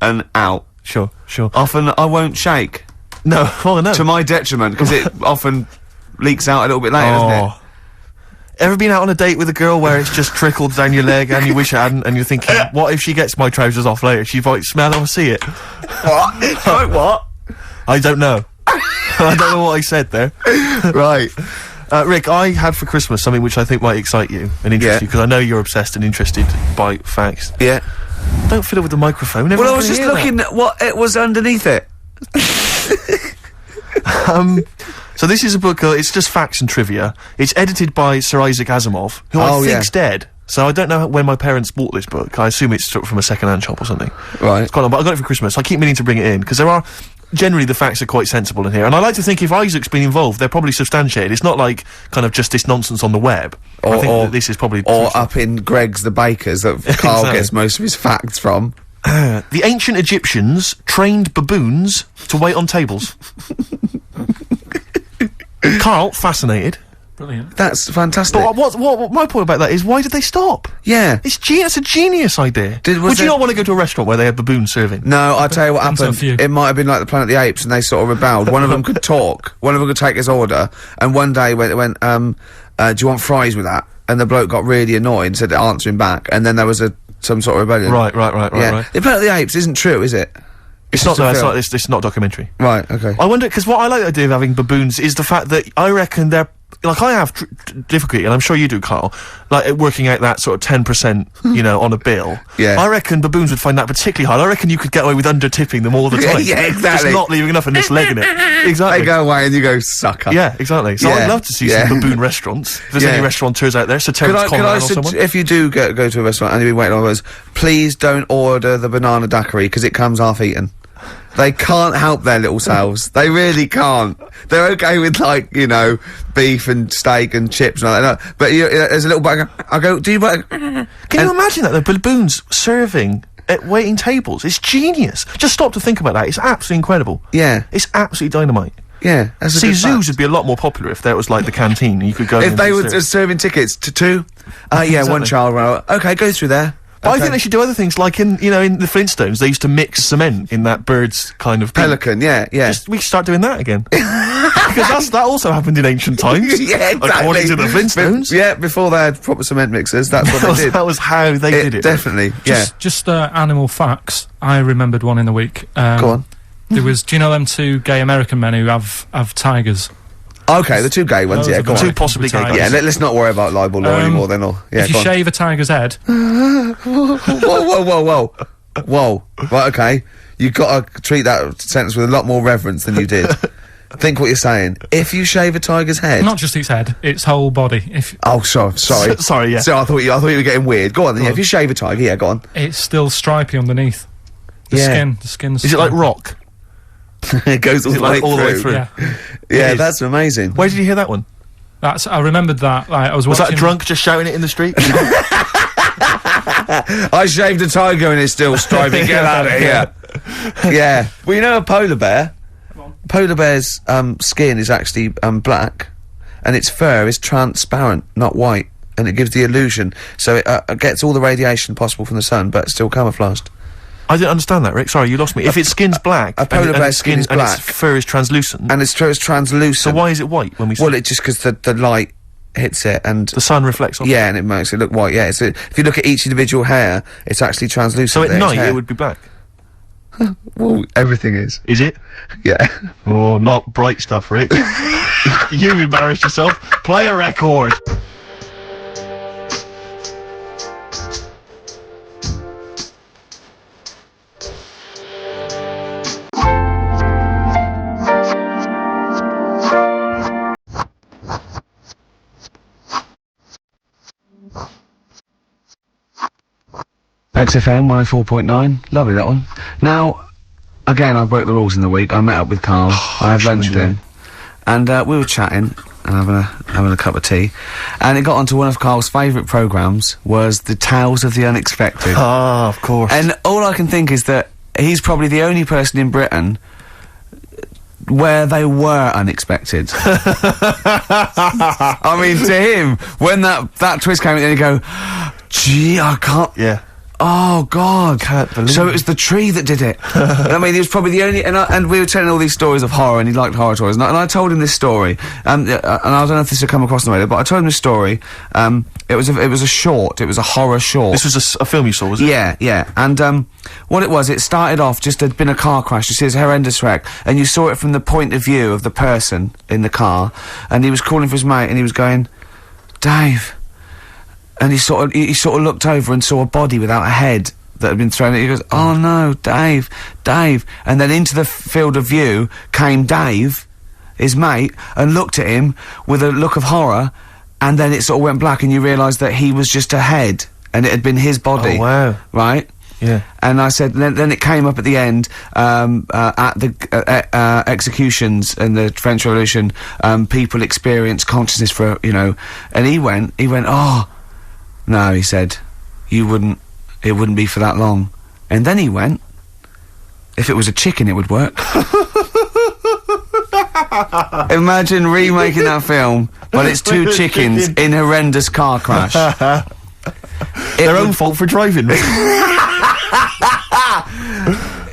and out. Sure. Often I won't shake. No, oh no. To my detriment, because it often leaks out a little bit later, doesn't it? Ever been out on a date with a girl where it's just trickled down your leg and you wish it hadn't, and you're thinking, what if she gets my trousers off later? She might smell it or see it. What? Like what? I don't know. I don't know what I said there. Right. Rick, I had for Christmas something which I think might excite you and interest you, because I know you're obsessed and interested by facts. Yeah. Don't fiddle with the microphone. Well, I everyone was can just hear looking at what it was underneath it. So this is a book, it's just facts and trivia. It's edited by Sir Isaac Asimov, who I think's dead. So I don't know when my parents bought this book. I assume it's sort of from a second-hand shop or something. Right. It's quite long, but I got it for Christmas. I keep meaning to bring it in, because there are... Generally, the facts are quite sensible in here. And I like to think if Isaac's been involved, they're probably substantiated. It's not like, kind of just this nonsense on the web. I think that this is probably... Or up in Greg's the Baker's that Karl Exactly. gets most of his facts from. The ancient Egyptians trained baboons to wait on tables. Karl, fascinated. Brilliant. That's fantastic. But what my point about that is, why did they stop? Yeah. It's a genius idea. Would you not want to go to a restaurant where they have baboons serving? No, I'll tell you what Depends on happened. few. It might have been like the Planet of the Apes, and they sort of rebelled. One of them could talk. One of them could take his order. And one day went, do you want fries with that? And the bloke got really annoyed and said to answer him back. And then there was some sort of rebellion. Right. Yeah. The Planet of the Apes isn't true, is it? It's not. just a It's film. not. It's not documentary. Right. Okay. I wonder, because what I like the idea of having baboons is the fact that I reckon they're, like, I have difficulty, and I'm sure you do, Karl, like, working out that sort of 10%, you know, on a bill. Yeah. I reckon baboons would find that particularly hard. I reckon you could get away with under-tipping them all the time. Yeah, exactly. Just not leaving enough and just legging it. Exactly. They go away and you go, sucker. Yeah, exactly. So Yeah. I'd love to see Yeah. some baboon restaurants. If there's Yeah. any restaurateurs out there, so Could Terence I Conran or someone. if you do go to a restaurant and you're waiting on those, please don't order the banana daiquiri, because it comes half-eaten. They can't help their little selves. They really can't. They're okay with, like, you know, beef and steak and chips and all that. But there's a little bug. I go, do you want... Can you imagine that, though? Baboons serving at waiting tables. It's genius. Just stop to think about that. It's absolutely incredible. Yeah. It's absolutely dynamite. Yeah. That's a See, good zoos fact. would be a lot more popular if there was, like, the canteen and you could go in If and they be were served. just serving tickets to two, yeah, Exactly. one child, well, okay, go through there. But I think they should do other things, like in the Flintstones, they used to mix cement in that bird's kind of thing. Pelican, yeah. We should start doing that again. Because that also happened in ancient times. Yeah, exactly. According to the Flintstones. Yeah, before they had proper cement mixers, that's what they did. That was how they did it. Definitely, Just animal facts. I remembered one in the week. Go on. There was, do you know them two gay American men who have tigers? Okay, the two gay ones, Those yeah, are go the on. Two possibly gay guys. Yeah, let's not worry about libel law anymore then, or... Yeah, if you go on. shave a tiger's head... Whoa. Right, okay. You've got to treat that sentence with a lot more reverence than you did. Think what you're saying. If you shave a tiger's head... Not just its head, its whole body. Oh, sorry. Sorry, yeah. So I thought you were getting weird. Go on then, yeah, if you shave a tiger, yeah, go on. It's still stripy underneath. The skin's... Is it like rock? It goes all the way through. Yeah. Yeah, that's amazing. Where did you hear that one? I remembered that, like, I was Was watching... that a drunk just shouting it in the street? I shaved a tiger and it's still stripy. Get out of here. Yeah. Well, you know a polar bear? Polar bear's skin is actually black, and its fur is transparent, not white, and it gives the illusion. So it gets all the radiation possible from the sun, but it's still camouflaged. I didn't understand that, Rick. Sorry, you lost me. If its skin's black, a polar bear's skin is and black, its fur is translucent, and its fur is translucent. So why is it white when we see Well, it's just because the light hits it and the sun reflects off? Yeah, and it makes it look white. Yeah, so if you look at each individual hair, it's actually translucent. So at there, night hair. it would be black. Well, everything is. Is it? Yeah. Oh, not bright stuff, Rick. You embarrassed yourself. Play a record. XFM 104.9, lovely that one. Now, again, I broke the rules in the week. I met up with Karl. I had lunch with him, and we were chatting and having a cup of tea, and it got onto one of Karl's favourite programmes was the Tales of the Unexpected. Ah, of course. And all I can think is that he's probably the only person in Britain where they were unexpected. I mean, to him, when that twist came in, then you go, gee, I can't... Yeah. Oh God! Can't believe So it was the tree that did it. I mean, he was probably the only. And we were telling all these stories of horror, and he liked horror stories. And I told him this story, and I don't know if this will come across the radio, but I told him this story. It was a short. It was a horror short. This was a film you saw, was it? Yeah. And what it was, it started off just there'd been a car crash. You see, it's a horrendous wreck, and you saw it from the point of view of the person in the car, and he was calling for his mate, and he was going, Dave. And he sort of looked over and saw a body without a head that had been thrown. He goes, "Oh no, Dave!" And then into the field of view came Dave, his mate, and looked at him with a look of horror. And then it sort of went black, and you realised that he was just a head, and it had been his body. Oh wow! Right? Yeah. And I said, then it came up at the end, at the executions in the French Revolution. People experience consciousness for and he went, oh. No, he said, it wouldn't be for that long. And then he went, if it was a chicken, it would work. Imagine remaking that film, but it's two chickens in horrendous car crash. Their own fault for driving.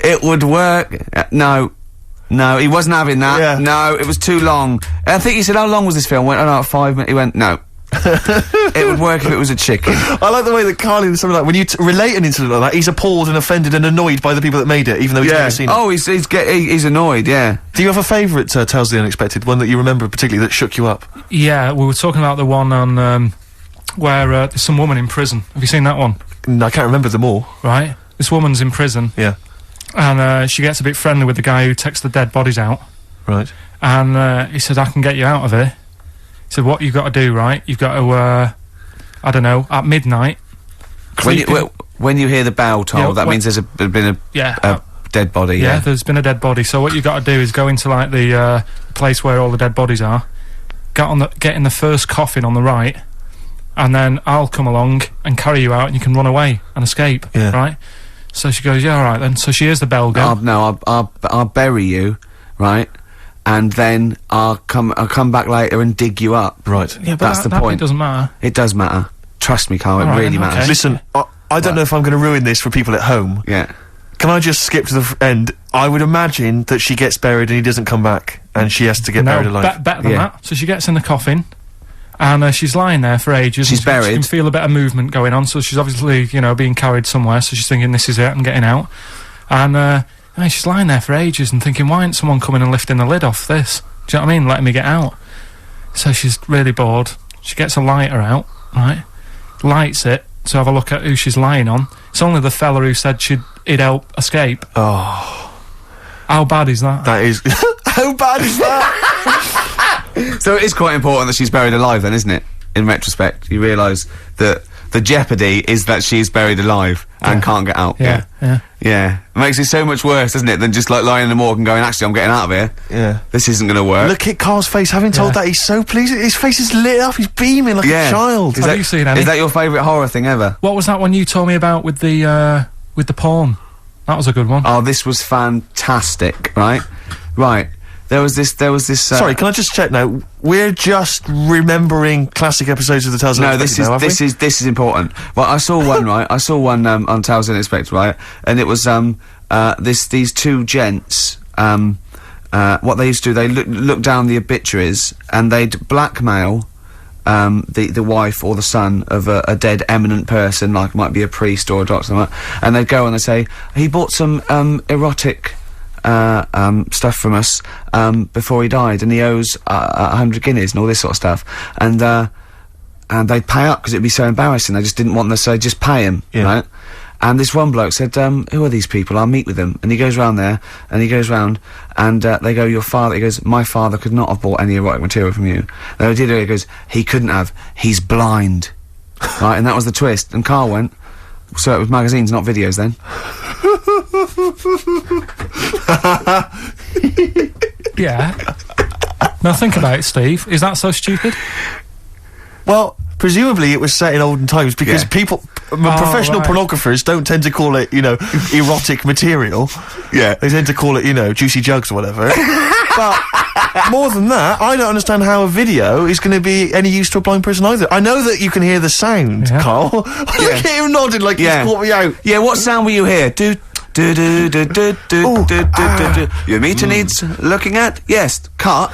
It would work. No, he wasn't having that. Yeah. No, it was too long. And I think he said, how long was this film? Went, 5 minutes. He went, no. It would work if it was a chicken. I like the way that Karl is something like when you relate an incident like that, he's appalled and offended and annoyed by the people that made it, even though he's never seen it. Oh, he's annoyed. Yeah. Do you have a favourite Tales of the Unexpected, one that you remember particularly that shook you up? Yeah, we were talking about the one on where there's some woman in prison. Have you seen that one? No, I can't remember them all. Right. This woman's in prison. Yeah. And she gets a bit friendly with the guy who takes the dead bodies out. Right. And he said, I can get you out of here. He said, what you've got to do, right? You've got to, I don't know, at midnight. When you hear the bell toll, that means there's been a dead body. Yeah, there's been a dead body. So what you've got to do is go into like the place where all the dead bodies are. Get in the first coffin on the right, and then I'll come along and carry you out, and you can run away and escape. Yeah. Right. So she goes, yeah, all right then. So she hears the bell go. I'll bury you, right? And then I'll come back later and dig you up. Right. Yeah, but that's the point. It doesn't matter. It does matter. Trust me, Karl. It All right, really then, matters. okay. Listen, I don't know if I'm going to ruin this for people at home. Yeah. Can I just skip to the end? I would imagine that she gets buried and he doesn't come back, and she has to get buried alive. Better than that. So she gets in the coffin, and she's lying there for ages. She's buried. She can feel a bit of movement going on, so she's obviously, you know, being carried somewhere, so she's thinking, this is it, I'm getting out. And she's lying there for ages and thinking, why ain't someone coming and lifting the lid off this? Do you know what I mean? Letting me get out. So she's really bored. She gets a lighter out, right? Lights it to have a look at who she's lying on. It's only the fella who said he'd help escape. Oh. How bad is that? That is... How bad is that? So it is quite important that she's buried alive then, isn't it? In retrospect, you realise that the jeopardy is that she's buried alive and can't get out. Yeah. Yeah. It makes it so much worse, doesn't it, than just like lying in the morgue and going, actually, I'm getting out of here. Yeah. This isn't going to work. Look at Carl's face. Having told that, he's so pleased. His face is lit up. He's beaming like a child. Have you seen any? Is that your favourite horror thing ever? What was that one you told me about with the porn? That was a good one. Oh, this was fantastic, right? Right. There was this... Sorry, can I just check now? We're just remembering classic episodes of the Tales Unexpected now, this is important. Well, I saw one, right? I saw one on Tales Unexpected, right? And it was these two gents. What they used to do, they look down the obituaries and they'd blackmail the wife or the son of a dead eminent person, like might be a priest or a doctor, something like that, and they'd go and they'd say, he bought some erotic stuff from us before he died, and he owes 100 guineas and all this sort of stuff, and they'd pay up because it'd be so embarrassing. They just didn't want them, so they'd just pay him, right? And this one bloke said, who are these people? I'll meet with them. And he goes round there, and he goes round, and they go, your father, he goes, my father could not have bought any erotic material from you. No, he did, he goes, he couldn't have, he's blind. Right, and that was the twist. And Karl went, so it was magazines, not videos then. Yeah. Now think about it, Steve. Is that so stupid? Well, presumably it was set in olden times because people, professional pornographers don't tend to call it, you know, erotic material. Yeah. They tend to call it, you know, juicy jugs or whatever. But more than that, I don't understand how a video is going to be any use to a blind person either. I know that you can hear the sound, Karl. Look at him nodding like he's caught me out. Yeah, what sound will you hear? Do your meter needs looking at? Yes. Cut.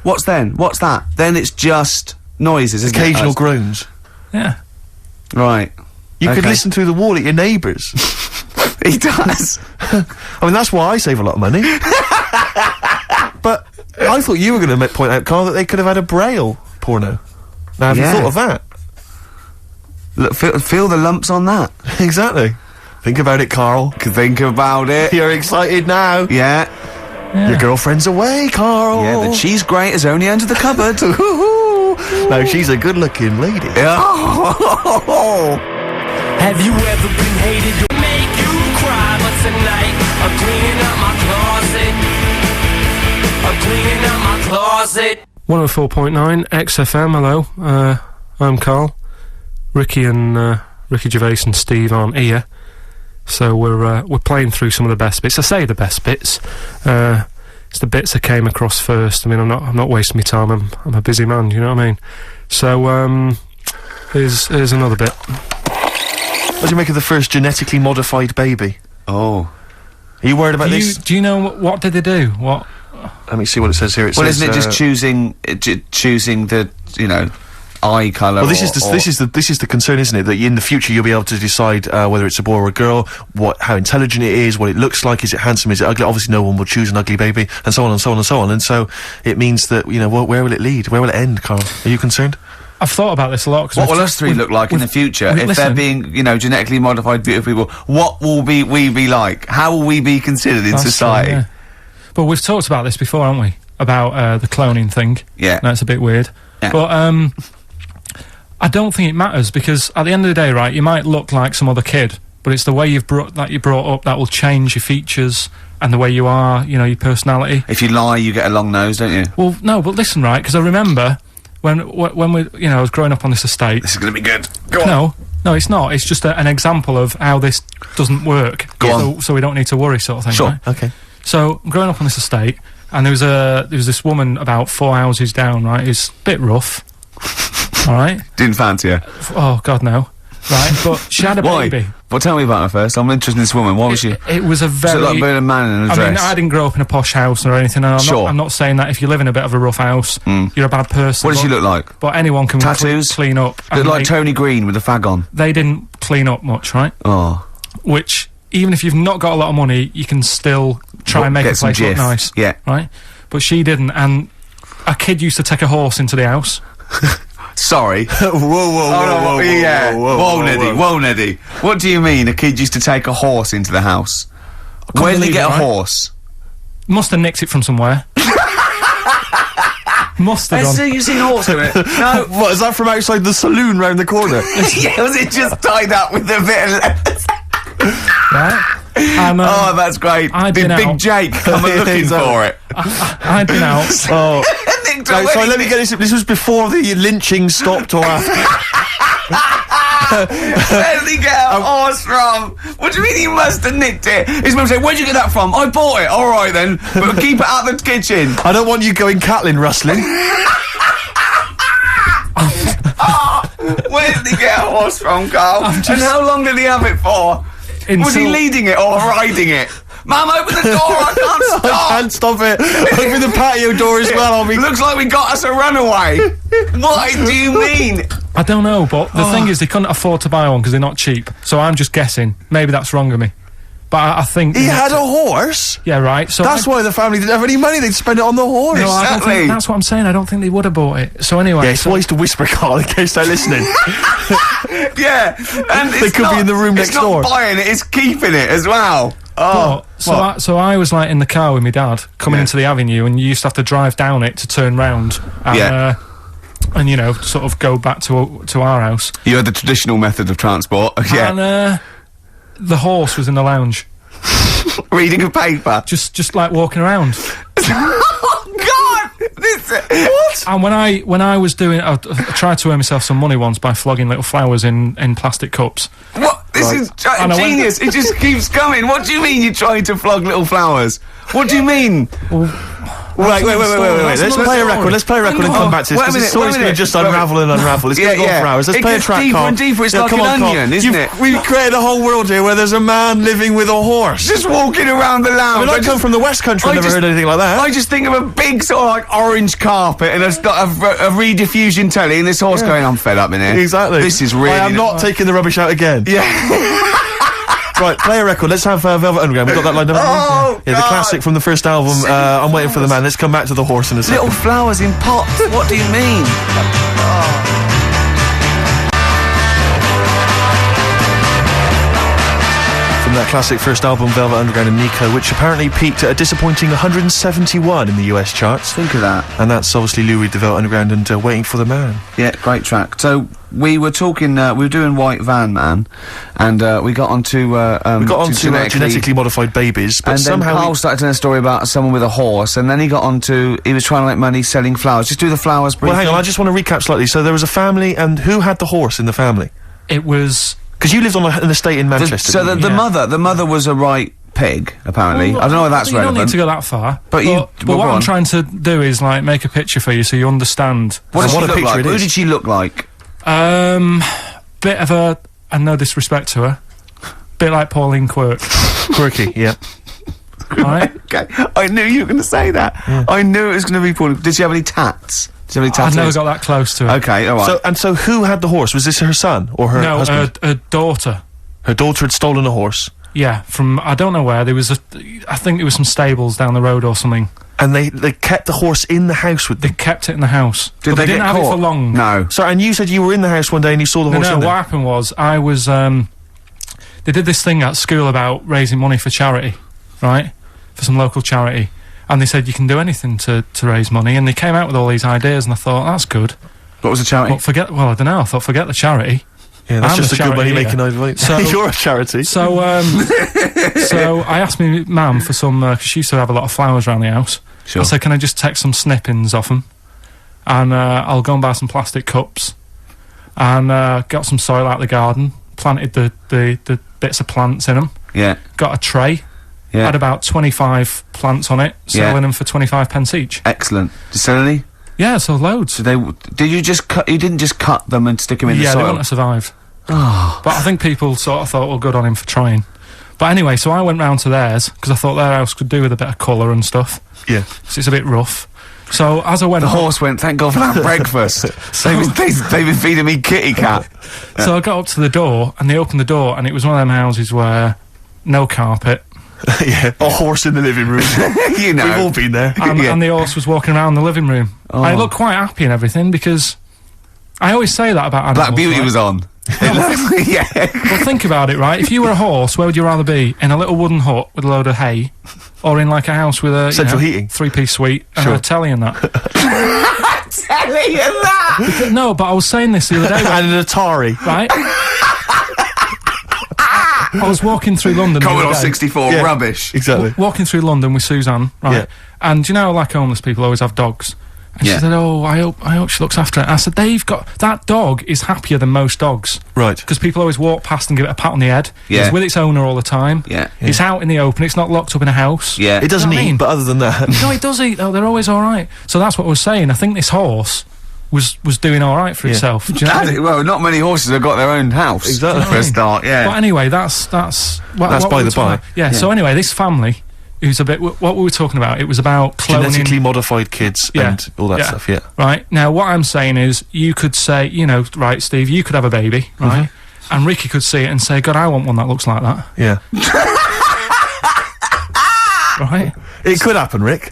What's then? What's that? Then it's just noises, isn't occasional groans. Yeah. Right. You could listen through the wall at your neighbours. He does. I mean, that's why I save a lot of money. But I thought you were going to point out, Karl, that they could have had a Braille porno. Now, have you thought of that? Look, feel the lumps on that. Exactly. Think about it, Karl. Think about it. You're excited now. Yeah. Your girlfriend's away, Karl. Yeah, the cheese grate has only entered the cupboard. No, she's a good-looking lady. Have you ever been hated to make you cry? But tonight, I'm cleaning up my closet. I'm cleaning up my closet. 104.9 XFM, hello. I'm Karl. Ricky Gervais and Steve aren't here. So we're playing through some of the best bits. I say the best bits. It's the bits I came across first. I mean, I'm not wasting my time. I'm a busy man. You know what I mean? So here's another bit. What do you make of the first genetically modified baby? Oh, are you worried about this? Do you know what did they do? What? Let me see what it says here. It says, isn't it just choosing the eye colour? Well, this is the concern, isn't it? That in the future you'll be able to decide whether it's a boy or a girl, how intelligent it is, what it looks like, is it handsome, is it ugly? Obviously, no one will choose an ugly baby, and so on and so on and so on. And so it means that where will it lead? Where will it end, Karl? Are you concerned? I've thought about this a lot. What will us three look like in the future if they're being, genetically modified, beautiful people? What will we be like? How will we be considered in society? True, yeah. But we've talked about this before, haven't we? About the cloning thing. Yeah, that's a bit weird. Yeah. But I don't think it matters because at the end of the day, right, you might look like some other kid, but it's the way you're brought up that will change your features and the way you are, your personality. If you lie, you get a long nose, don't you? Well, no, but listen, right, because I remember when we, I was growing up on this estate. This is going to be good. Go on. No, it's not. It's just an example of how this doesn't work. Go on. So we don't need to worry, sort of thing. Sure. Right? Okay. So growing up on this estate, and there was this woman about 4 houses down, right? Who's a bit rough. All right. Didn't fancy her. Oh God, no. right? But she had a Why? baby. Well, tell me about her first. I'm interested in this woman. Why was she? It was a Was very... it like being a man in a I dress? mean, I didn't grow up in a posh house or anything, and I'm not saying that if you live in a bit of a rough house, you're a bad person. What does she look like? But anyone can Tattoos? clean up. Look and like Tony Green with a fag on. they didn't clean up much, right? Oh. Which, even if you've not got a lot of money, you can still try and make Get a some place look jiff. nice. Yeah. Right? But she didn't, and a kid used to take a horse into the house. Sorry. Whoa, Neddy. What do you mean a kid used to take a horse into the house? Where did he believe get it, a right? horse? Must have nicked it from somewhere. Must have done. you seen a horse in it? No. What, is that from outside the saloon round the corner? Yeah, was it just tied up with a bit of leather? Right? And, Oh, that's great. I'd Did been Big out. Jake come and looking Exactly. for it? I'd been out. Oh. Nicked Right, away. so let me get this. This was before the lynching stopped or after? Where did he get a horse from? What do you mean he must have nicked it? His mum said, where'd you get that from? I bought it. All right then, but keep it out of the kitchen. I don't want you going Catlin rustling. Where did he get a horse from, Carl? And how long did he have it for? Was he Until- leading it or riding it? Mum, open the door, I can't I stop! can't stop it. Open the patio door as well. I'll be. Looks like we got us a runaway. What do you mean? I don't know, but the thing is, they couldn't afford to buy one because they're not cheap. So I'm just guessing. Maybe that's wrong of me. But I think... He had a horse. Yeah, right. So That's why the family didn't have any money. They'd spend it on the horse. No, I don't Exactly. think, that's what I'm saying. I don't think they would have bought it. So anyway... Yeah, it's so, wise to whisper, Carl, in case they're listening. Yeah, and They could be in the room next door. It's not buying it, it's keeping it as well. Oh, so I was like in the car with my dad coming Yeah. into the avenue, and you used to have to drive down it to turn round. And, Yeah. and you know, sort of go back to our house. you had the traditional method of transport. Yeah, And the horse was in the lounge, reading a paper. just like walking around. Oh God! What? And when I was doing, I tried to earn myself some money once by flogging little flowers in plastic cups. What? This is And I went- genius. It just keeps coming. What do you mean you're trying to flog little flowers? What do you mean? Wait. That's Let's another play a story. record. Let's play a record and come back to this. Wait a Because the minute, story's wait a going to minute. just Wait a minute. unravel and unravel. It's going to go on for hours. Let's It play a gets track, deeper Carl. and deeper. It's like come an on, Carl. onion, isn't it? We've created a whole world here where there's a man living with a horse. Just walking around the I lounge. mean, I come from the West Country. I've never heard anything like that. I just think of a big sort of like orange carpet and a rediffusion telly and this horse going, I'm fed up in here. Exactly. This is really... I am not taking the rubbish out again. Yeah. Right, play a record. Let's have Velvet Underground. We've got that lined up. Oh, yeah, the God. classic from the first album. I'm waiting for the man. Let's come back to the horse in a second. Little flowers in pots. What do you mean? From that classic first album, Velvet Underground and Nico, which apparently peaked at a disappointing 171 in the US charts. Think of that. And that's obviously Lou Reed, the Velvet Underground, and Waiting for the Man. Yeah, great track. So we were talking, we were doing White Van Man, and we got onto We got on to genetically modified babies, but and then somehow Carl started telling a story about someone with a horse, and then he got onto, he was trying to make money selling flowers. Just do the flowers briefly. Well, hang on, I just want to recap slightly. So there was a family, and who had the horse in the family? It was... Because you lived on an estate in Manchester. So didn't the you? mother was a right pig, apparently. I don't know if that's You don't relevant. need to go that far. But you- But well, what go I'm on. trying to do is like make a picture for you so you understand. What did And she what a look picture like? it Who is. did she look like? Bit of a, and no disrespect to her, bit like Pauline Quirk. Quirky, yeah. Right? Okay, I knew you were going to say that. I knew it was going to be Paul. Did she have any tats? Did she have any I've tattoos? never got that close to her. Okay, all right. So who had the horse? Was this her son or her No, husband? her daughter. Her daughter had stolen a horse, Yeah, from I don't know where. There was I think there was some stables down the road or something. and they kept the horse in the house with They them. kept it in the house. Did But they they didn't get have caught? it for long. No. So, and you said you were in the house one day and you saw the No, horse no, in what there. happened was I was they did this thing at school about raising money for charity, right? For some local charity. And they said you can do anything to raise money, and they came out with all these ideas, and I thought that's good. What was the charity? But I don't know. I thought forget the charity. Yeah, that's I'm just a a good money charity making idea. So- You're a charity. So so I asked my mum for some because she used to have a lot of flowers around the house. Sure. I said, can I just take some snippings off them, and I'll go and buy some plastic cups, and got some soil out of the garden, planted the bits of plants in them, Yeah. got a tray, Yeah. had about 25 plants on it, selling them for 25 pence each. Excellent. Did you sell any? Yeah, so loads. Did you just cut? You didn't just cut them and stick them in the Yeah, they soil. want to survive. But I think people sort of thought, well, good on him for trying. But anyway, so I went round to theirs, because I thought their house could do with a bit of colour and stuff. Yeah. So it's a bit rough. So as I went The horse went, thank God for that breakfast. They've been feeding me kitty cat. So I got up to the door, and they opened the door, and it was one of them houses where no carpet. Yeah. A horse in the living room. You know. We've all been there. And the horse was walking around the living room. I looked quite happy and everything, because I always say that about animals. Black Beauty right? was on. Yeah. Well, think about it, right? If you were a horse, where would you rather be? In a little wooden hut with a load of hay, or in like a house with a Central heating. 3-piece suite and Sure. a telly and that? Telling you that! No, but I was saying this the other day, And an Atari. right? I was walking through London the Commodore other day, 64, Yeah. rubbish. Exactly. walking through London with Suzanne, right? Yeah. And you know, like homeless people always have dogs. And Yeah. she said, "Oh, I hope she looks after it." I said, that dog is happier than most dogs, Right. because people always walk past and give it a pat on the head. Yeah. It's with its owner all the time. Yeah. It's out in the open. It's not locked up in a house. Yeah. It doesn't You know what I eat, mean? but other than that. No, it does eat though. They're always all right. So that's what I was saying. I think this horse was doing all right for itself. Do you know what I mean? Well, not many horses have got their own house. Exactly. For a start, yeah. But anyway, that's That's what by we the were talking by. about. Yeah. So anyway, this family, who's a bit what we were talking about. It was about cloning. Genetically modified kids Yeah. and all that Yeah. stuff, yeah. Right, now what I'm saying is, you could say, you know, right, Steve, you could have a baby, right? And Ricky could see it and say, God, I want one that looks like that, Yeah. right? It could happen, Rick.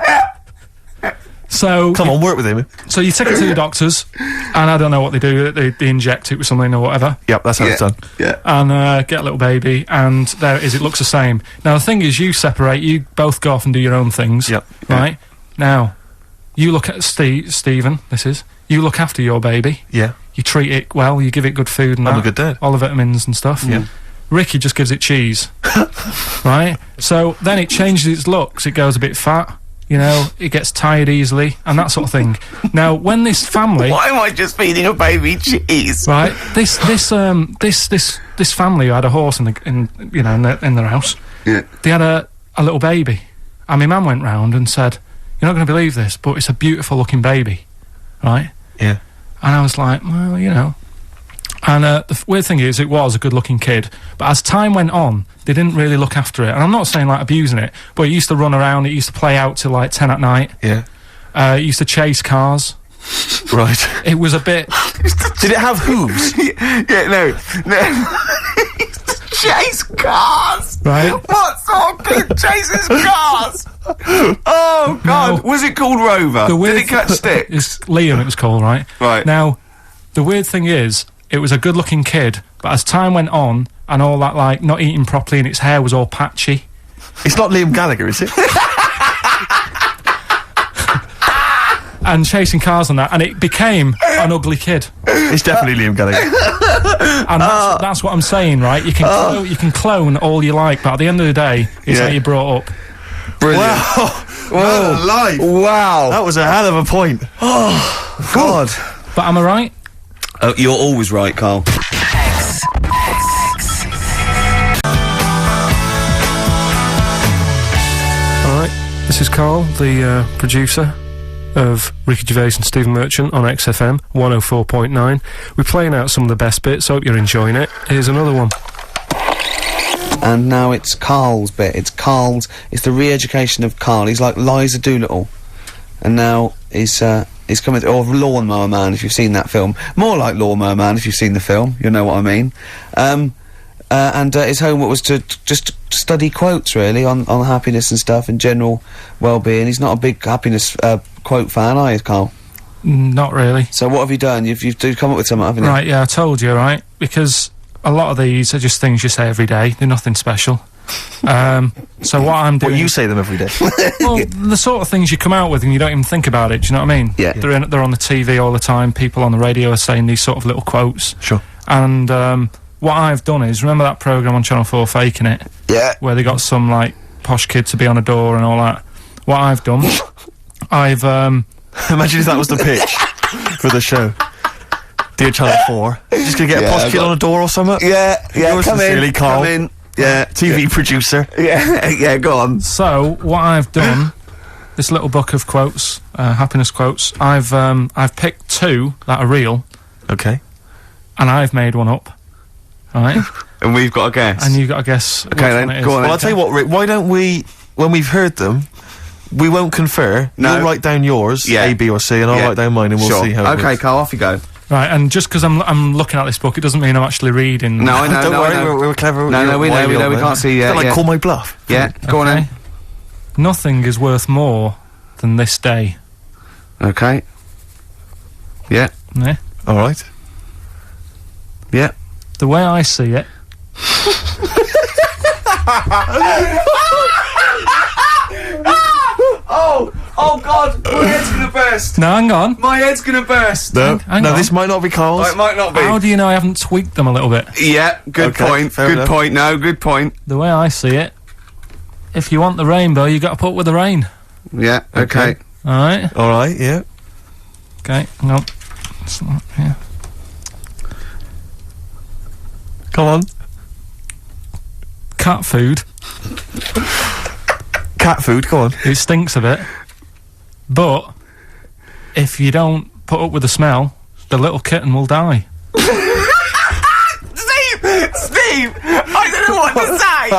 So, Come on, work with him. so you take it to the doctors, and I don't know what they do, they inject it with something or whatever, Yep, that's how it's done. Yeah. and get a little baby, and there it is, it looks the same. Now, the thing is, you separate, you both go off and do your own things, Yep. right? Now, you look at Stephen, you look after your baby, Yeah. you treat it well, you give it good food and I'm that, a good dad. all the vitamins and stuff. Yeah. Ricky just gives it cheese, right? So then it changes its looks. It goes a bit fat, you know. It gets tired easily and that sort of thing. Now, when this family, Why am I just feeding a baby cheese? right? This family who had a horse in their house. Yeah. They had a little baby, and my mum went round and said, "You're not going to believe this, but it's a beautiful looking baby," right? Yeah. And I was like, well, you know. And the weird thing is, it was a good-looking kid, but as time went on, they didn't really look after it. And I'm not saying, like, abusing it, but it used to run around, it used to play out till, like, 10 at night. Yeah. It used to chase cars. Right. It was a bit... Did it have hooves? Yeah, no. Chase cars! Right. What sort of kid chases cars? Oh, God. No. Was it called Rover? Did it catch stick? It's Liam, it was called, right? Right. Now, the weird thing is, it was a good-looking kid, but as time went on, and all that, like, not eating properly and its hair was all patchy... It's not Liam Gallagher, is it? and chasing cars and that, and it became an ugly kid. It's definitely Liam Gallagher. And that's what I'm saying, right? You can clone all you like, but at the end of the day, it's how you brought up. Brilliant. Wow. What a life. Wow. That was a hell of a point. Oh, God. But am I right? Oh, you're always right, Carl. Alright, this is Karl, the producer of Ricky Gervais and Stephen Merchant on XFM 104.9. We're playing out some of the best bits, hope you're enjoying it. Here's another one. And now it's Carl's bit. It's the re-education of Karl. He's like Liza Doolittle. And now he's coming to, or Lawnmower Man, if you've seen that film. More like Lawnmower Man, if you've seen the film. You'll know what I mean. And his homework was to just study quotes, really, on happiness and stuff, and general well-being. He's not a big happiness quote fan, are you, Karl? Not really. So what have you done? You've come up with something, haven't you? Right, yeah, I told you, right? Because a lot of these are just things you say every day. They're nothing special. So what I'm doing... Well, you say them every day. Well, the sort of things you come out with and you don't even think about it, do you know what I mean? Yeah. They're on the TV all the time, people on the radio are saying these sort of little quotes. Sure. And what I've done is, remember that programme on Channel 4, Faking It? Yeah. Where they got some, like, posh kid to be on a door and all that. What I've done, I've... Imagine if that was the pitch for the show. Dear Channel 4, just gonna get a posh kid on a door or something? Yeah, Yours come sincerely, in, Karl. come in. Yeah. TV producer. Yeah, go on. So, what I've done, this little book of quotes, happiness quotes, I've picked two that are real, Okay. and I've made one up, right? And we've got to guess. And you've got to guess. Okay, then, It is. go on Well, I'll tell you what, Rick, why don't we, when we've heard them, we won't confer. No. You'll write down yours, Yeah. A, B, or C, and I'll Yeah. write down mine, and we'll Sure. see how it Okay, works. Carl, off you go. Right, and just because I'm looking at this book, it doesn't mean I'm actually reading. No, I know, Don't no, worry, I know. we're clever. No, no, we know, we can't see yet. Like, yeah. call my bluff. Yeah, go on Okay. then. Nothing is worth more than this day. Okay. Yeah, Yeah? All right. yeah. The way I see it, Oh God, my head's gonna burst. now hang on. My head's gonna burst. No, hang no, on. this might not be Carl's. It might not be. How do you know I haven't tweaked them a little bit? Yeah, good Okay, point. fair Good enough. point. No, good point. The way I see it, if you want the rainbow, you got to put up with the rain. Yeah. Okay. Okay. All right. All right, yeah. Okay. Hang on. It's not here. Come on. Cat food. Cat food, come on. It stinks a bit, but if you don't put up with the smell, the little kitten will die. Steve, I don't know what to say.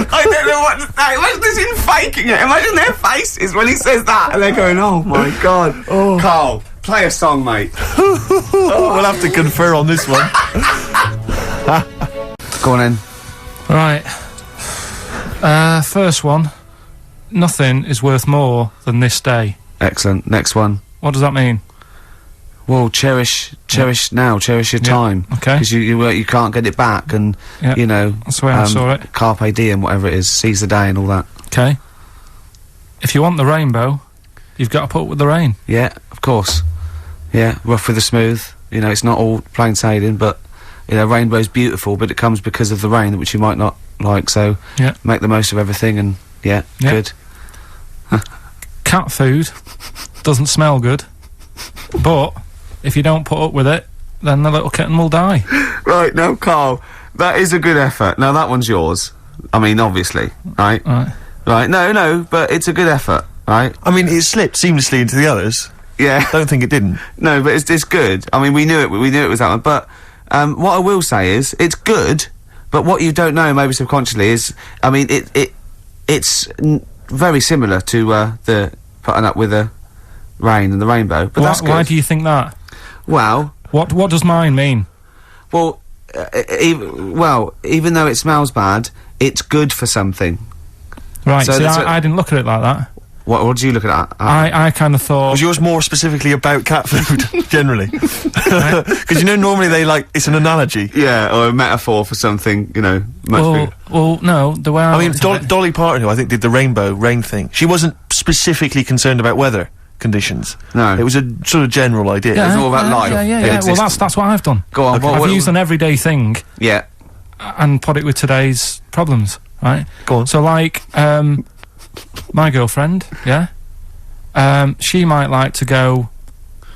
I don't know what to say. Imagine this in faking it. Imagine their faces when he says that, and they're going, "Oh my God." Oh. Carl, play a song, mate. We'll have to confer on this one. Go on then. Right. First one. Nothing is worth more than this day. Excellent. Next one. What does that mean? Well, cherish now, cherish your Yeah, time. okay. Because you can't get it back, and Yeah, you know that's the way I saw it. Carpe diem, whatever it is, seize the day and all that. Okay. If you want the rainbow, you've got to put up with the rain. Yeah, of course. Yeah, rough with the smooth. You know, it's not all plain sailing, but you know, rainbow's beautiful, but it comes because of the rain, which you might not like. So Yeah. make the most of everything, and yeah. Good. Cat food doesn't smell good, but if you don't put up with it, then the little kitten will die. Right, now, Carl, that is a good effort. Now, that one's yours. I mean, obviously, right? Right. Right, no, but it's a good effort, right? I mean, it slipped seamlessly into the others. Yeah. Don't think it didn't. No, but it's good. I mean, we knew it was that one. But what I will say is, it's good. But what you don't know, maybe subconsciously, is, I mean, it's very similar to the putting up with the rain and the rainbow. But that's good. Why do you think that? Well, What does mine mean? well, even though it smells bad, it's good for something. Right. So See, that's I didn't look at it like that. What do you look at? I kind of thought. Was yours more specifically about cat food, generally? Because, you know, normally they it's an analogy. Yeah, or a metaphor for something, you know, much bigger. Well, no. The way I mean, looked at it- Dolly Parton, who I think did the rainbow rain thing, she wasn't specifically concerned about weather conditions. No. It was a sort of general idea. It's all about life. Yeah. It Well, exists. that's what I've done. Go on, I've used an everyday thing Yeah, and put it with today's problems. Right. Go on. So, like, my girlfriend, yeah, she might like to go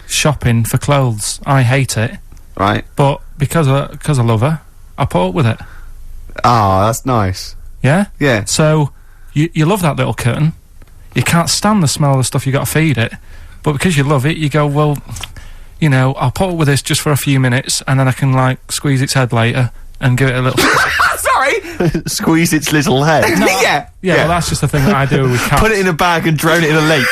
shopping for clothes. I hate it, right. but because I love her, I put up with it. Ah, that's nice. Yeah. Yeah. So you love that little kitten. You can't stand the smell of the stuff you got to feed it, but because you love it, you go, well, you know, I'll put up with this just for a few minutes, and then I can like squeeze its head later and give it a little. Sorry. Squeeze its little head. Yeah. Yeah, well, that's just the thing that I do with cats. Put it in a bag and drown it in a lake.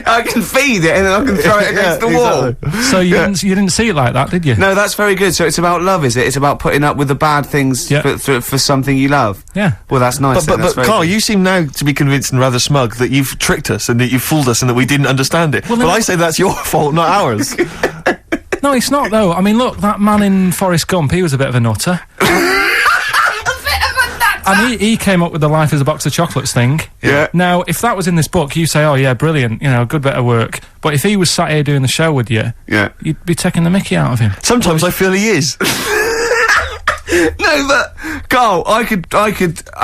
I can feed it and then I can throw it against the wall. exactly. So you didn't see it like that, did you? No, that's very good. So it's about love, is it? It's about putting up with the bad things Yeah. for something you love. Yeah. Well, that's nice. But That's very Carl, good. you seem now to be convinced and rather smug that you've tricked us and that you've fooled us and that we didn't understand it. Well, But then- I say that's your fault, not ours. No, it's not though. I mean, look, that man in Forrest Gump, he was a bit of a nutter. And he came up with the life as a box of chocolates thing. Yeah. Now, if that was in this book, you say, oh yeah, brilliant, you know, good bit of work. But if he was sat here doing the show with you, Yeah. you'd be taking the mickey out of him. Sometimes I feel he is. No, but Carl, I could.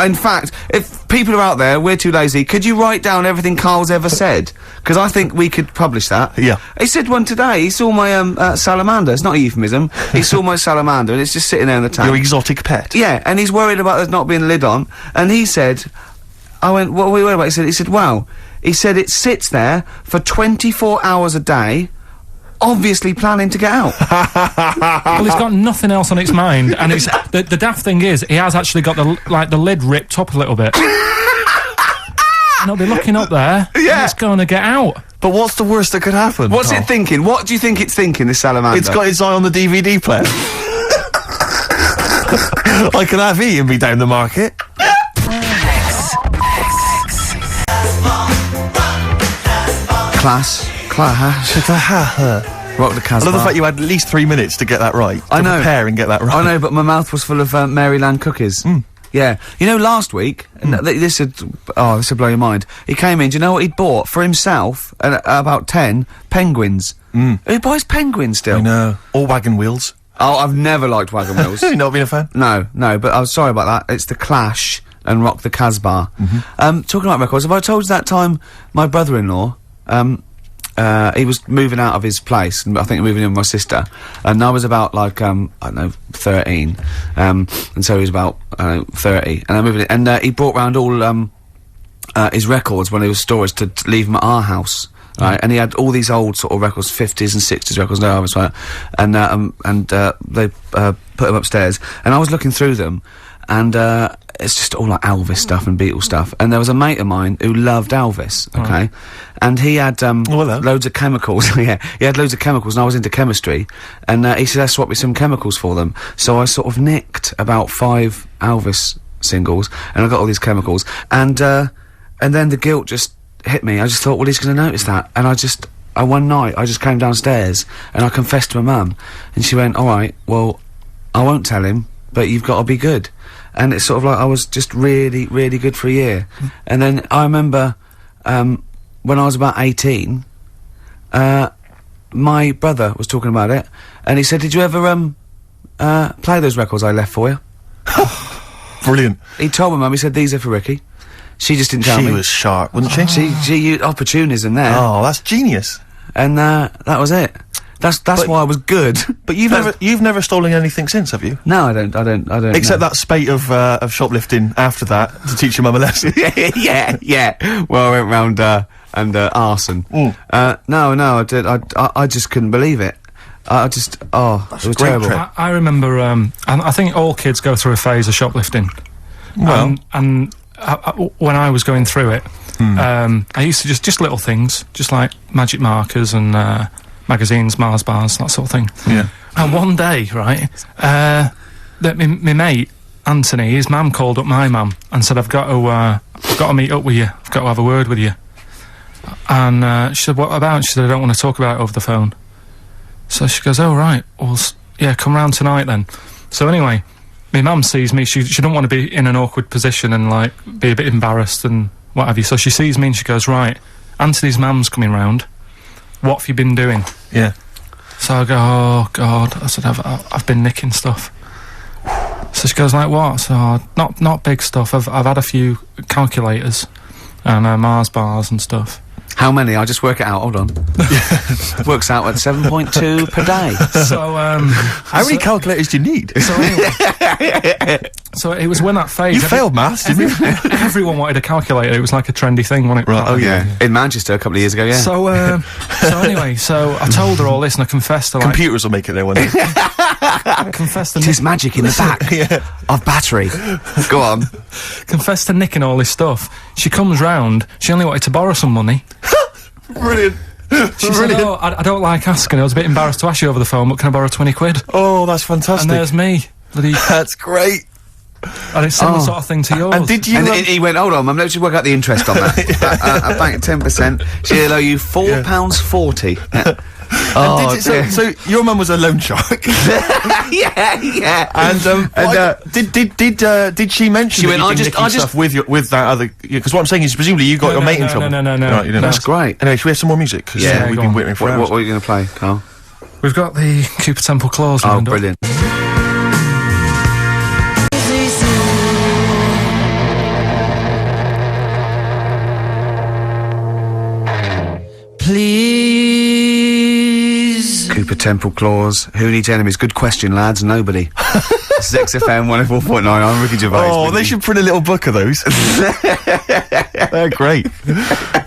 In fact, if people are out there, we're too lazy. Could you write down everything Carl's ever said? Because I think we could publish that. Yeah. He said one today. He saw my salamander. It's not a euphemism. He saw my salamander, and it's just sitting there in the tank. Your exotic pet. Yeah, and he's worried about there not being a lid on. And he said, I went, what are we worried about? He said, wow. He said it sits there for 24 hours a day, obviously planning to get out. Well, he's got nothing else on his mind, and it's the daft thing is he has actually got the lid ripped up a little bit. And he'll be looking up there. Yeah. And it's going to get out. But what's the worst that could happen? What's it thinking? What do you think it's thinking, this salamander? It's got its eye on the DVD player. I can have Ian be down the market. Class. Rock the Casbah. I love the fact you had at least 3 minutes to get that right. I know. Prepare and get that right. I know, but my mouth was full of Maryland cookies. Yeah. You know, last week, this would blow your mind. He came in, do you know what he'd bought? For himself, about 10 penguins. Who buys penguins still? I know. Or wagon wheels. Oh, I've never liked wagon wheels. Have you not been a fan? No, but I was sorry about that. It's The Clash and Rock the Casbah. Talking about records, have I told you that time my brother-in-law, he was moving out of his place, and I think moving in with my sister, and I was about, like, I don't know, 13, and so he was about, 30, and I moved in, and he brought round all, his records when he was storage to leave them at our house. Right, and he had all these old sort of records, 50s and 60s records, no, I was right, and they put them upstairs, and I was looking through them, and it's just all like Elvis stuff and Beatles stuff, and there was a mate of mine who loved Elvis, okay, and he had loads of chemicals. Yeah, he had loads of chemicals, and I was into chemistry, and he said, "Let's swap me some chemicals for them." So I sort of nicked about 5 Elvis singles, and I got all these chemicals, and then the guilt just hit me. I just thought, well, he's going to notice that, and one night I just came downstairs and I confessed to my mum, and she went, "All right, well, I won't tell him, but you've got to be good." And it's sort of like I was just really, really good for a year. And then I remember, when I was about 18, my brother was talking about it, and he said, "Did you ever, play those records I left for you?" Brilliant. He told my mum, he said, "These are for Ricky." She just didn't tell me. She was sharp, wasn't she? She used opportunism there. Oh, that's genius. And, that was it. That's why I was good. But you've never stolen anything since, have you? No, I don't. Except that spate of shoplifting after that to teach your mum a lesson. yeah. Well, I went round, and arson. No, I did. I just couldn't believe it. It was terrible. I remember, I think all kids go through a phase of shoplifting. Well. And when I was going through it, I used to just little things, just like magic markers and, magazines, Mars bars, that sort of thing. Yeah. And one day, right, that my mate, Anthony, his mum called up my mum and said, I've got to meet up with you. I've got to have a word with you. And, she said, what about? She said, I don't want to talk about it over the phone. So she goes, oh, right, well, yeah, come round tonight then. So anyway, my mum sees me, she don't want to be in an awkward position and, like, be a bit embarrassed and what have you. So she sees me and she goes, right, Anthony's mum's coming round. What have you been doing? Yeah. So I go, oh, God. I said, I've been nicking stuff. So she goes, like, what? So, not big stuff. I've had a few calculators and Mars bars and stuff. How many? I'll just work it out, hold on. Works out at 7.2 per day. So, how many calculators do you need? So it was when that phase... You failed maths, didn't you? Everyone wanted a calculator. It was like a trendy thing, wasn't it? Right, oh yeah. In Manchester a couple of years ago, yeah. So anyway, so I told her all this and I confessed to, like... Computers will make it there one day. Confessed to... There's magic in the back of battery. Go on. Confessed to nicking all this stuff. She comes round, she only wanted to borrow some money. Brilliant. She said, oh, I don't like asking. I was a bit embarrassed to ask you over the phone, but can I borrow 20 quid? Oh, that's fantastic. And there's me. That's great. And it's similar sort of thing to yours. And did you... And he went, hold on, Mum, let's just work out the interest on that. I bank 10%. She'll owe you £4.40. Oh, so your mum was a loan shark. yeah. And did she mention? She went, I just stuff with that other? Because what I'm saying is, presumably you got your mate in trouble. No. Right, you know, that's great. Anyway, should we have some more music? Cause, yeah, we've been waiting for hours. What are you going to play, Carl? We've got the Cooper Temple Clause lined up. Brilliant. Please. Cooper Temple Clause. Who needs enemies? Good question, lads. Nobody. This is XFM 104.9. I'm Ricky Gervais. Oh, they should print a little book of those. They're great.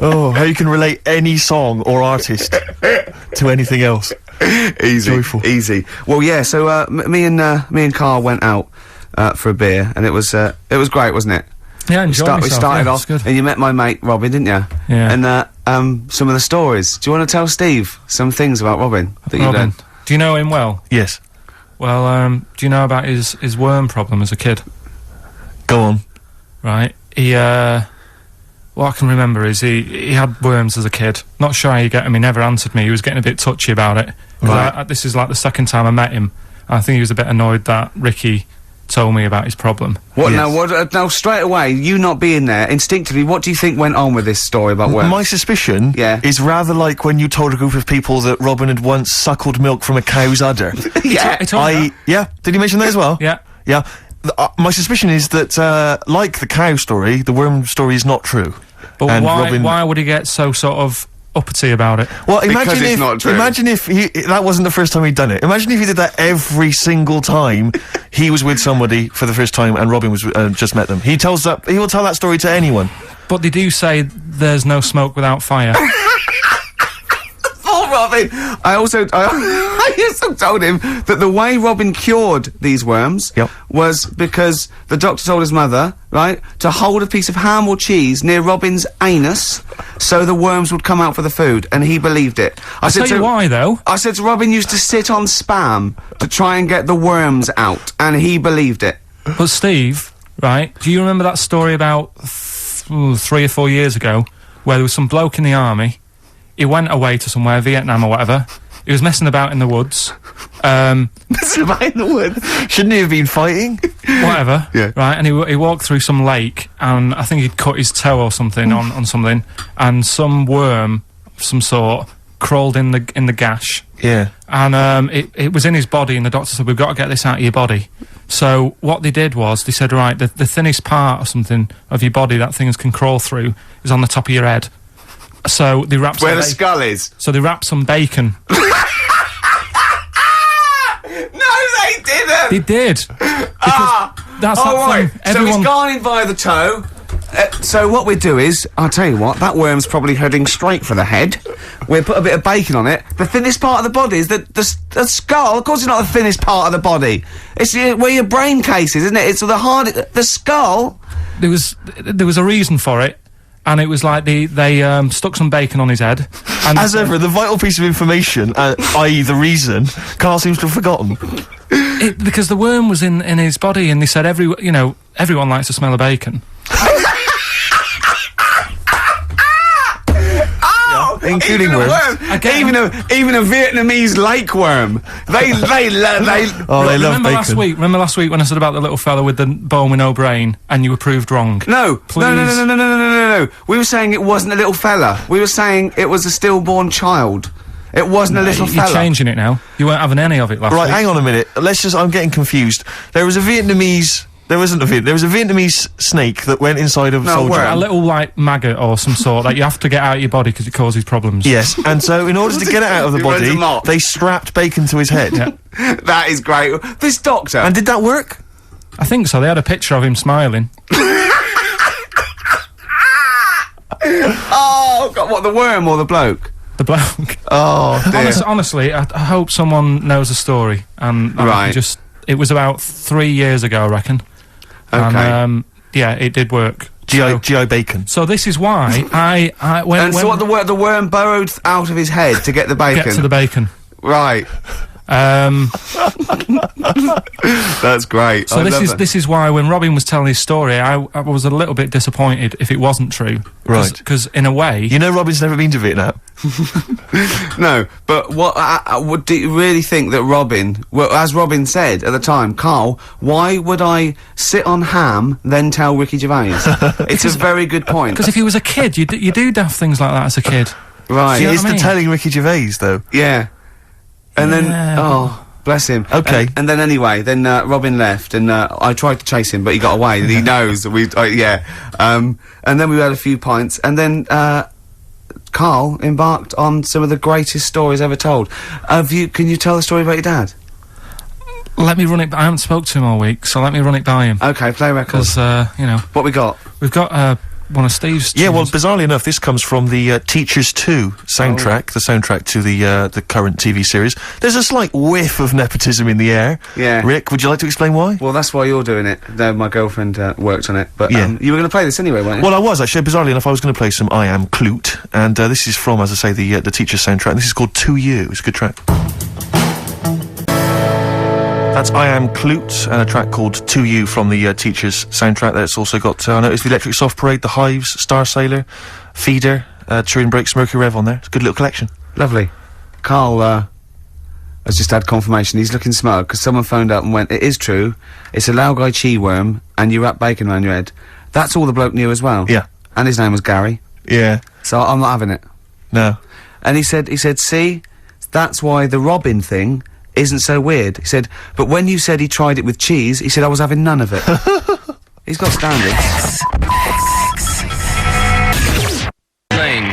Oh, how you can relate any song or artist to anything else. Easy, Joyful. easy. Well, yeah. So me and Karl went out for a beer, and it was great, wasn't it? Yeah, I enjoyed We myself. started yeah, off, it's good. and you met my mate Robin, didn't you? Yeah. And some of the stories. Do you want to tell Steve some things about Robin that you Robin, done? do you know him well? Yes. Well, do you know about his worm problem as a kid? Go on. Right. What I can remember is he had worms as a kid. Not sure how you get him. He never answered me. He was getting a bit touchy about it. 'Cause Right. this is like the second time I met him. I think he was a bit annoyed that Ricky told me about his problem. What Yes. now? Now, straight away, you not being there, instinctively, what do you think went on with this story about worms? My suspicion Yeah. is rather like when you told a group of people that Robin had once suckled milk from a cow's udder. Yeah. He told me that. Yeah, did he mention that as well? Yeah. Yeah. My suspicion is that, like the cow story, the worm story is not true. But And why Robin- why would he get so sort of uppity about it? Well, Because it's not true. imagine if that wasn't the first time he'd done it. Imagine if he did that every single time he was with somebody for the first time and Robin was just met them. He will tell that story to anyone. But they do say there's no smoke without fire. Oh, Robin! I also told him that the way Robin cured these worms Yep. was because the doctor told his mother, right, to hold a piece of ham or cheese near Robin's anus so the worms would come out for the food, and he believed it. I'll tell you why, though. I said to Robin used to sit on spam to try and get the worms out, and he believed it. But Steve, right, do you remember that story about 3 or 4 years ago where there was some bloke in the army, he went away to somewhere, Vietnam or whatever, he was messing about in the woods, Messing about in the woods. Shouldn't he have been fighting? whatever, Yeah. right, and he walked through some lake, and I think he'd cut his toe or something on something, and some worm of some sort crawled in the gash, Yeah. and it was in his body, and the doctor said, we've got to get this out of your body. So what they did was, they said, right, the thinnest part or something of your body that things can crawl through is on the top of your head. So they wrapped Where some the skull is. so they wrapped some bacon. No, they didn't! They did. Because that's Oh, that right. thing. So Everyone, he's gone in via the toe. So what we do is, I'll tell you what, that worm's probably heading straight for the head. We'll put a bit of bacon on it. The thinnest part of the body is the skull. Of course it's not the thinnest part of the body. It's where your brain case is, isn't it? It's the skull. there was a reason for it, and it was like they stuck some bacon on his head. And As ever, the vital piece of information, i.e. the reason, Karl seems to have forgotten. because the worm was in his body, and they said everyone likes the smell of bacon. Including even a worms. worm. Again. Even a Vietnamese lake worm. They Oh, they love Remember bacon. Remember last week when I said about the little fella with the bone with no brain, and you were proved wrong? No, Please. no. We were saying it wasn't a little fella. We were saying it was a stillborn child. It wasn't a little You're fella. changing it now. You weren't having any of it last Right, week. hang on a minute. I'm getting confused. There was a Vietnamese... There was a Vietnamese snake that went inside of a No, soldier. worm. A little, like, maggot or some sort that you have to get out of your body because it causes problems. Yes, and so in order to get it out of the It runs body, amok. they strapped bacon to his head. Yeah. That is great. This doctor. And did that work? I think so. They had a picture of him smiling. Oh, God, what, the worm or the bloke? The bloke. Oh, dear. Honestly, I hope someone knows the story. And Right. it was about 3 years ago, I reckon. Okay. And, yeah, it did work. G.I. Bacon. So this is why when And so what, the worm burrowed out of his head to get the bacon? get to the bacon. Right. That's great. So I love that. this is why when Robin was telling his story, I was a little bit disappointed if it wasn't true. Right. Because in a way, You know Robin's never been to Vietnam. No, but what do you really think that Robin, well, as Robin said at the time, Karl, why would I sit on ham then tell Ricky Gervais? It's a very good point. because if he was a kid, you do daft things like that as a kid. Right. You know It's what I the mean? telling Ricky Gervais, though. Yeah. And Yeah. then, oh, bless him. Okay. And then anyway, then Robin left, and I tried to chase him, but he got away. And he knows that we, yeah. And then we had a few pints, and then Karl embarked on some of the greatest stories ever told. Can you tell the story about your dad? Let me run it. I haven't spoke to him all week, so let me run it by him. Okay, play record. Because What we got? we've got one of Steve's Yeah, well, tunes. bizarrely enough, this comes from the Teachers 2 soundtrack, the soundtrack to the current TV series. There's a slight whiff of nepotism in the air. Yeah. Rick, would you like to explain why? Well, that's why you're doing it. No, my girlfriend worked on it. But Yeah. you were going to play this anyway, weren't you? Well, I was actually. Bizarrely enough, I was going to play some I Am Clute, and this is from, as I say, the Teachers soundtrack. And this is called To You. It's a good track. That's I Am Clute, and a track called To You from the Teachers soundtrack. That's also got, I noticed the Electric Soft Parade, The Hives, Star Sailor, Feeder, Turin Breaks, Mercury Rev on there. It's a good little collection. Lovely. Carl has just had confirmation. He's looking smug because someone phoned up and went, "It is true. It's a Laogai chi worm, and you wrap bacon around your head." That's all the bloke knew as well. Yeah. And his name was Gary. Yeah. So I'm not having it. No. And he said, see, that's why the Robin thing isn't so weird. He said, but when you said he tried it with cheese, he said I was having none of it. He's got standards.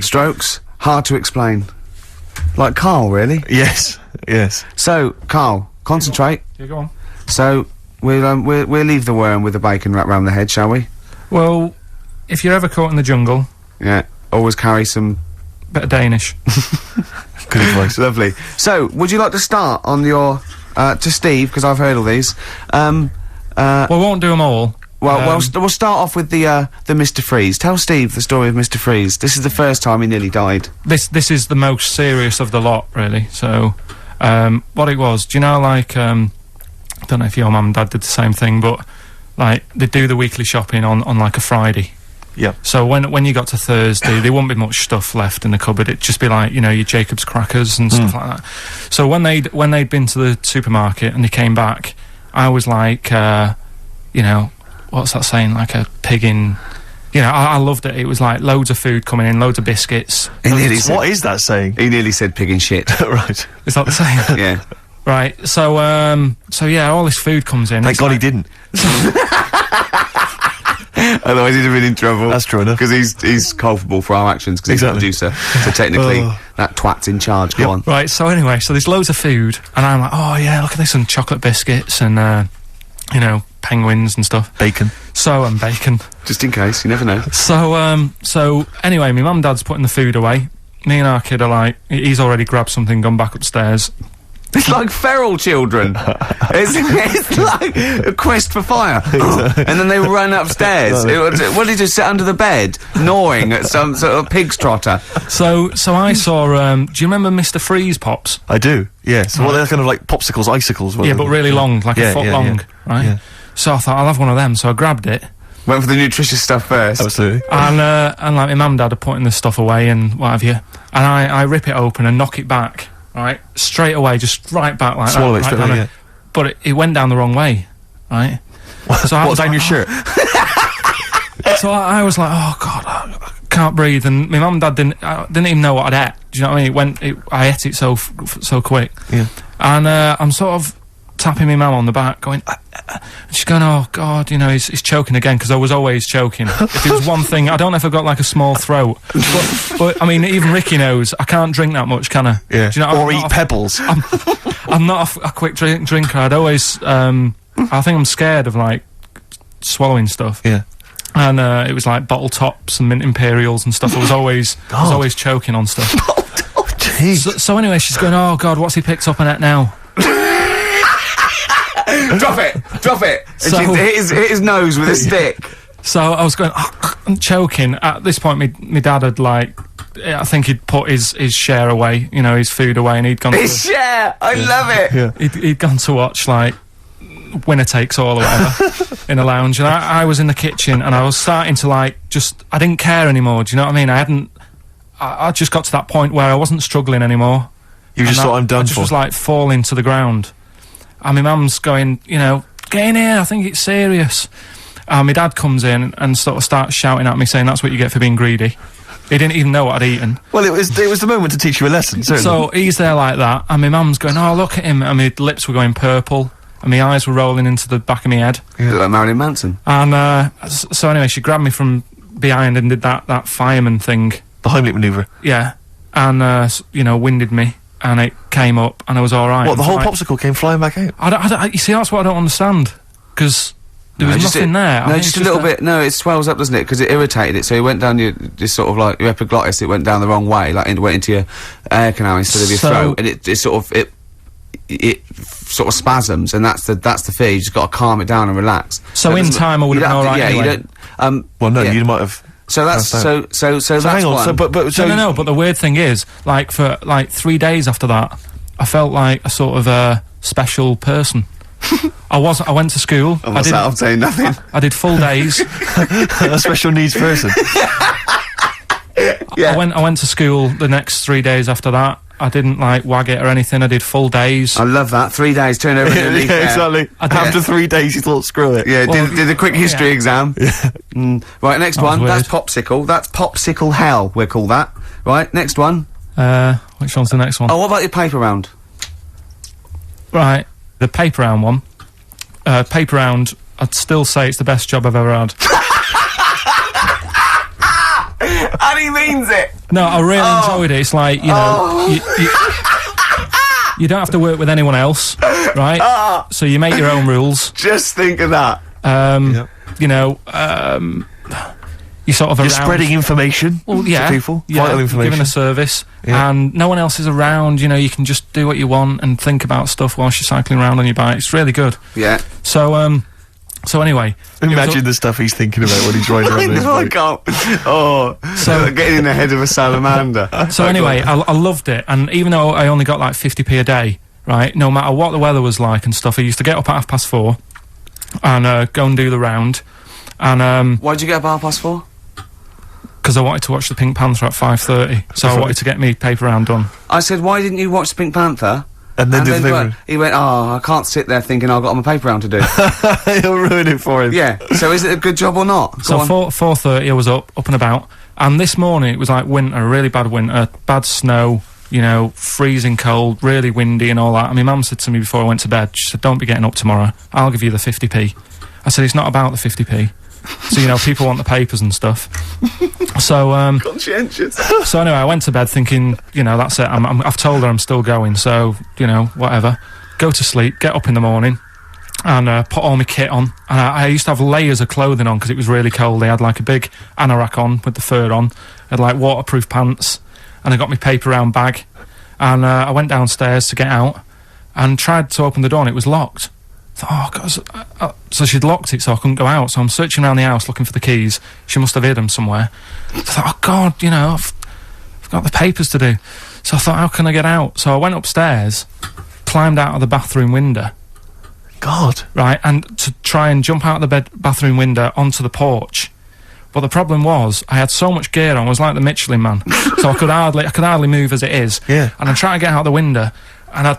Strokes, hard to explain. Like Carl, really. Yes. Yes. So, Carl, concentrate. Yeah, go on. So, we'll leave the worm with the bacon wrapped round the head, shall we? Well, if you're ever caught in the jungle, Yeah. Always carry some... bit of Danish. Good advice. Lovely. So, would you like to start on your... to Steve, because I've heard all these. Well, we won't do them all. We'll start off with the Mr. Freeze. Tell Steve the story of Mr. Freeze. This is the first time he nearly died. This is the most serious of the lot, really. So, what it was, do you know, like, I don't know if your mum and dad did the same thing, but, like, they do the weekly shopping on like, a Friday. Yeah. So when you got to Thursday, there wouldn't be much stuff left in the cupboard. It'd just be like, you know, your Jacob's crackers and stuff like that. So when they'd been to the supermarket and they came back, I was like, you know, what's that saying? Like a pig in... You know, I loved it. It was like loads of food coming in, loads of biscuits. What is that saying? He nearly said pig and shit. Right. Is that the same? Yeah. Right. So yeah, all this food comes in. Thank It's God like- he didn't. Otherwise he'd have been in trouble. That's true enough. Because he's culpable for our actions, because Exactly. he's the producer. So technically, that twat's in charge. Go on. Right, so anyway, so there's loads of food, and I'm like, oh yeah, look at this, and chocolate biscuits, and, you know, penguins and stuff. Bacon. So, and bacon. Just in case, you never know. So anyway, my mum and dad's putting the food away. Me and our kid are like, he's already grabbed something, gone back upstairs. It's like feral children. it's like a quest for fire. And then they run upstairs. What did he do, sit under the bed, gnawing at some sort of pig's trotter? So I saw, do you remember Mr. Freeze Pops? I do, yes. Well, they're kind of like popsicles, icicles. Yeah, but really long, like Yeah, a foot yeah, long, yeah. right? Yeah. So I thought, I'll have one of them, so I grabbed it. Went for the nutritious stuff first. Absolutely. And like my mum and dad are putting this stuff away and what have you. And I rip it open and knock it back, right? Straight away, just right back like Swallow that. it straight right away, down But it went down the wrong way, right? So I What, was down like, your shirt? So I was like, oh God, I can't breathe. And my mum and dad didn't even know what I'd ate. Do you know what I mean? I ate it so quick. Yeah. And I'm sort of tapping my mum on the back, going, and she's going, oh God, you know, he's choking again, because I was always choking. If it was one thing, I don't know if I've got like a small throat, but I mean, even Ricky knows I can't drink that much, can I? Yeah. Do you know, Or eat pebbles. I'm not a quick drinker. I'd always, I think I'm scared of like swallowing stuff. Yeah. And it was like bottle tops and mint imperials and stuff. I was always choking on stuff. Oh, jeez. So anyway, she's going, oh God, what's he picked up on it now? Drop it! So- And she hit his nose with a stick. So I was going, I'm choking. At this point, my dad had like, I think he'd put his share away, you know, his food away, and he'd gone. His share! I love it! Yeah. He'd gone to watch like Winner Takes All or whatever in a lounge, and I was in the kitchen, and I was starting to like I didn't care anymore. Do you know what I mean? I just got to that point where I wasn't struggling anymore. You just thought, I'm done I just for. was like falling to the ground. And my mum's going, you know, get in here, I think it's serious. And my dad comes in and sort of starts shouting at me, saying that's what you get for being greedy. He didn't even know what I'd eaten. Well, it was the moment to teach you a lesson, certainly. So he's there like that, and my mum's going, oh, look at him, and my lips were going purple, and my eyes were rolling into the back of my head. You look like Marilyn Manson. And so anyway, she grabbed me from behind and did that fireman thing. The Heimlich manoeuvre. Yeah. And, you know, winded me, and it came up, and I was alright. What, the whole popsicle came flying back out? You see, that's what I don't understand. Because There was nothing there. I No, think just it's a little bit. No, it swells up, doesn't it? Because it irritated it. So it went down your, just sort of like your epiglottis. It went down the wrong way, like it went into your air canal instead of your throat, and it sort of it sort of spasms, and that's the fear. You just got to calm it down and relax. So in time, I would have been alright. Yeah, anyway. you don't. Well, no, yeah. you might have. So that's so that's hang on. one. So, but so No, but the weird thing is, like, for, like, 3 days after that, I felt like a sort of a special person. I went to school. I'm saying nothing. I did full days. a special needs person. Yeah. I went to school the next 3 days after that. I didn't, like, wag it or anything. I did full days. I love that. 3 days, turn over a new leaf. exactly. After 3 days, you thought, screw it. Yeah, Well, did a quick history exam. Right, next That was one. weird. That's popsicle. That's popsicle hell, we'll call that. Right, next one. Which one's the next one? Oh, what about your paper round? Right, the paper round one. Paper round, I'd still say it's the best job I've ever had. And he means it. No, I really enjoyed it. It's like, you know, you don't have to work with anyone else, right? So you make your own rules. Just think of that. You know, you sort of You're around. spreading information Well, yeah, to people. yeah, Vital information. giving a service, Yeah. and no one else is around. You know, you can just do what you want and think about stuff whilst you're cycling around on your bike. It's really good. Yeah. So anyway, Imagine the stuff he's thinking about when he's riding around his I bike. can't. Oh, so getting in the head of a salamander. So anyway, I loved it, and even though I only got like 50p a day, right, no matter what the weather was like and stuff, I used to get up at 4:30 and go and do the round, and Why'd you get up at 4:30? because I wanted to watch the Pink Panther at 5:30, so I wanted to get me paper round done. I said, why didn't you watch the Pink Panther? And then do the paper. He went, oh, I can't sit there thinking I've got my paper round to do. He'll ruin it for him. Yeah, so is it a good job or not? So Go on. 4:30 I was up and about, and this morning it was like winter, really bad winter, bad snow, you know, freezing cold, really windy and all that. And my mum said to me before I went to bed, she said, don't be getting up tomorrow, I'll give you the 50p. I said, it's not about the 50p. So, you know, people want the papers and stuff. So, Conscientious. so anyway, I went to bed thinking, you know, that's it, I've told her I'm still going, so, you know, whatever. Go to sleep, get up in the morning, and put all my kit on. And I used to have layers of clothing on because it was really cold. I had like a big anorak on with the fur on. I had like waterproof pants, and I got my paper round bag. And I went downstairs to get out and tried to open the door, and it was locked. I thought, oh, God. So she'd locked it so I couldn't go out. So I'm searching around the house looking for the keys. She must have hid them somewhere. I thought, oh, God, you know, I've got the papers to do. So I thought, how can I get out? So I went upstairs, climbed out of the bathroom window. God. Right, and to try and jump out of the bathroom window onto the porch. But the problem was, I had so much gear on, I was like the Michelin Man. So I could hardly move as it is. Yeah. And I'm trying to get out the window, and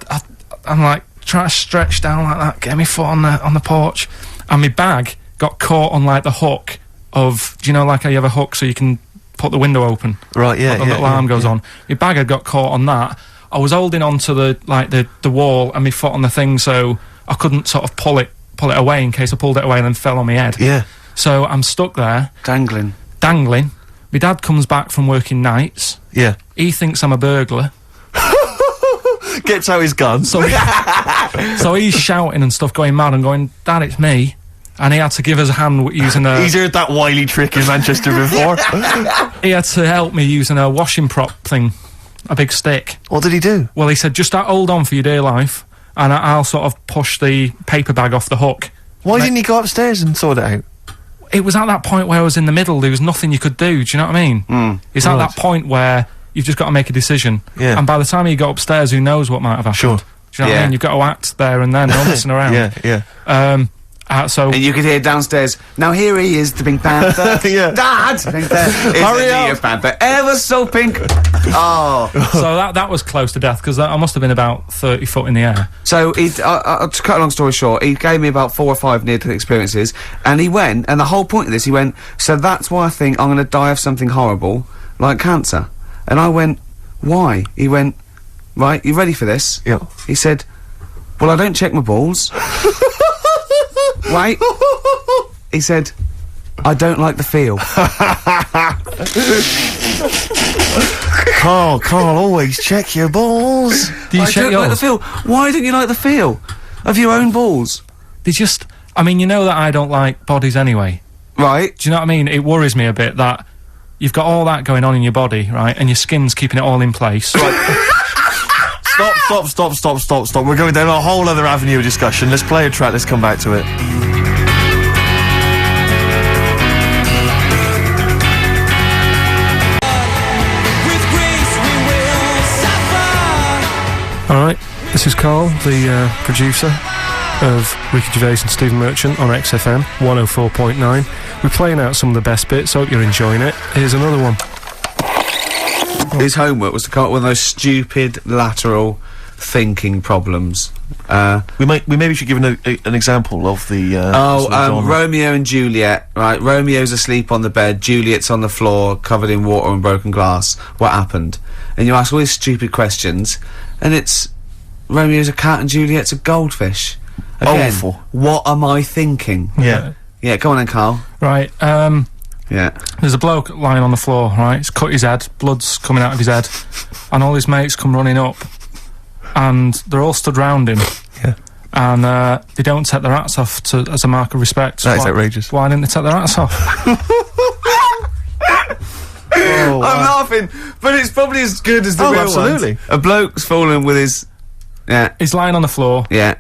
I'm like, trying to stretch down like that, get my foot on the porch. And my bag got caught on like the hook of, do you know, like how you have a hook so you can put the window open? Right, yeah, Like the little arm goes on. My bag had got caught on that. I was holding on to the wall and my foot on the thing, so I couldn't sort of pull it away in case I pulled it away and then fell on my head. Yeah. So I'm stuck there, Dangling. My dad comes back from working nights. Yeah. He thinks I'm a burglar. Gets out his gun. So he's shouting and stuff, going mad and going, Dad, it's me. And he had to give us a hand using a... He's heard that wily trick in Manchester before. He had to help me using a washing prop thing, a big stick. What did he do? Well, he said, just hold on for your dear life, and I'll sort of push the paper bag off the hook. Why didn't he go upstairs and sort it out? It was at that point where I was in the middle, there was nothing you could do, do you know what I mean? It's at that point where you've just got to make a decision. Yeah. And by the time you go upstairs, who knows what might have happened? Sure. Do you know what I mean? You've got to act there and then, not messing around. Yeah. So And you could hear downstairs, now here he is, the Pink Panther. Yeah. Dad! Pink Panther. Hurry Isn't he up. a Panther? Ever so pink. Oh. so that was close to death, because I must have been about 30 foot in the air. So, to cut a long story short, he gave me about 4 or 5 near-death experiences, and he went, and the whole point of this, he went, so that's why I think I'm going to die of something horrible, like cancer. And I went, why? He went, right, you ready for this? Yeah. He said, well, I don't check my balls. Wait. He said, I don't like the feel. Carl, always check your balls. Do you I check don't yours? like the feel. Why don't you like the feel of your own balls? They just... I mean, you know that I don't like bodies anyway. Right. Do you know what I mean? It worries me a bit that you've got all that going on in your body, right, and your skin's keeping it all in place. Stop. We're going down a whole other avenue of discussion. Let's play a track, let's come back to it. Alright, this is Karl, the producer of Ricky Gervais and Stephen Merchant on XFM 104.9. We're playing out some of the best bits, hope you're enjoying it. Here's another one. His homework was to come up with those stupid lateral thinking problems. We maybe should give an example of the Romeo and Juliet, right? Romeo's asleep on the bed, Juliet's on the floor, covered in water and broken glass. What happened? And you ask all these stupid questions, and it's Romeo's a cat and Juliet's a goldfish. Again, awful. What am I thinking? Yeah. Yeah, go on then, Karl. Right, Yeah. there's a bloke lying on the floor, right? He's cut his head, blood's coming out of his head, and all his mates come running up, and they're all stood round him. Yeah. And they don't take their hats off as a mark of respect. That is outrageous. Why didn't they take their hats off? I'm laughing, but it's probably as good as the real absolutely. ones. A bloke's fallen with his... Yeah. He's lying on the floor. Yeah.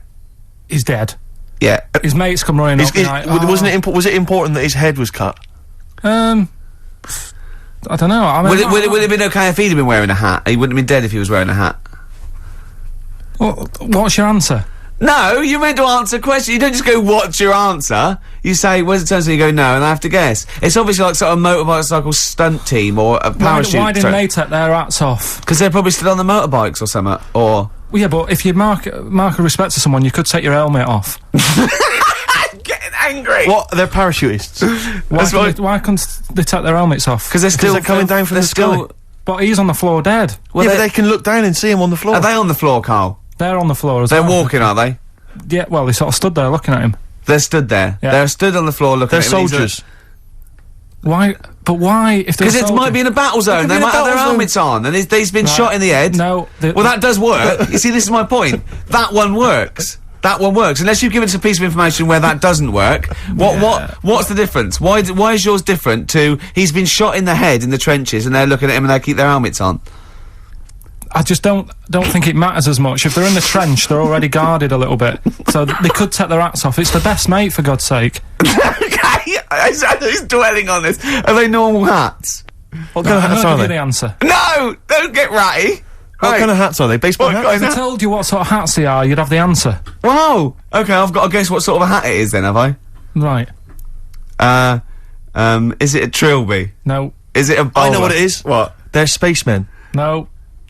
He's dead. Yeah. His mates come running up. Like, was it important that his head was cut? I don't know. I mean, Would it have been okay if he'd been wearing a hat? He wouldn't have been dead if he was wearing a hat. What's your answer? No, you're meant to answer questions. You don't just go, what's your answer? You say, where's it turns and you go, no, and I have to guess. It's obviously like sort of motorcycle stunt team or a parachute. Why didn't they take their hats off? Because they're probably still on the motorbikes or something, or... Well, yeah, but if you mark a respect to someone, you could take your helmet off. I'm getting angry! What? They're parachutists. Why couldn't they take their helmets off? Because they're coming down from the sky. But he's on the floor dead. Well, but they can look down and see him on the floor. Are they on the floor, Karl? They're on the floor as They're well. walking, are they? Yeah, well, they sort of stood there looking at him. They're stood there. Yeah. They're stood on the floor looking They're at him. soldiers. Why? But why? If Because it might be in a battle zone. They might have their helmets on, and he's been shot in the head. No. Well, that does work. You see, this is my point. That one works. That one works. Unless you've given us a piece of information where that doesn't work. What's the difference? Why is yours different to he's been shot in the head in the trenches, and they're looking at him and they keep their helmets on? I just don't think it matters as much. If they're in the trench, they're already guarded a little bit, so they could take their hats off. It's the best mate, for God's sake. Okay, he's dwelling on this. Are they normal hats? What kind of hats are Give you they? the answer. No! Don't get ratty! What kind of hats are they? Baseball hats? If I told you what sort of hats they are, you'd have the answer. Wow! Okay, I've got to guess what sort of a hat it is then, have I? Right. Is it a trilby? No. Is it a bowler? I know what it is. What? They're spacemen. No.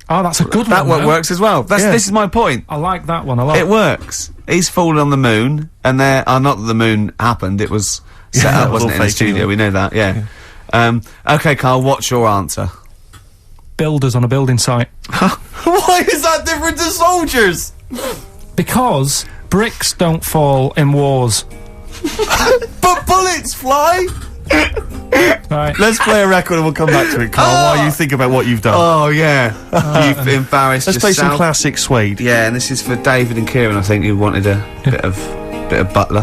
Oh, that's a good That one. one works as well. This is my point. I like that one a lot. It works. He's fallen on the moon, and not that the moon happened, it was set up, wasn't it, in the studio, we know that, yeah. Okay, Karl, what's your answer? Builders on a building site. Why is that different to soldiers? Because bricks don't fall in wars. But bullets fly! Right. Let's play a record and we'll come back to it, Karl, while you think about what you've done. Oh, yeah. You've embarrassed Let's play yourself. some classic Suede. Yeah, and this is for David and Kieran, I think, who wanted a bit of Butler.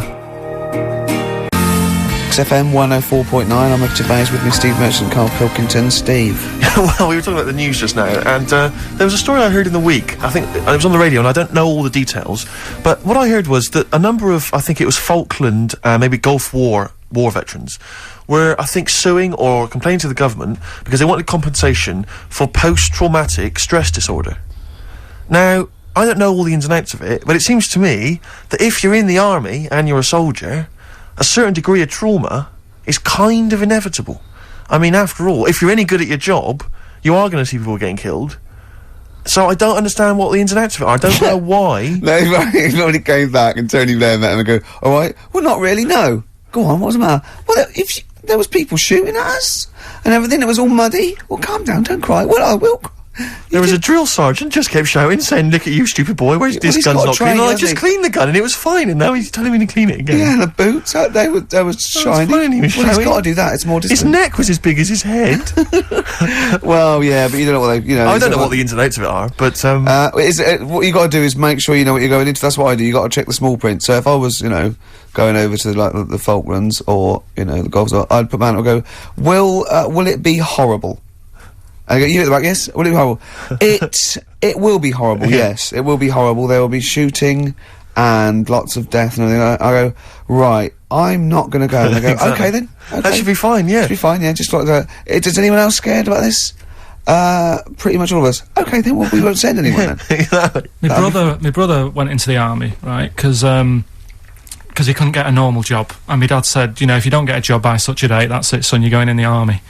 XFM 104.9, I'm Ricky Gervais, with me Steve Merchant, Karl Pilkington. Steve. Well, we were talking about the news just now, and there was a story I heard in the week, I think it was on the radio, and I don't know all the details, but what I heard was that a number of, I think it was Falkland, maybe Gulf War veterans, were, I think, suing or complaining to the government because they wanted compensation for post-traumatic stress disorder. Now, I don't know all the ins and outs of it, but it seems to me that if you're in the army and you're a soldier, a certain degree of trauma is kind of inevitable. I mean, after all, if you're any good at your job, you are going to see people getting killed. So I don't understand what the ins and outs of it are. I don't know why. No, he already came back and Tony Blair met him and go, alright, well, not really, no. Go on, what's the matter? Well, there was people shooting at us and everything, it was all muddy. Well, calm down, don't cry. Well, I will cry. There was a drill sergeant just kept shouting, saying, "Look at you, stupid boy! Where's this he's gun's got not trained, clean?" And I hasn't just he? cleaned the gun, and it was fine. And now he's telling me to clean it again. Yeah, and the boots, they were shiny. fine, he was Well, he's showing. got to do that. It's more His distant. neck was as big as his head. Well, yeah, but you don't know what they. I don't know what the ins and outs of it are, but what you got to do is make sure you know what you're going into. That's what I do. You got to check the small print. So if I was, going over to like the Falklands or the Gulf, I'd put my hand up and go, will it be horrible? I go, you at the back, yes. Will it be horrible? It will be horrible. Yes, it will be horrible. There will be shooting and lots of death and everything. I go, right. I'm not going to go. And they go, Exactly. okay then. Okay. that should be fine. Yeah. Should be fine. Yeah, just like that. Is anyone else scared about this? Pretty much all of us. Okay, then we won't send anyone then. Exactly. My brother went into the army, right? Because he couldn't get a normal job, and my dad said, if you don't get a job by such a date, that's it, son. You're going in the army.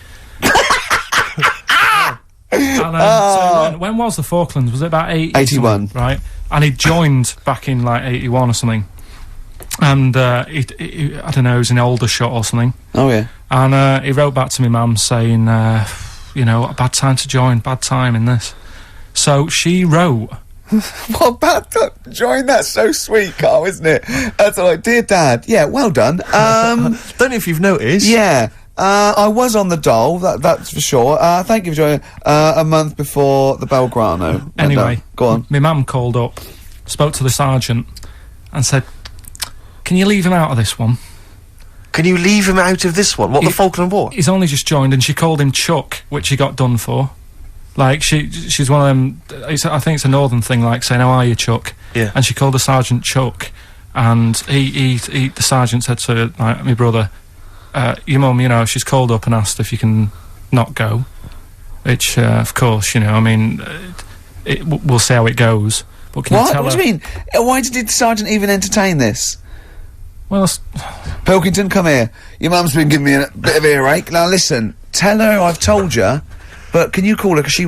And, so when was the Falklands? Was it about 81? Right, and he joined back in like 81 or something. And he I don't know, he was in Aldershot or something. Oh yeah. And he wrote back to my mum saying, a bad time to join, bad time in this. So she wrote. What about that? Join, that's so sweet, Carl, isn't it? That's like, dear Dad, yeah, well done. Don't know if you've noticed. Yeah, I was on the dole, that's for sure. Thank you for joining a month before the Belgrano. Anyway, go on. My mum called up, spoke to the sergeant, and said, "Can you leave him out of this one? Can you leave him out of this one? What, the Falkland War? He's only just joined," and she called him Chuck, which he got done for. Like, she's one of them, I think it's a northern thing, like saying, "How are you, Chuck?" Yeah. And she called the sergeant Chuck, and the sergeant said to my brother, "Your mum, she's called up and asked if you can not go," which, of course, we'll see how it goes. But can you tell What her? do you mean? Why did the sergeant even entertain this? Well, Pilkington, come here. Your mum's been giving me a bit of earache. Now listen, tell her I've told you, but can you call her, because she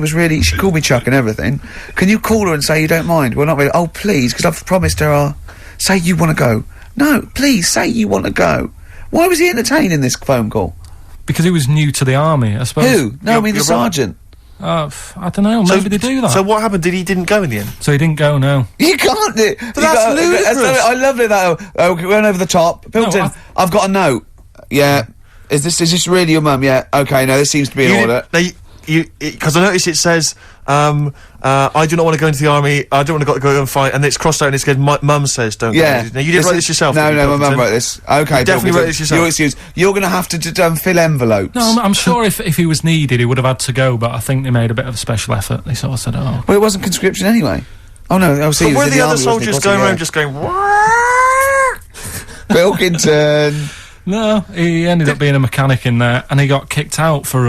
called me Chuck and everything. Can you call her and say you don't mind? Well, not really. Oh, please, because I've promised her say you want to go. No, please, say you want to go. Why was he entertaining this phone call? because he was new to the army, I suppose. Who? No, I mean the your brother. sergeant. I don't know, maybe they do that. So what happened? He didn't go in the end? So he didn't go, no. You can't do it. But that's ludicrous. I love it, that. Oh, we went over the top. Pilkington, I've got a note. Yeah. Is this really your mum? Yeah. Okay, no, this seems to be in order. Because I noticed it says, I do not want to go into the army, I don't want to go and fight, and it's crossed out and it's good, mum says don't Yeah. go. Now, you didn't write this yourself, No, did you, my mum Pilkington? wrote this. Okay, You definitely wrote this yourself. Your excuse. You're going to have to fill envelopes. No, I'm sure if he was needed, he would have had to go, but I think they made a bit of a special effort. They sort of said, oh. Well, it wasn't conscription anyway. Oh, no, I see. But were the other soldiers going around just going, Pilkington. No, he ended up being a mechanic in there, and he got kicked out for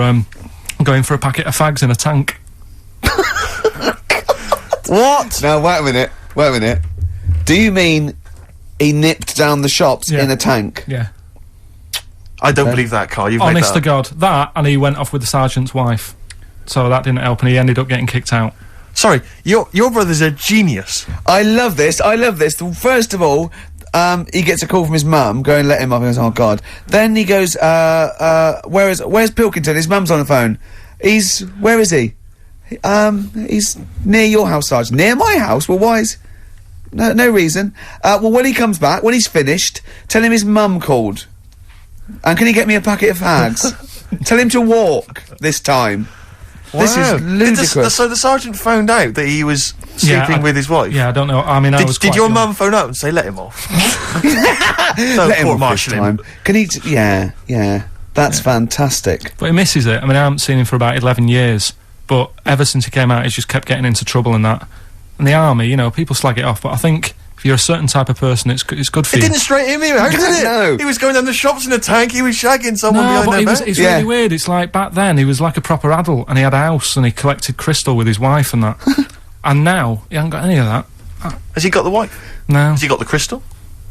going for a packet of fags in a tank. what? Now, wait a minute. Do you mean he nipped down the shops Yeah. in a tank? Yeah. I don't believe that, Carl. You've made Honest that to up. God. That, and he went off with the sergeant's wife. So that didn't help, and he ended up getting kicked out. Sorry, your brother's a genius. I love this. First of all, he gets a call from his mum, go and let him off, he goes, oh God. Then he goes, where's Pilkington? His mum's on the phone. Where is he? He's near your house, Sergeant. Near my house? Well, why is... No reason. Well, when he comes back, when he's finished, tell him his mum called. And can he get me a packet of fags? Tell him to walk this time. This Wow. is ludicrous. So the sergeant found out that he was sleeping with his wife? Yeah, I don't know. I mean, I was Did quite your young. mum phone up and say, let him off? Let him off this marshal time. Can he... Yeah. That's fantastic. But he misses it. I mean, I haven't seen him for about 11 years. But ever since he came out, he's just kept getting into trouble and that. And the army, people slag it off. But I think if you're a certain type of person, it's good for It you. didn't straight him out, did it? No. He was going down the shops in a tank, he was shagging someone No, behind but their back. it's Yeah. really weird. It's like back then he was like a proper adult, and he had a house, and he collected crystal with his wife and that. And now he hasn't got any of that. Has he got the wife? No, Has he got the crystal?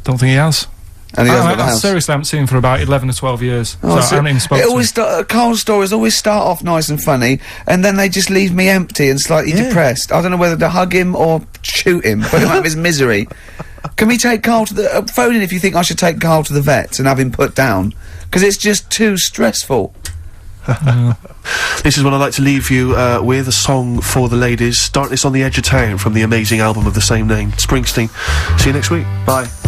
don't think he has. And he hasn't got the I house. seriously haven't seen him for about 11 or 12 years. Oh, so I haven't even spoken it to always him. Carl's stories always start off nice and funny, and then they just leave me empty and slightly depressed. I don't know whether to hug him or shoot him, put him out of his misery. Can we take Carl to the... phone in if you think I should take Carl to the vet and have him put down, because it's just too stressful. This is what I'd like to leave you with, a song for the ladies. Darkness on the Edge of Town from the amazing album of the same name, Springsteen. See you next week. Bye.